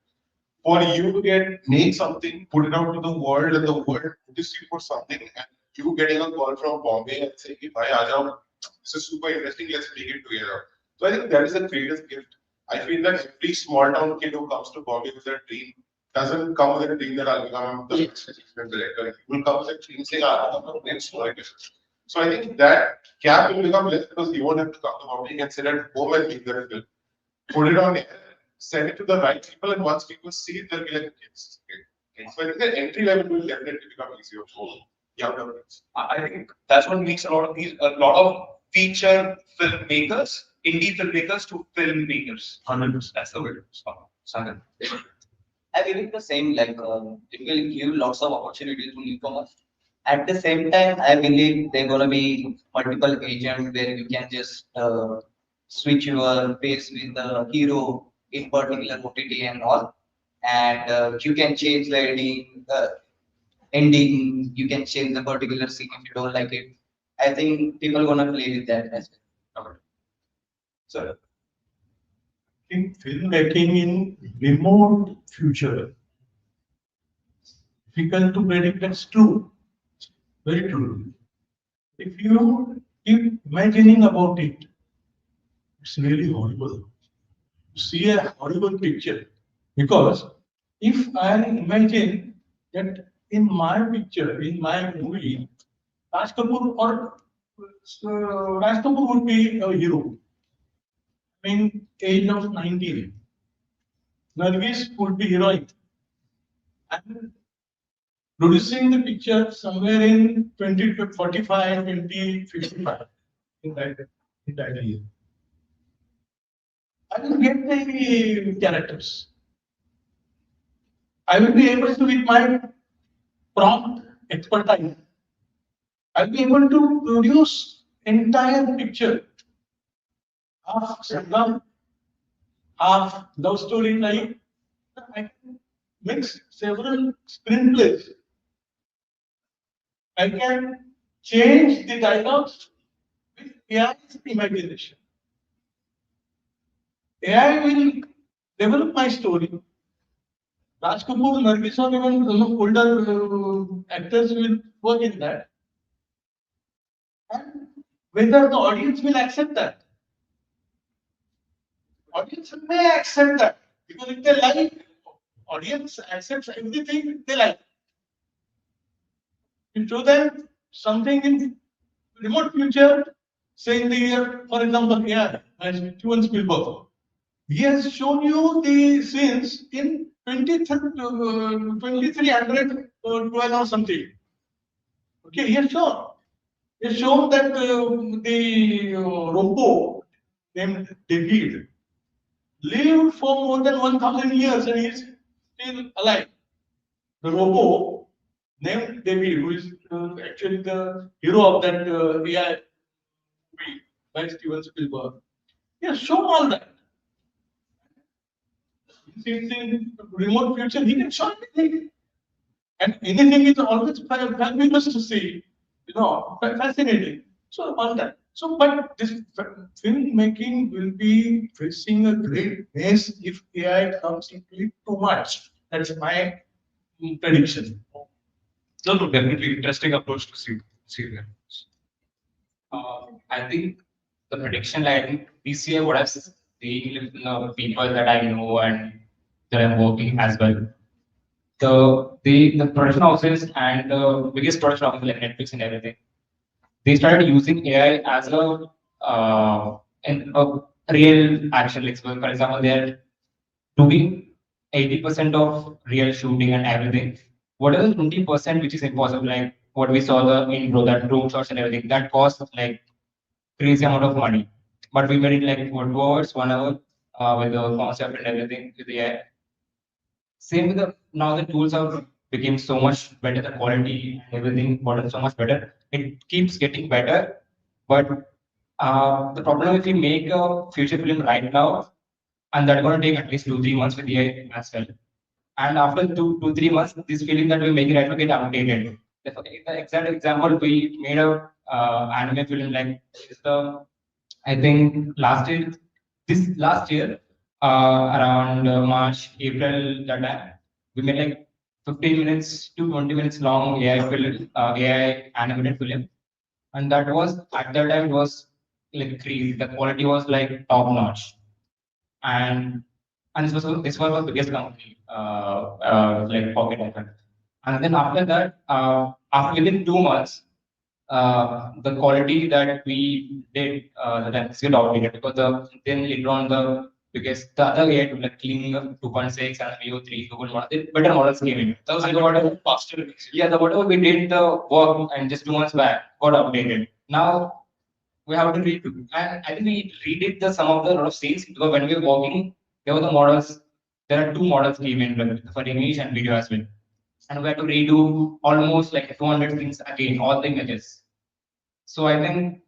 K: For you to make something, put it out to the world, and the world notice you for something, and you getting a call from Bombay and saying, "Hey, bhai, aa jao. This is super interesting. Let's make it together." So I think that is the greatest gift. I feel that every small town kid who comes to Bombay with a dream doesn't come with a dream that I'll become the next assistant director. He will come with a dream saying, "I'll become the next director." So I think that gap will become less because you won't have to come to Bombay and sit at home and make that film. Put it on air, send it to the right people, and once people see it, they'll be like, yes, okay. So I think the entry level will definitely become easier for younger kids.
B: I think that's what makes a lot of feature filmmakers, indie filmmakers to filmmakers.
E: 100%.
B: That's the word. Sagan.
J: I believe the same, like it will give lots of opportunities to newcomers. At the same time, I believe there are gonna be multiple agents where you can just switch your face with the hero in particular OTT and all, and you can change the ending. You can change the particular scene if you don't like it. I think people are gonna play with that as well.
B: So
F: In filmmaking in remote future, difficult to predict, that's true. Very true. If you keep imagining about it, it's really horrible. You see a horrible picture. Because if I imagine that in my picture, in my movie, Raj Kapoor Raj Kapoor would be a hero. I mean, age of 19. Nargis would be heroine. And producing the picture somewhere in 2045, 2055, in that year. I will get the characters. I will be able to, with my prompt expertise, I'll be able to produce entire picture, half Sangam, half love story like. I can mix several screenplays. I can change the dialogues with AI's imagination. AI will develop my story. Raj Kapoor, Nargis, or even older actors will work in that. And whether the audience will accept that. Audience may accept that because if they like, audience accepts everything they like. You show them something in remote future, say in the year, for example, AI, as Steven Spielberg. He has shown you the scenes in 2300 or something. Okay, he has shown. He has shown that the robot named David lived for more than 1000 years and he is still alive. The robot named David, who is actually the hero of that AI movie by Steven Spielberg, he has shown all that. In remote future, he can show anything. And anything is always fabulous to see, fascinating. So all that. So, but this filmmaking will be facing a great mess if AI comes into it too much. That's my prediction.
E: No, definitely interesting approach to see that.
G: I think the prediction, like this year, what I've seen with people that I know and that I'm working as well. The production houses and the biggest production houses like Netflix and everything, they started using AI as a real action. Like, so for example, they're doing 80% of real shooting and everything. What is the 20% which is impossible? Like what we saw the intro, that drone shots and everything, that costs like crazy amount of money. But we made it like for 2 hours, 1 hour with the concept and everything with the AI. Same with now the tools have become so much better, the quality, everything got so much better. It keeps getting better, but the problem if we make a future film right now, and that's going to take at least 2-3 months with AI as well. And after 2-3 months, this feeling that we make right now get outdated. The exact example, we made a anime film like is the I think last year, around March, April, that time, we made like 15 minutes to 20 minutes long AI film, AI animated film. And that was, at that time, it was like crazy. The quality was like top notch. And this was the biggest company, like Pocket Iphone. And then after that, after within 2 months, the quality that we did, the lenses get outdated because then later on because the other AI to like cleaning up 2.6 and VO3 Google model, better models came in.
E: That was
G: And
E: like
G: whatever,
E: faster.
G: yeah, the whatever we did the work and just 2 months back got updated. Now we have to redo. And I think we redid some of the lot of scenes because when we were working, there were the models. There are two models came in for image and video as well, and we had to redo almost like 200 things again, all the images. So I think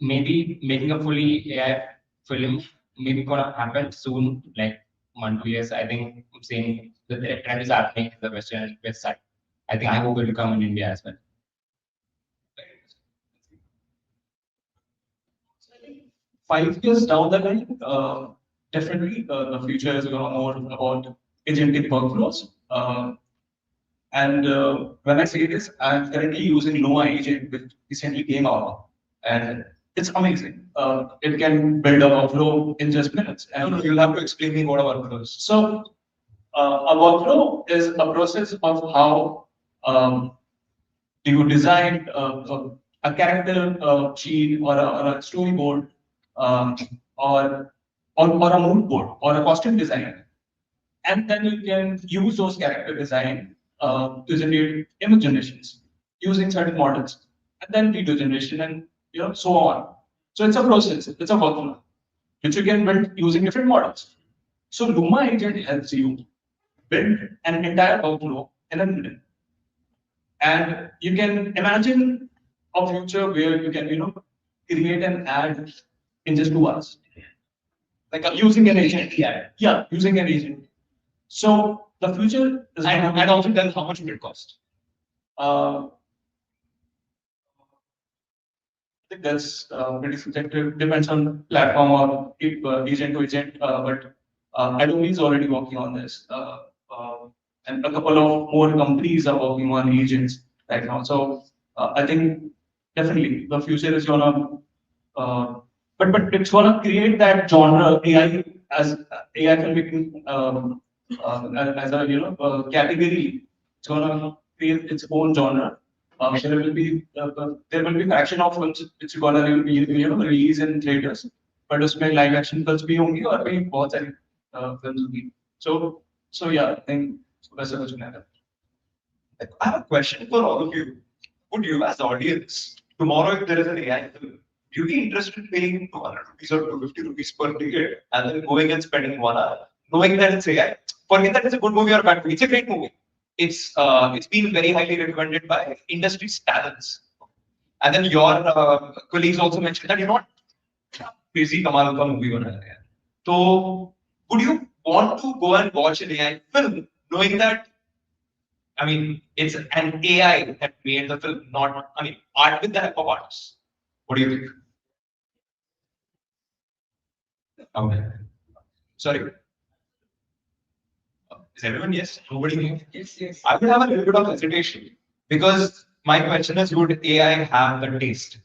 G: maybe making a fully AI film maybe gonna happen soon, like 1-2 years. I think I'm saying the trend is happening in the west side. I think I hope it will come in India as well.
E: 5 years down the line, definitely the future is going to more about agentic workflows. And when I say this, I'm currently using Luma agent, which recently came out, and it's amazing. It can build a workflow in just minutes. And you'll have to explain me what a workflow is. So, a workflow is a process of how do you design a character sheet or a storyboard um, or, or a mood board or a costume design. And then you can use those character design to generate image generations using certain models, and then video generation, and so on. So it's a process, it's a workflow which you can build using different models. So Luma agent helps you build an entire workflow in a minute. And you can imagine a future where you can, create an ad in just 2 hours. Like using an agent. Yeah, using an agent. So the future is and also tell how much it will cost. I think that's pretty subjective, depends on platform or agent to agent. But Adobe is already working on this. And a couple of more companies are working on agents right now. So I think definitely the future is gonna, but it's gonna create that genre AI as AI filmmaking as a category. It's gonna create its own genre. There will be fraction of films which gonna be release in theaters, but उसमें live action films भी होंगी और भी बहुत सारी films होंगी. So yeah, I think वैसा कुछ नहीं है.
C: I have a question for all of you. Would you, as the audience, tomorrow if there is an AI film, would you be interested in paying 200 rupees or 250 rupees per ticket and then going and spending 1 hour, knowing that it's AI? Forget that it's a good movie or a bad movie. It's a great movie. It's been very highly recommended by industry talents. And then your colleagues also mentioned that you're not crazy Kamal ka movie bana hai. So would you want to go and watch an AI film knowing that, I mean, it's an AI that made the film, not, I mean, art with the help of artists? What do you think? Okay. Sorry. Is everyone yes? Nobody? Yes. I would have a little bit of hesitation because my question is, would AI have the taste?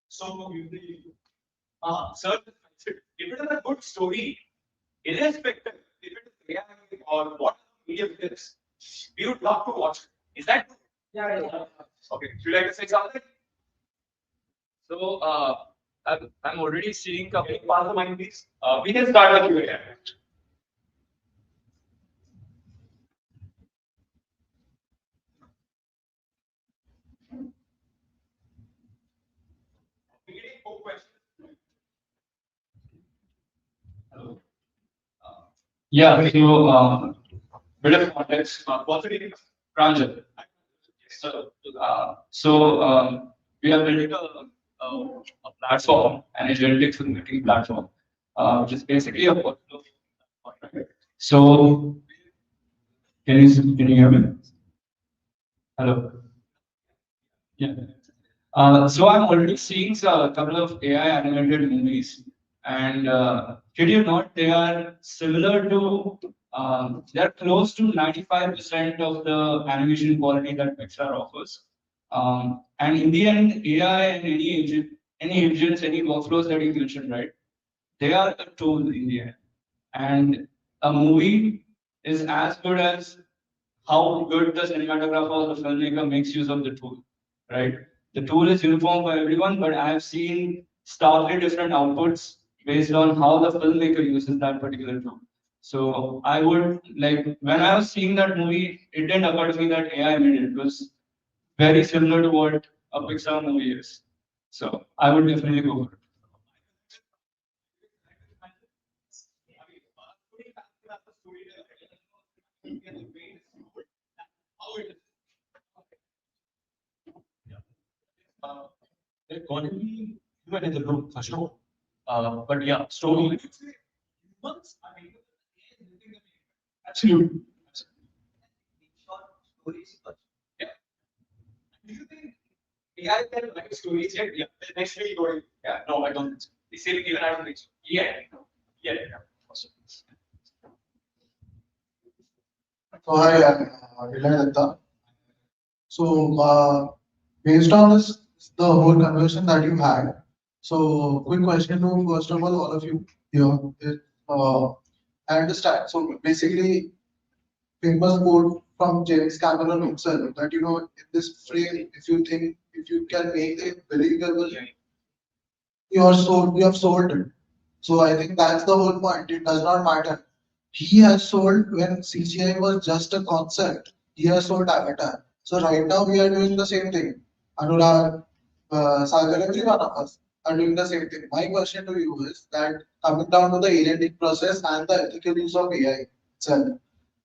C: So, sir, if it is a good story, irrespective if it is AI or what medium it is, we would love to watch it. Is that true? Yeah. Okay. Should I say something?
E: So I'm already seeing a
C: Can you pass the mic, please? We can start the Q&A.
G: Yeah, so bit of context. What's the name? Pranjal. So we have built a platform, an agentic filmmaking platform, which is basically a workflow. So can you hear me? Hello. Yeah. So I'm already seeing a couple of AI animated movies, and kid you not, they are similar to, they're close to 95% of the animation quality that Pixar offers. And in the end, AI and any agents, any workflows that you mentioned, right? They are a tool in the end, and a movie is as good as how good the cinematographer or the filmmaker makes use of the tool, right? The tool is uniform for everyone, but I have seen starkly different outputs based on how the filmmaker uses that particular tool. So I would like when I was seeing that movie, it didn't occur to me that AI made it. It was very similar to what a Pixar movie is. So I would definitely go for it.
F: They're going to be even in the group for sure. But yeah, story. Absolutely. Yeah. Do you think AI can write stories yet? Yeah. Next week going. Yeah. No, I don't think so. The same even I don't think so. Yeah. Yeah. Also.
A: So hi, I'm Ilay Datta. So based on this, the whole conversation that you had. So quick question to first of all of you here. Uh, I understand. So basically, famous quote from James Cameron himself that in this frame, if you can make it believable, you have sold it. So I think that's the whole point. It does not matter. He has sold when CGI was just a concept. He has sold Avatar. So right now we are doing the same thing. Anurag, Sagar, every one of us are doing the same thing. My question to you is that coming down to the agentic process and the ethical use of AI itself.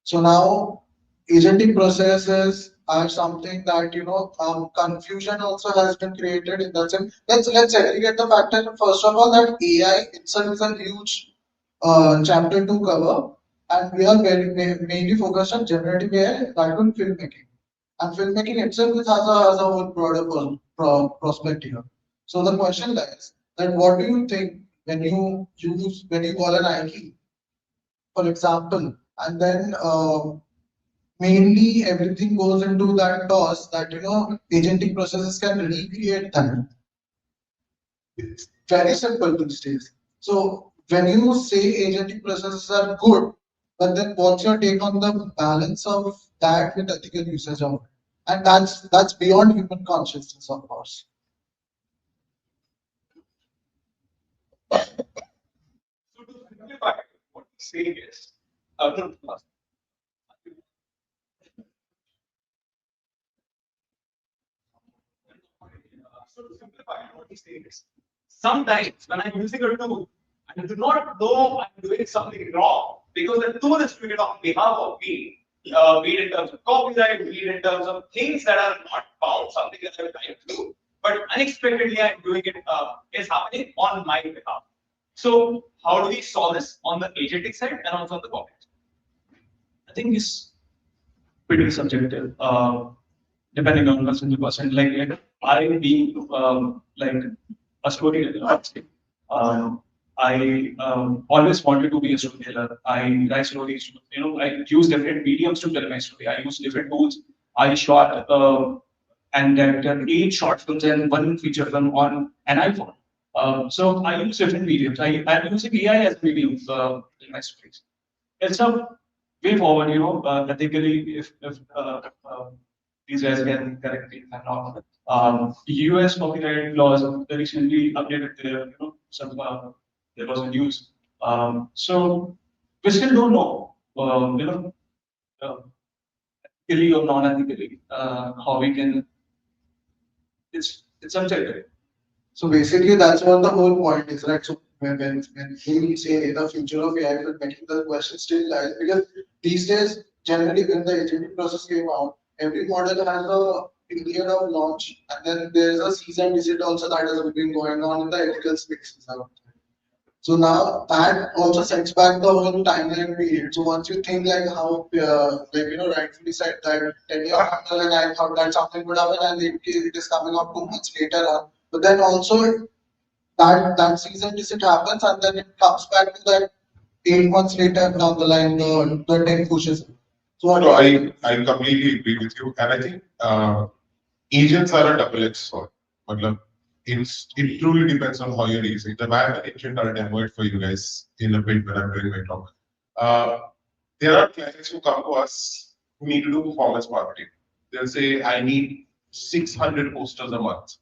A: So now agentic processes are something that confusion also has been created in that sense. Let's segregate the fact that first of all that AI itself is a huge chapter to cover, and we are mainly focused on generative AI, that on filmmaking. And filmmaking itself has a whole broader prospect here. So the question is that what do you think when you call an Nike, for example, and then mainly everything goes into that toss that agentic processes can recreate that. It's very simple these days. So when you say agentic processes are good, but then what's your take on the balance of that with ethical usage of it? And that's beyond human consciousness, of course.
E: So to simplify, what he's saying is, no, so to simplify, what he's saying is, sometimes when I'm using a tool, I do not know I'm doing something wrong because the tool is doing it on behalf of me, be it in terms of copyright, be it in terms of things that are not bound, something that I'm trying to do. But unexpectedly, I'm doing it, is happening on my behalf. So, how do we solve this on the agentic side and also on the copyright? I think it's pretty subjective, depending on person to person. Like I being like a storyteller, I always wanted to be a storyteller. I write stories. I use different mediums to tell my story. I use different tools. I shot and directed 8 short films and 1 feature film on an iPhone. So I use different mediums. I'm using AI as a medium in my stories. It's a way forward, ethically, if these guys can correct me if I'm not. US copyright laws recently updated their, there was a news. So we still don't know, uh, ethically or non-ethically, how we can. It's subjective.
A: So basically, that's what the whole point is, right? So
L: when we say the future of AI, but making the question still lies because these days, generally when the agentic process came out, every model has a period of launch, and then there's a season visit also that has been going on in the ethical spaces. So now that also sets back the whole timeline period. So once you think like how, rightfully said that 10 years after, and I thought that something would happen, and it is coming up 2 months later on. But then also that season visit happens, and then it comes back to that 8 months later down the line, the 10 pushes. So
K: No, I completely agree with you, and I think agents are a double-edged sword. It truly depends on how you're using them. I have an agent or a demo for you guys in a bit when I'm doing my talk. There are clients who come to us who need to do performance marketing. They'll say, I need 600 posters a month.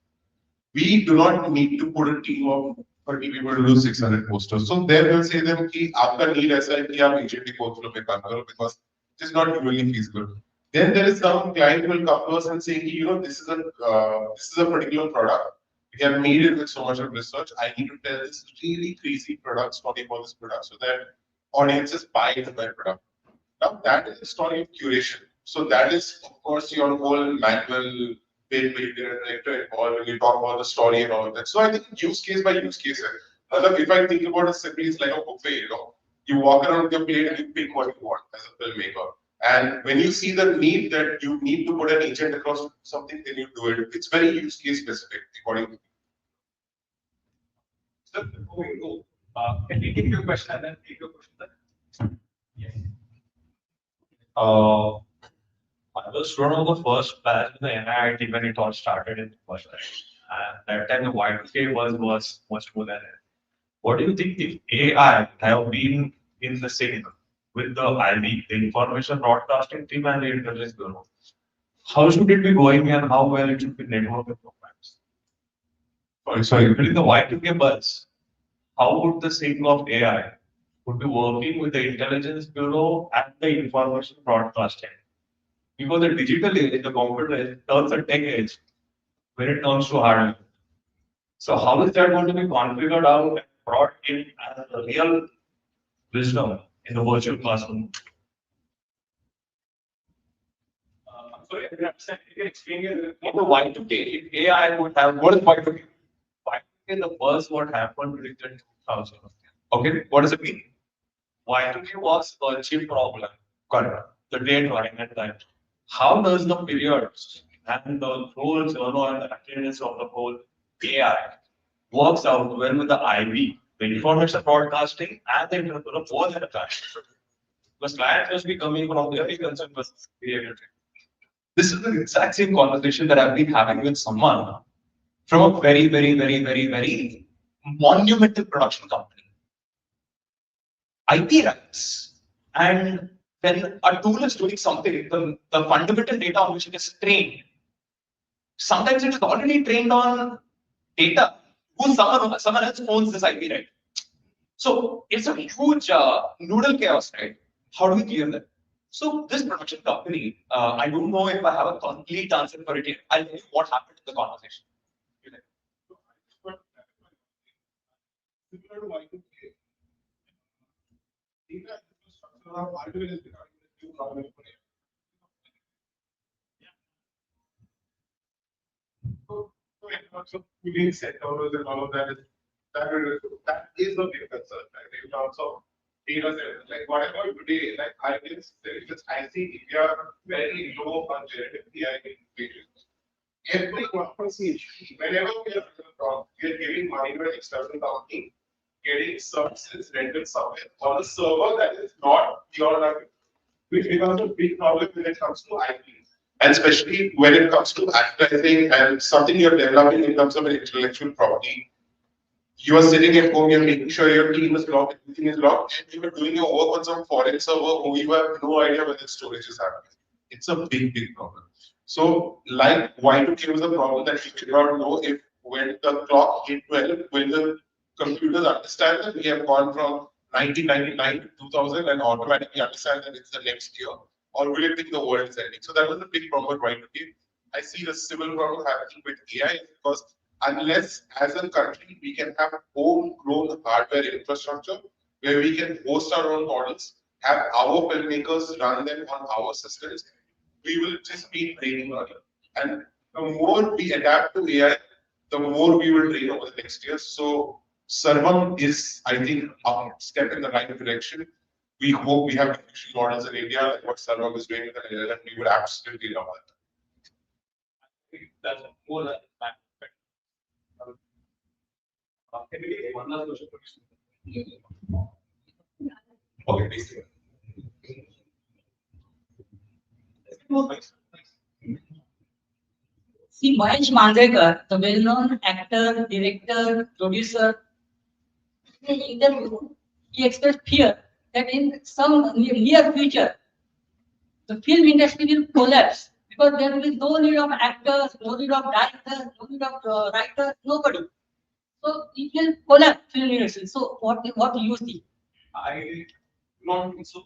K: We do not need to put a team of 30 people to do 600 posters. So there we'll say them कि आपका need ऐसा है कि आप agentic workflow पे काम करो because it is not really feasible. Then there is some client will come to us and say, this is a particular product. We have made it with so much of research. I need to tell this really crazy product story about this product so that audiences buy the product. Now that is a story of curation. So that is, of course, your whole manual bit where you get a director involved when you talk about the story and all of that. So I think use case by use case. If I think about it simply, it's like a buffet, You walk around with your plate and you pick what you want as a filmmaker. And when you see the need that you need to put an agent across something, then you do it. It's very use case specific, according to me.
E: So before we go, can we take your question and then take your question then? Yes.
B: I was one of the first batch in the NIIT when it all started in the first batch. And that time the Y2K was much more than it. What do you think if AI have been in the same with the IB, the information broadcasting team and the intelligence bureau? How should it be going and how well it should be networked with programs? Sorry, during the Y2K buzz, how would the same of AI would be working with the intelligence bureau and the information broadcasting? Because the digital age, the computer age, turns a tech age when it comes to hardware. So how is that going to be configured out and brought in as a real wisdom in the virtual classroom?
E: Sorry, I didn't understand. You can explain it.
B: In the Y2K, if AI would have, what is Y2K? Y2K, the first what happened during the 2000. Okay, what does it mean? Y2K was a chip problem, correct? The date running at that. How does the periods and the whole journal and the attendance of the whole AI works out well with the IB, the information broadcasting, and the interpreter both at a time? Because clients must be coming from very concerned with behavior. This is the exact same conversation that I've been having with someone from a very, very, very, very, very monumental production company. IP rights. And when a tool is doing something, the fundamental data on which it is trained, sometimes it is already trained on data who someone else owns this IP right. So it's a huge noodle chaos, right? How do we clear that? So this production company, I don't know if I have a complete answer for it yet. I'll tell you what happened in the conversation.
K: Similar to Y2K, data infrastructure of hardware is becoming a new problem for AI. So in terms of cooling sectors and all of that is the big concern, right? In terms of data centers, like whatever today, like I see India very low on generative AI integration. Every company, whenever we are giving money to an external company, getting services rented somewhere on a server that is not your, which becomes a big problem when it comes to IP. And especially when it comes to advertising and something you're developing in terms of an intellectual property. You are sitting at home, you're making sure your team is logged, everything is logged, and you are doing your work on some foreign server who you have no idea where the storage is happening. It's a big, big problem. So, like Y2K was a problem that you did not know if when the clock hit 12, will the computers understand that we have gone from 1999 to 2000 and automatically understand that it's the next year, or will it think the world is ending? So that was a big problem with Y2K. I see the similar problem happening with AI because unless as a country we can have homegrown hardware infrastructure where we can host our own models, have our filmmakers run them on our systems, we will just be training on it. And the more we adapt to AI, the more we will train over the next years. So Sarvam is, I think, a step in the right direction. We hope we have diffusion models in India, like what Sarvam is doing with the LLM. We would absolutely love that.
E: That's more than that. Can we take one last question? Okay, please.
D: See, Mahesh Manjrekar, the well-known actor, director, producer, in an interview, he expressed fear that in some near future, the film industry will collapse because there will be no need of actors, no need of directors, no need of writers, nobody. So it will collapse film industry. So what do you see?
E: I do not think so.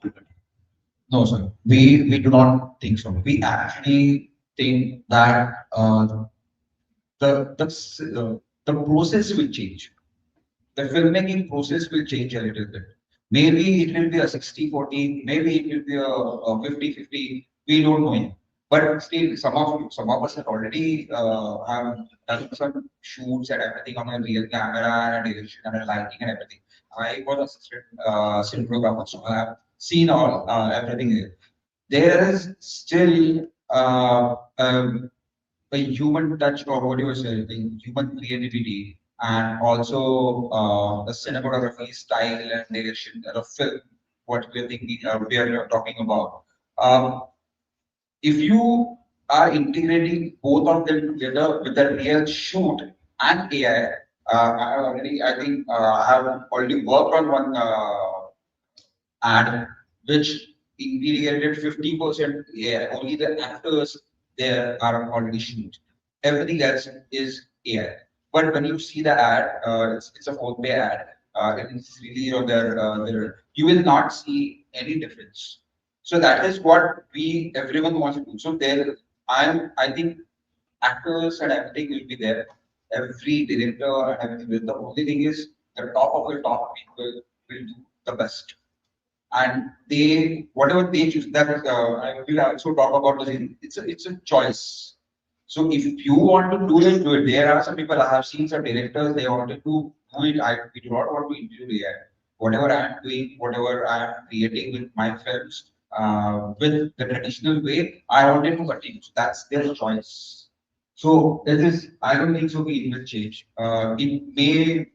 I: No, sir. We do not think so. We actually think that the process will change. The filmmaking process will change a little bit. Maybe it will be a 60-40, maybe it will be a 50-50. We don't know. But still, some of us have already have done some shoots and everything on a real camera and direction and lighting and everything. I was assistant cinematographer, so I have seen all everything here. There is still a human touch, or what you were saying, human creativity, and also the cinematography style and direction of film, what we're thinking, we are talking about. If you are integrating both of them together with a real shoot and AI, I think, I have already worked on one ad which integrated 50% AI. Only the actors there are already shoot. Everything else is AI. But when you see the ad, it's a 4-pay ad. It's really on their, you will not see any difference. So that is what everyone wants to do. So there, I think actors and everything will be there. Every director and everything. The only thing is the top of the top people will do the best. And they, whatever they choose, that I will also talk about this. It's a choice. So if you want to do it, do it. There are some people, I have seen some directors, they wanted to do it. We do not want to introduce AI. Whatever I'm doing, whatever I'm creating with my films, with the traditional way, I wanted to continue. So that's their choice. So it is, I don't think so it will change. It may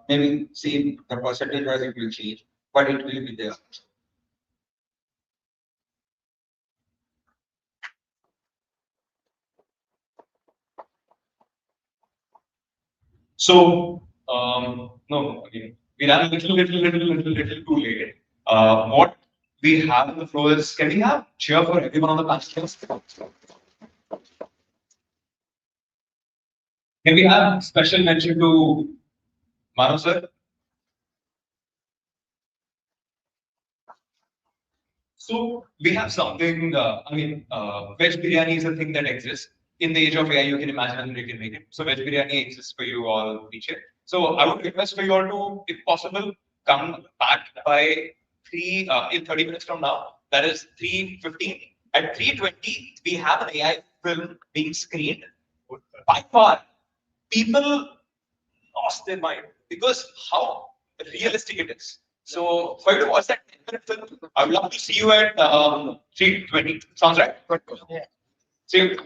I: maybe same the percentage wise it will change, but it will be there.
E: So, no, again, we ran a little too late. What we have on the floor is, can we have cheer for everyone on the panel? Can we have special mention to Mano sir? So we have something, veg biryani is a thing that exists. In the age of AI, you can imagine and you can make it. So veg biryani exists for you all, Niche. So I would request for you all to, if possible, come back by in 30 minutes from now. That is 3:15. At 3:20, we have an AI film being screened. By far, people lost their mind because how realistic it is. So for you to watch that 10-minute film, I would love to see you at 3:20. Sounds right? See you.